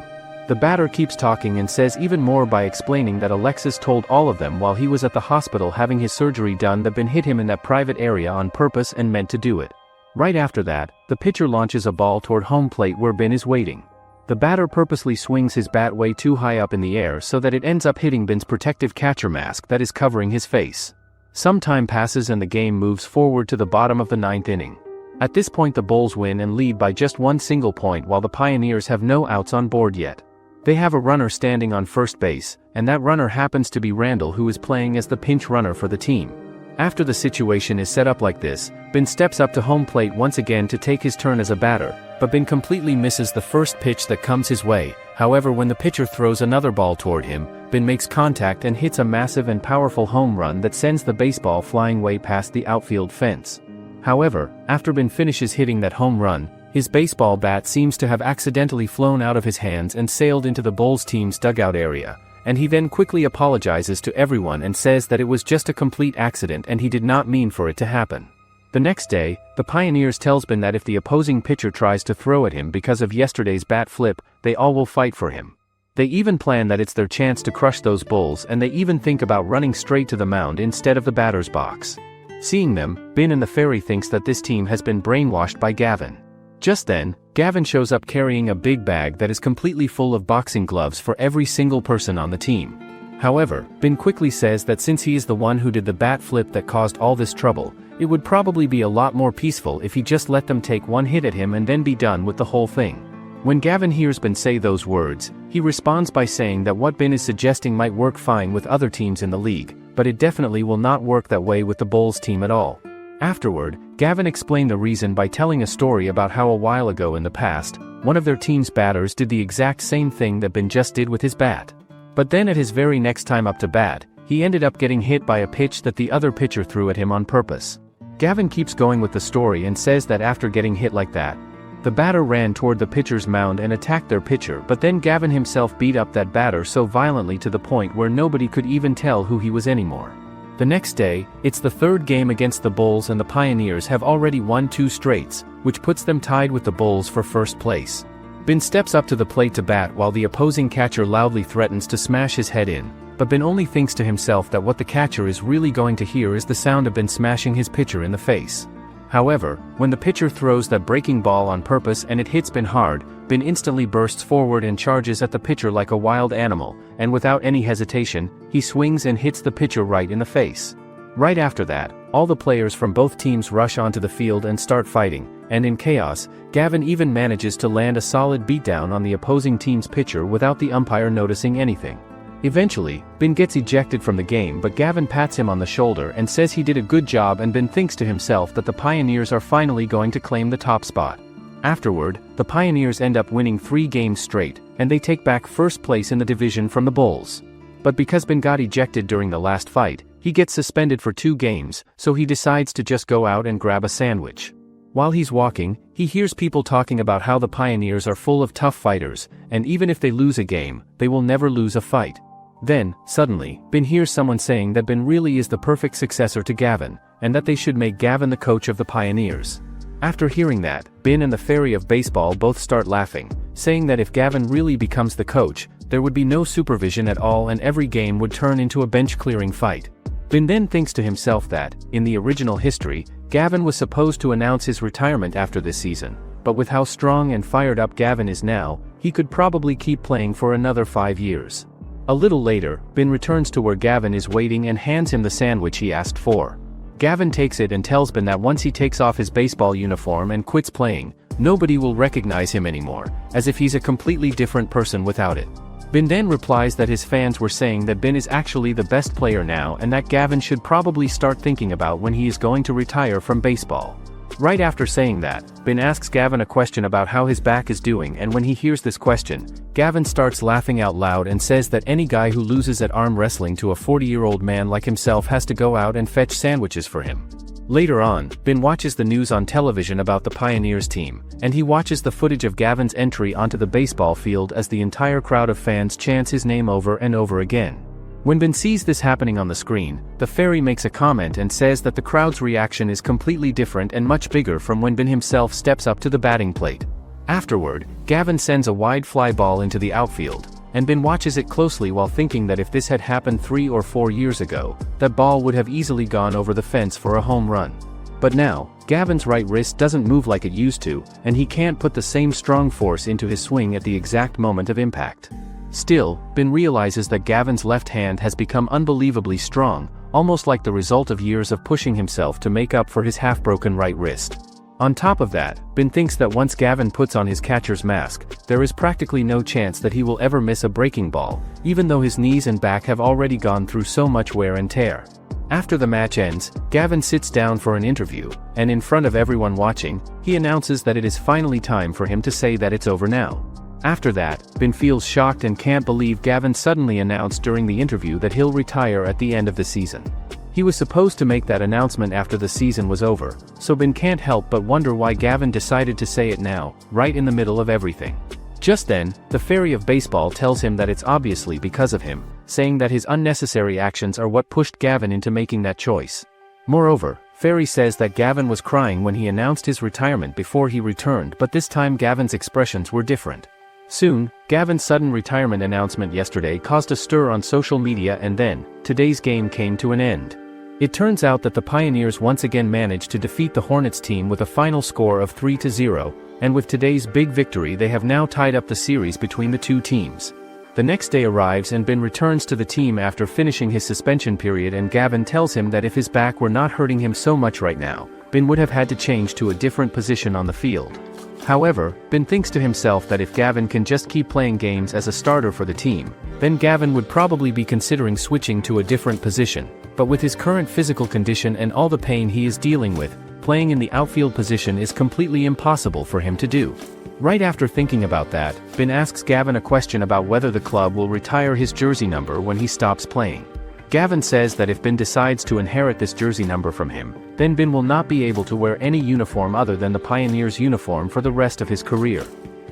The batter keeps talking and says even more by explaining that Alexis told all of them while he was at the hospital having his surgery done that Bin hit him in that private area on purpose and meant to do it. Right after that, the pitcher launches a ball toward home plate where Bin is waiting. The batter purposely swings his bat way too high up in the air so that it ends up hitting Bin's protective catcher mask that is covering his face. Some time passes and the game moves forward to the bottom of the ninth inning. At this point the Bulls win and lead by just one single point while the Pioneers have no outs on board yet. They have a runner standing on first base, and that runner happens to be Randall, who is playing as the pinch runner for the team. After the situation is set up like this, Bin steps up to home plate once again to take his turn as a batter, but Bin completely misses the first pitch that comes his way. However, when the pitcher throws another ball toward him, Bin makes contact and hits a massive and powerful home run that sends the baseball flying way past the outfield fence. However, after Bin finishes hitting that home run, his baseball bat seems to have accidentally flown out of his hands and sailed into the Bulls team's dugout area, and he then quickly apologizes to everyone and says that it was just a complete accident and he did not mean for it to happen. The next day, the Pioneers tells Bin that if the opposing pitcher tries to throw at him because of yesterday's bat flip, they all will fight for him. They even plan that it's their chance to crush those Bulls, and they even think about running straight to the mound instead of the batter's box. Seeing them, Bin and the fairy thinks that this team has been brainwashed by Gavin. Just then, Gavin shows up carrying a big bag that is completely full of boxing gloves for every single person on the team. However, Bin quickly says that since he is the one who did the bat flip that caused all this trouble, it would probably be a lot more peaceful if he just let them take one hit at him and then be done with the whole thing. When Gavin hears Bin say those words, he responds by saying that what Bin is suggesting might work fine with other teams in the league, but it definitely will not work that way with the Bulls team at all. Afterward, Gavin explained the reason by telling a story about how a while ago in the past, one of their team's batters did the exact same thing that Bin just did with his bat. But then at his very next time up to bat, he ended up getting hit by a pitch that the other pitcher threw at him on purpose. Gavin keeps going with the story and says that after getting hit like that, the batter ran toward the pitcher's mound and attacked their pitcher, but then Gavin himself beat up that batter so violently to the point where nobody could even tell who he was anymore. The next day, it's the third game against the Bulls and the Pioneers have already won 2 straights, which puts them tied with the Bulls for first place. Bin steps up to the plate to bat while the opposing catcher loudly threatens to smash his head in, but Bin only thinks to himself that what the catcher is really going to hear is the sound of Bin smashing his pitcher in the face. However, when the pitcher throws that breaking ball on purpose and it hits Bin hard, Bin instantly bursts forward and charges at the pitcher like a wild animal, and without any hesitation, he swings and hits the pitcher right in the face. Right after that, all the players from both teams rush onto the field and start fighting, and in chaos, Gavin even manages to land a solid beatdown on the opposing team's pitcher without the umpire noticing anything. Eventually, Bin gets ejected from the game, but Gavin pats him on the shoulder and says he did a good job, and Bin thinks to himself that the Pioneers are finally going to claim the top spot. Afterward, the Pioneers end up winning 3 games straight, and they take back first place in the division from the Bulls. But because Bin got ejected during the last fight, he gets suspended for 2 games, so he decides to just go out and grab a sandwich. While he's walking, he hears people talking about how the Pioneers are full of tough fighters, and even if they lose a game, they will never lose a fight. Then, suddenly, Bin hears someone saying that Bin really is the perfect successor to Gavin, and that they should make Gavin the coach of the Pioneers. After hearing that, Bin and the Fairy of Baseball both start laughing, saying that if Gavin really becomes the coach, there would be no supervision at all and every game would turn into a bench-clearing fight. Bin then thinks to himself that, in the original history, Gavin was supposed to announce his retirement after this season, but with how strong and fired up Gavin is now, he could probably keep playing for another 5 years. A little later, Bin returns to where Gavin is waiting and hands him the sandwich he asked for. Gavin takes it and tells Bin that once he takes off his baseball uniform and quits playing, nobody will recognize him anymore, as if he's a completely different person without it. Bin then replies that his fans were saying that Bin is actually the best player now and that Gavin should probably start thinking about when he is going to retire from baseball. Right after saying that, Bin asks Gavin a question about how his back is doing, and when he hears this question, Gavin starts laughing out loud and says that any guy who loses at arm wrestling to a 40-year-old man like himself has to go out and fetch sandwiches for him. Later on, Bin watches the news on television about the Pioneers team, and he watches the footage of Gavin's entry onto the baseball field as the entire crowd of fans chants his name over and over again. When Bin sees this happening on the screen, the fairy makes a comment and says that the crowd's reaction is completely different and much bigger from when Bin himself steps up to the batting plate. Afterward, Gavin sends a wide fly ball into the outfield, and Bin watches it closely while thinking that if this had happened 3 or 4 years ago, that ball would have easily gone over the fence for a home run. But now, Gavin's right wrist doesn't move like it used to, and he can't put the same strong force into his swing at the exact moment of impact. Still, Bin realizes that Gavin's left hand has become unbelievably strong, almost like the result of years of pushing himself to make up for his half-broken right wrist. On top of that, Bin thinks that once Gavin puts on his catcher's mask, there is practically no chance that he will ever miss a breaking ball, even though his knees and back have already gone through so much wear and tear. After the match ends, Gavin sits down for an interview, and in front of everyone watching, he announces that it is finally time for him to say that it's over now. After that, Bin feels shocked and can't believe Gavin suddenly announced during the interview that he'll retire at the end of the season. He was supposed to make that announcement after the season was over, so Bin can't help but wonder why Gavin decided to say it now, right in the middle of everything. Just then, the Fairy of Baseball tells him that it's obviously because of him, saying that his unnecessary actions are what pushed Gavin into making that choice. Moreover, Fairy says that Gavin was crying when he announced his retirement before he returned, but this time Gavin's expressions were different. Soon, Gavin's sudden retirement announcement yesterday caused a stir on social media, and then, today's game came to an end. It turns out that the Pioneers once again managed to defeat the Hornets team with a final score of 3-0, and with today's big victory they have now tied up the series between the two teams. The next day arrives and Bin returns to the team after finishing his suspension period, and Gavin tells him that if his back were not hurting him so much right now, Bin would have had to change to a different position on the field. However, Bin thinks to himself that if Gavin can just keep playing games as a starter for the team, then Gavin would probably be considering switching to a different position, but with his current physical condition and all the pain he is dealing with, playing in the outfield position is completely impossible for him to do. Right after thinking about that, Bin asks Gavin a question about whether the club will retire his jersey number when he stops playing. Gavin says that if Bin decides to inherit this jersey number from him, then Bin will not be able to wear any uniform other than the Pioneers uniform for the rest of his career.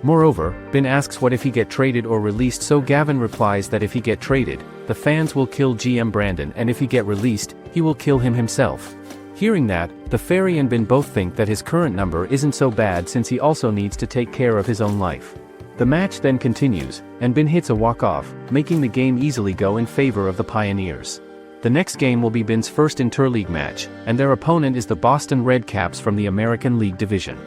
Moreover, Bin asks what if he get traded or released, so Gavin replies that if he get traded, the fans will kill GM Brandon, and if he get released, he will kill him himself. Hearing that, the Fairy and Bin both think that his current number isn't so bad since he also needs to take care of his own life. The match then continues, and Bin hits a walk-off, making the game easily go in favor of the Pioneers. The next game will be Bin's first interleague match, and their opponent is the Boston Red Caps from the American League Division.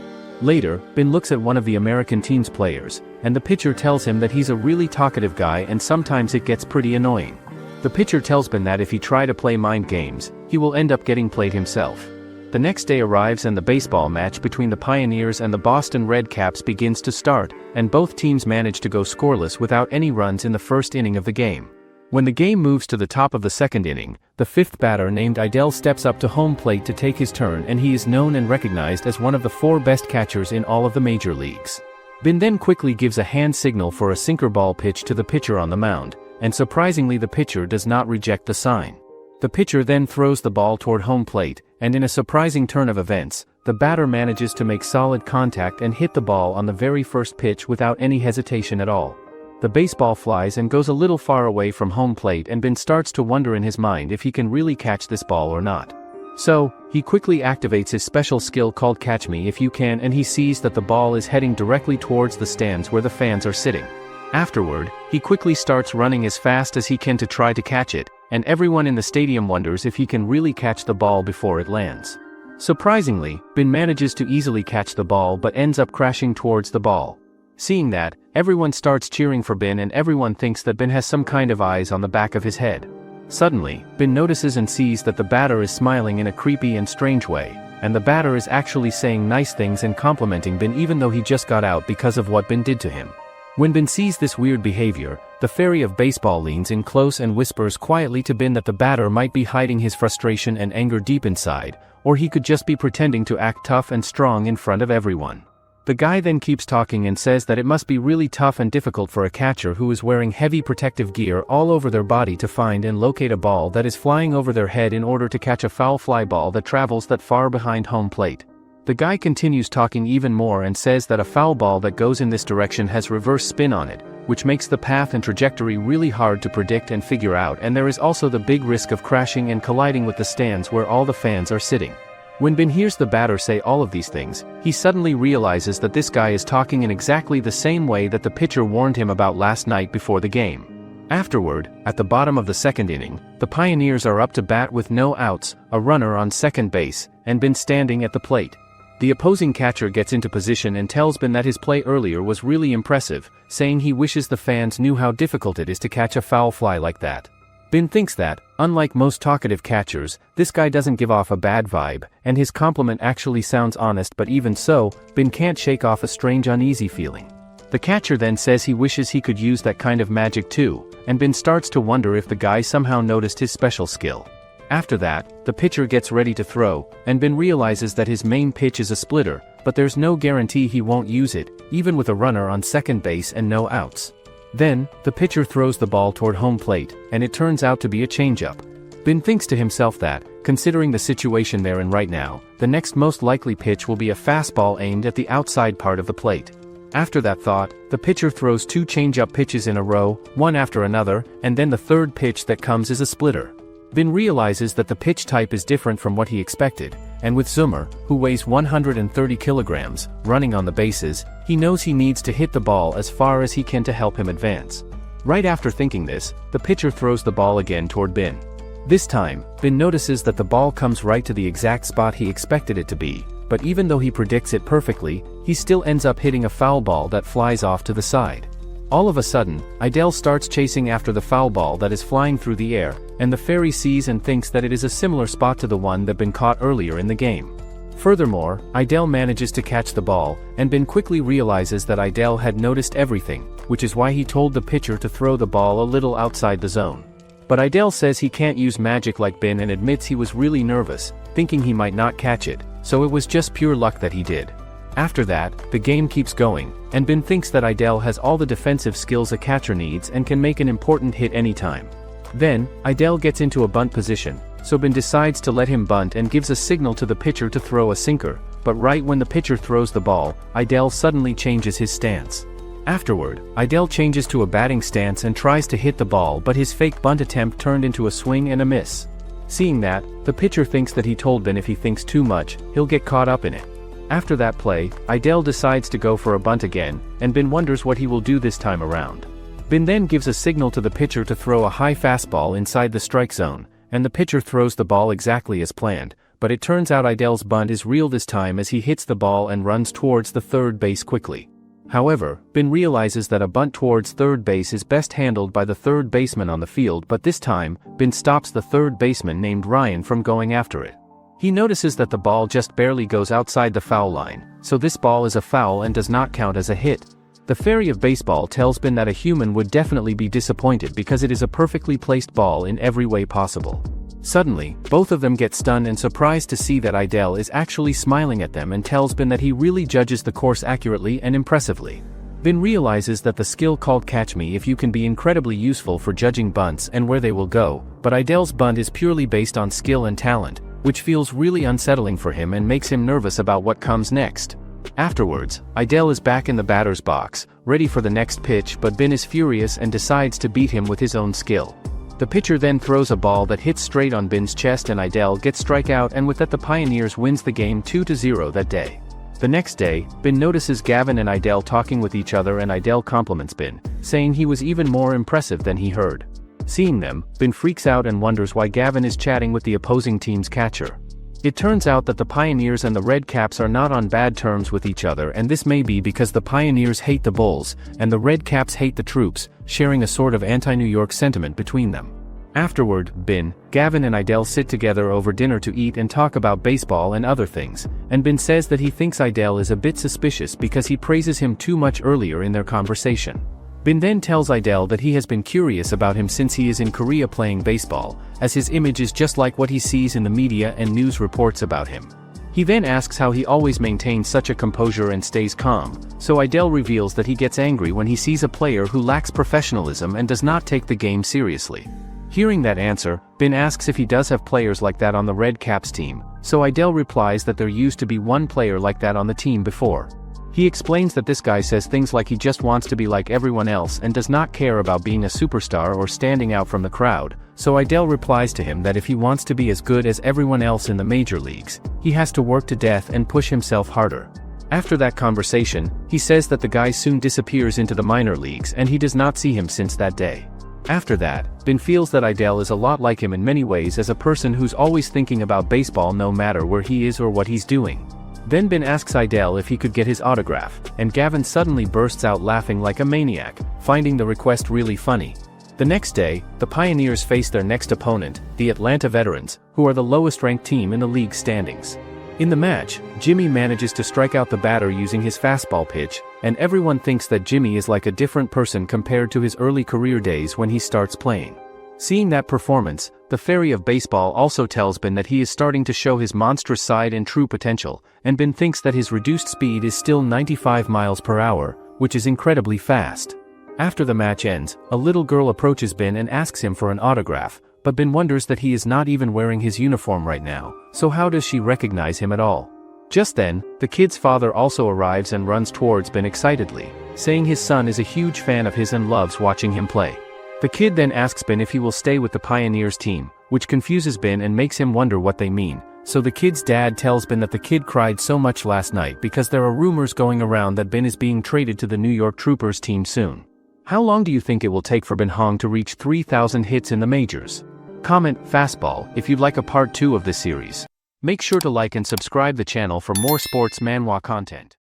Later, Bin looks at one of the American team's players, and the pitcher tells him that he's a really talkative guy and sometimes it gets pretty annoying. The pitcher tells Bin that if he tries to play mind games, he will end up getting played himself. The next day arrives and the baseball match between the Pioneers and the Boston Red Caps begins to start, and both teams manage to go scoreless without any runs in the first inning of the game. When the game moves to the top of the second inning, the fifth batter named Idell steps up to home plate to take his turn, and he is known and recognized as one of the 4 best catchers in all of the major leagues. Bin then quickly gives a hand signal for a sinker ball pitch to the pitcher on the mound, and surprisingly the pitcher does not reject the sign. The pitcher then throws the ball toward home plate, and in a surprising turn of events, the batter manages to make solid contact and hit the ball on the very first pitch without any hesitation at all. The baseball flies and goes a little far away from home plate, and Bin starts to wonder in his mind if he can really catch this ball or not. So, he quickly activates his special skill called Catch Me If You Can, and he sees that the ball is heading directly towards the stands where the fans are sitting. Afterward, he quickly starts running as fast as he can to try to catch it, and everyone in the stadium wonders if he can really catch the ball before it lands. Surprisingly, Bin manages to easily catch the ball but ends up crashing towards the ball. Seeing that, everyone starts cheering for Bin and everyone thinks that Bin has some kind of eyes on the back of his head. Suddenly, Bin notices and sees that the batter is smiling in a creepy and strange way, and the batter is actually saying nice things and complimenting Bin even though he just got out because of what Bin did to him. When Bin sees this weird behavior, the fairy of baseball leans in close and whispers quietly to Bin that the batter might be hiding his frustration and anger deep inside, or he could just be pretending to act tough and strong in front of everyone. The guy then keeps talking and says that it must be really tough and difficult for a catcher who is wearing heavy protective gear all over their body to find and locate a ball that is flying over their head in order to catch a foul fly ball that travels that far behind home plate. The guy continues talking even more and says that a foul ball that goes in this direction has reverse spin on it, which makes the path and trajectory really hard to predict and figure out, and there is also the big risk of crashing and colliding with the stands where all the fans are sitting. When Bin hears the batter say all of these things, he suddenly realizes that this guy is talking in exactly the same way that the pitcher warned him about last night before the game. Afterward, at the bottom of the second inning, the Pioneers are up to bat with no outs, a runner on second base, and Bin standing at the plate. The opposing catcher gets into position and tells Bin that his play earlier was really impressive, saying he wishes the fans knew how difficult it is to catch a foul fly like that. Bin thinks that, unlike most talkative catchers, this guy doesn't give off a bad vibe, and his compliment actually sounds honest, but even so, Bin can't shake off a strange uneasy feeling. The catcher then says he wishes he could use that kind of magic too, and Bin starts to wonder if the guy somehow noticed his special skill. After that, the pitcher gets ready to throw, and Bin realizes that his main pitch is a splitter, but there's no guarantee he won't use it, even with a runner on second base and no outs. Then, the pitcher throws the ball toward home plate, and it turns out to be a changeup. Bin thinks to himself that, considering the situation they're in right now, the next most likely pitch will be a fastball aimed at the outside part of the plate. After that thought, the pitcher throws two changeup pitches in a row, one after another, and then the third pitch that comes is a splitter. Bin realizes that the pitch type is different from what he expected, and with Zoomer, who weighs 130 kilograms, running on the bases, he knows he needs to hit the ball as far as he can to help him advance. Right after thinking this, the pitcher throws the ball again toward Bin. This time, Bin notices that the ball comes right to the exact spot he expected it to be, but even though he predicts it perfectly, he still ends up hitting a foul ball that flies off to the side. All of a sudden, Idel starts chasing after the foul ball that is flying through the air, and the fairy sees and thinks that it is a similar spot to the one that Bin caught earlier in the game. Furthermore, Idel manages to catch the ball, and Bin quickly realizes that Idel had noticed everything, which is why he told the pitcher to throw the ball a little outside the zone. But Idel says he can't use magic like Bin and admits he was really nervous, thinking he might not catch it, so it was just pure luck that he did. After that, the game keeps going, and Bin thinks that Idel has all the defensive skills a catcher needs and can make an important hit anytime. Then, Idel gets into a bunt position, so Bin decides to let him bunt and gives a signal to the pitcher to throw a sinker, but right when the pitcher throws the ball, Idel suddenly changes his stance. Afterward, Idel changes to a batting stance and tries to hit the ball, but his fake bunt attempt turned into a swing and a miss. Seeing that, the pitcher thinks that he told Bin if he thinks too much, he'll get caught up in it. After that play, Idel decides to go for a bunt again, and Bin wonders what he will do this time around. Bin then gives a signal to the pitcher to throw a high fastball inside the strike zone, and the pitcher throws the ball exactly as planned, but it turns out Idel's bunt is real this time as he hits the ball and runs towards the third base quickly. However, Bin realizes that a bunt towards third base is best handled by the third baseman on the field, but this time, Bin stops the third baseman named Ryan from going after it. He notices that the ball just barely goes outside the foul line, so this ball is a foul and does not count as a hit. The fairy of baseball tells Bin that a human would definitely be disappointed because it is a perfectly placed ball in every way possible. Suddenly, both of them get stunned and surprised to see that Idel is actually smiling at them and tells Bin that he really judges the course accurately and impressively. Bin realizes that the skill called Catch Me If You Can be incredibly useful for judging bunts and where they will go, but Idel's bunt is purely based on skill and talent, which feels really unsettling for him and makes him nervous about what comes next. Afterwards, Idel is back in the batter's box, ready for the next pitch, but Bin is furious and decides to beat him with his own skill. The pitcher then throws a ball that hits straight on Bin's chest and Idel gets strikeout, and with that the Pioneers wins the game 2-0 that day. The next day, Bin notices Gavin and Idel talking with each other, and Idel compliments Bin, saying he was even more impressive than he heard. Seeing them, Bin freaks out and wonders why Gavin is chatting with the opposing team's catcher. It turns out that the Pioneers and the Red Caps are not on bad terms with each other, and this may be because the Pioneers hate the Bulls, and the Red Caps hate the troops, sharing a sort of anti-New York sentiment between them. Afterward, Bin, Gavin and Idel sit together over dinner to eat and talk about baseball and other things, and Bin says that he thinks Idel is a bit suspicious because he praises him too much earlier in their conversation. Bin then tells Idel that he has been curious about him since he is in Korea playing baseball, as his image is just like what he sees in the media and news reports about him. He then asks how he always maintains such a composure and stays calm, so Idel reveals that he gets angry when he sees a player who lacks professionalism and does not take the game seriously. Hearing that answer, Bin asks if he does have players like that on the Red Caps team, so Idel replies that there used to be one player like that on the team before. He explains that this guy says things like he just wants to be like everyone else and does not care about being a superstar or standing out from the crowd, so Idel replies to him that if he wants to be as good as everyone else in the major leagues, he has to work to death and push himself harder. After that conversation, he says that the guy soon disappears into the minor leagues and he does not see him since that day. After that, Bin feels that Idel is a lot like him in many ways, as a person who's always thinking about baseball no matter where he is or what he's doing. Then Bin asks Idel if he could get his autograph, and Gavin suddenly bursts out laughing like a maniac, finding the request really funny. The next day, the Pioneers face their next opponent, the Atlanta Veterans, who are the lowest-ranked team in the league standings. In the match, Jimmy manages to strike out the batter using his fastball pitch, and everyone thinks that Jimmy is like a different person compared to his early career days when he starts playing. Seeing that performance, the Fairy of Baseball also tells Bin that he is starting to show his monstrous side and true potential, and Bin thinks that his reduced speed is still 95 miles per hour, which is incredibly fast. After the match ends, a little girl approaches Bin and asks him for an autograph, but Bin wonders that he is not even wearing his uniform right now, so how does she recognize him at all? Just then, the kid's father also arrives and runs towards Bin excitedly, saying his son is a huge fan of his and loves watching him play. The kid then asks Bin if he will stay with the Pioneers team, which confuses Bin and makes him wonder what they mean, so the kid's dad tells Bin that the kid cried so much last night because there are rumors going around that Bin is being traded to the New York Troopers team soon. How long do you think it will take for Bin Hong to reach 3,000 hits in the majors? Comment fastball if you'd like a part 2 of this series. Make sure to like and subscribe the channel for more sports manhwa content.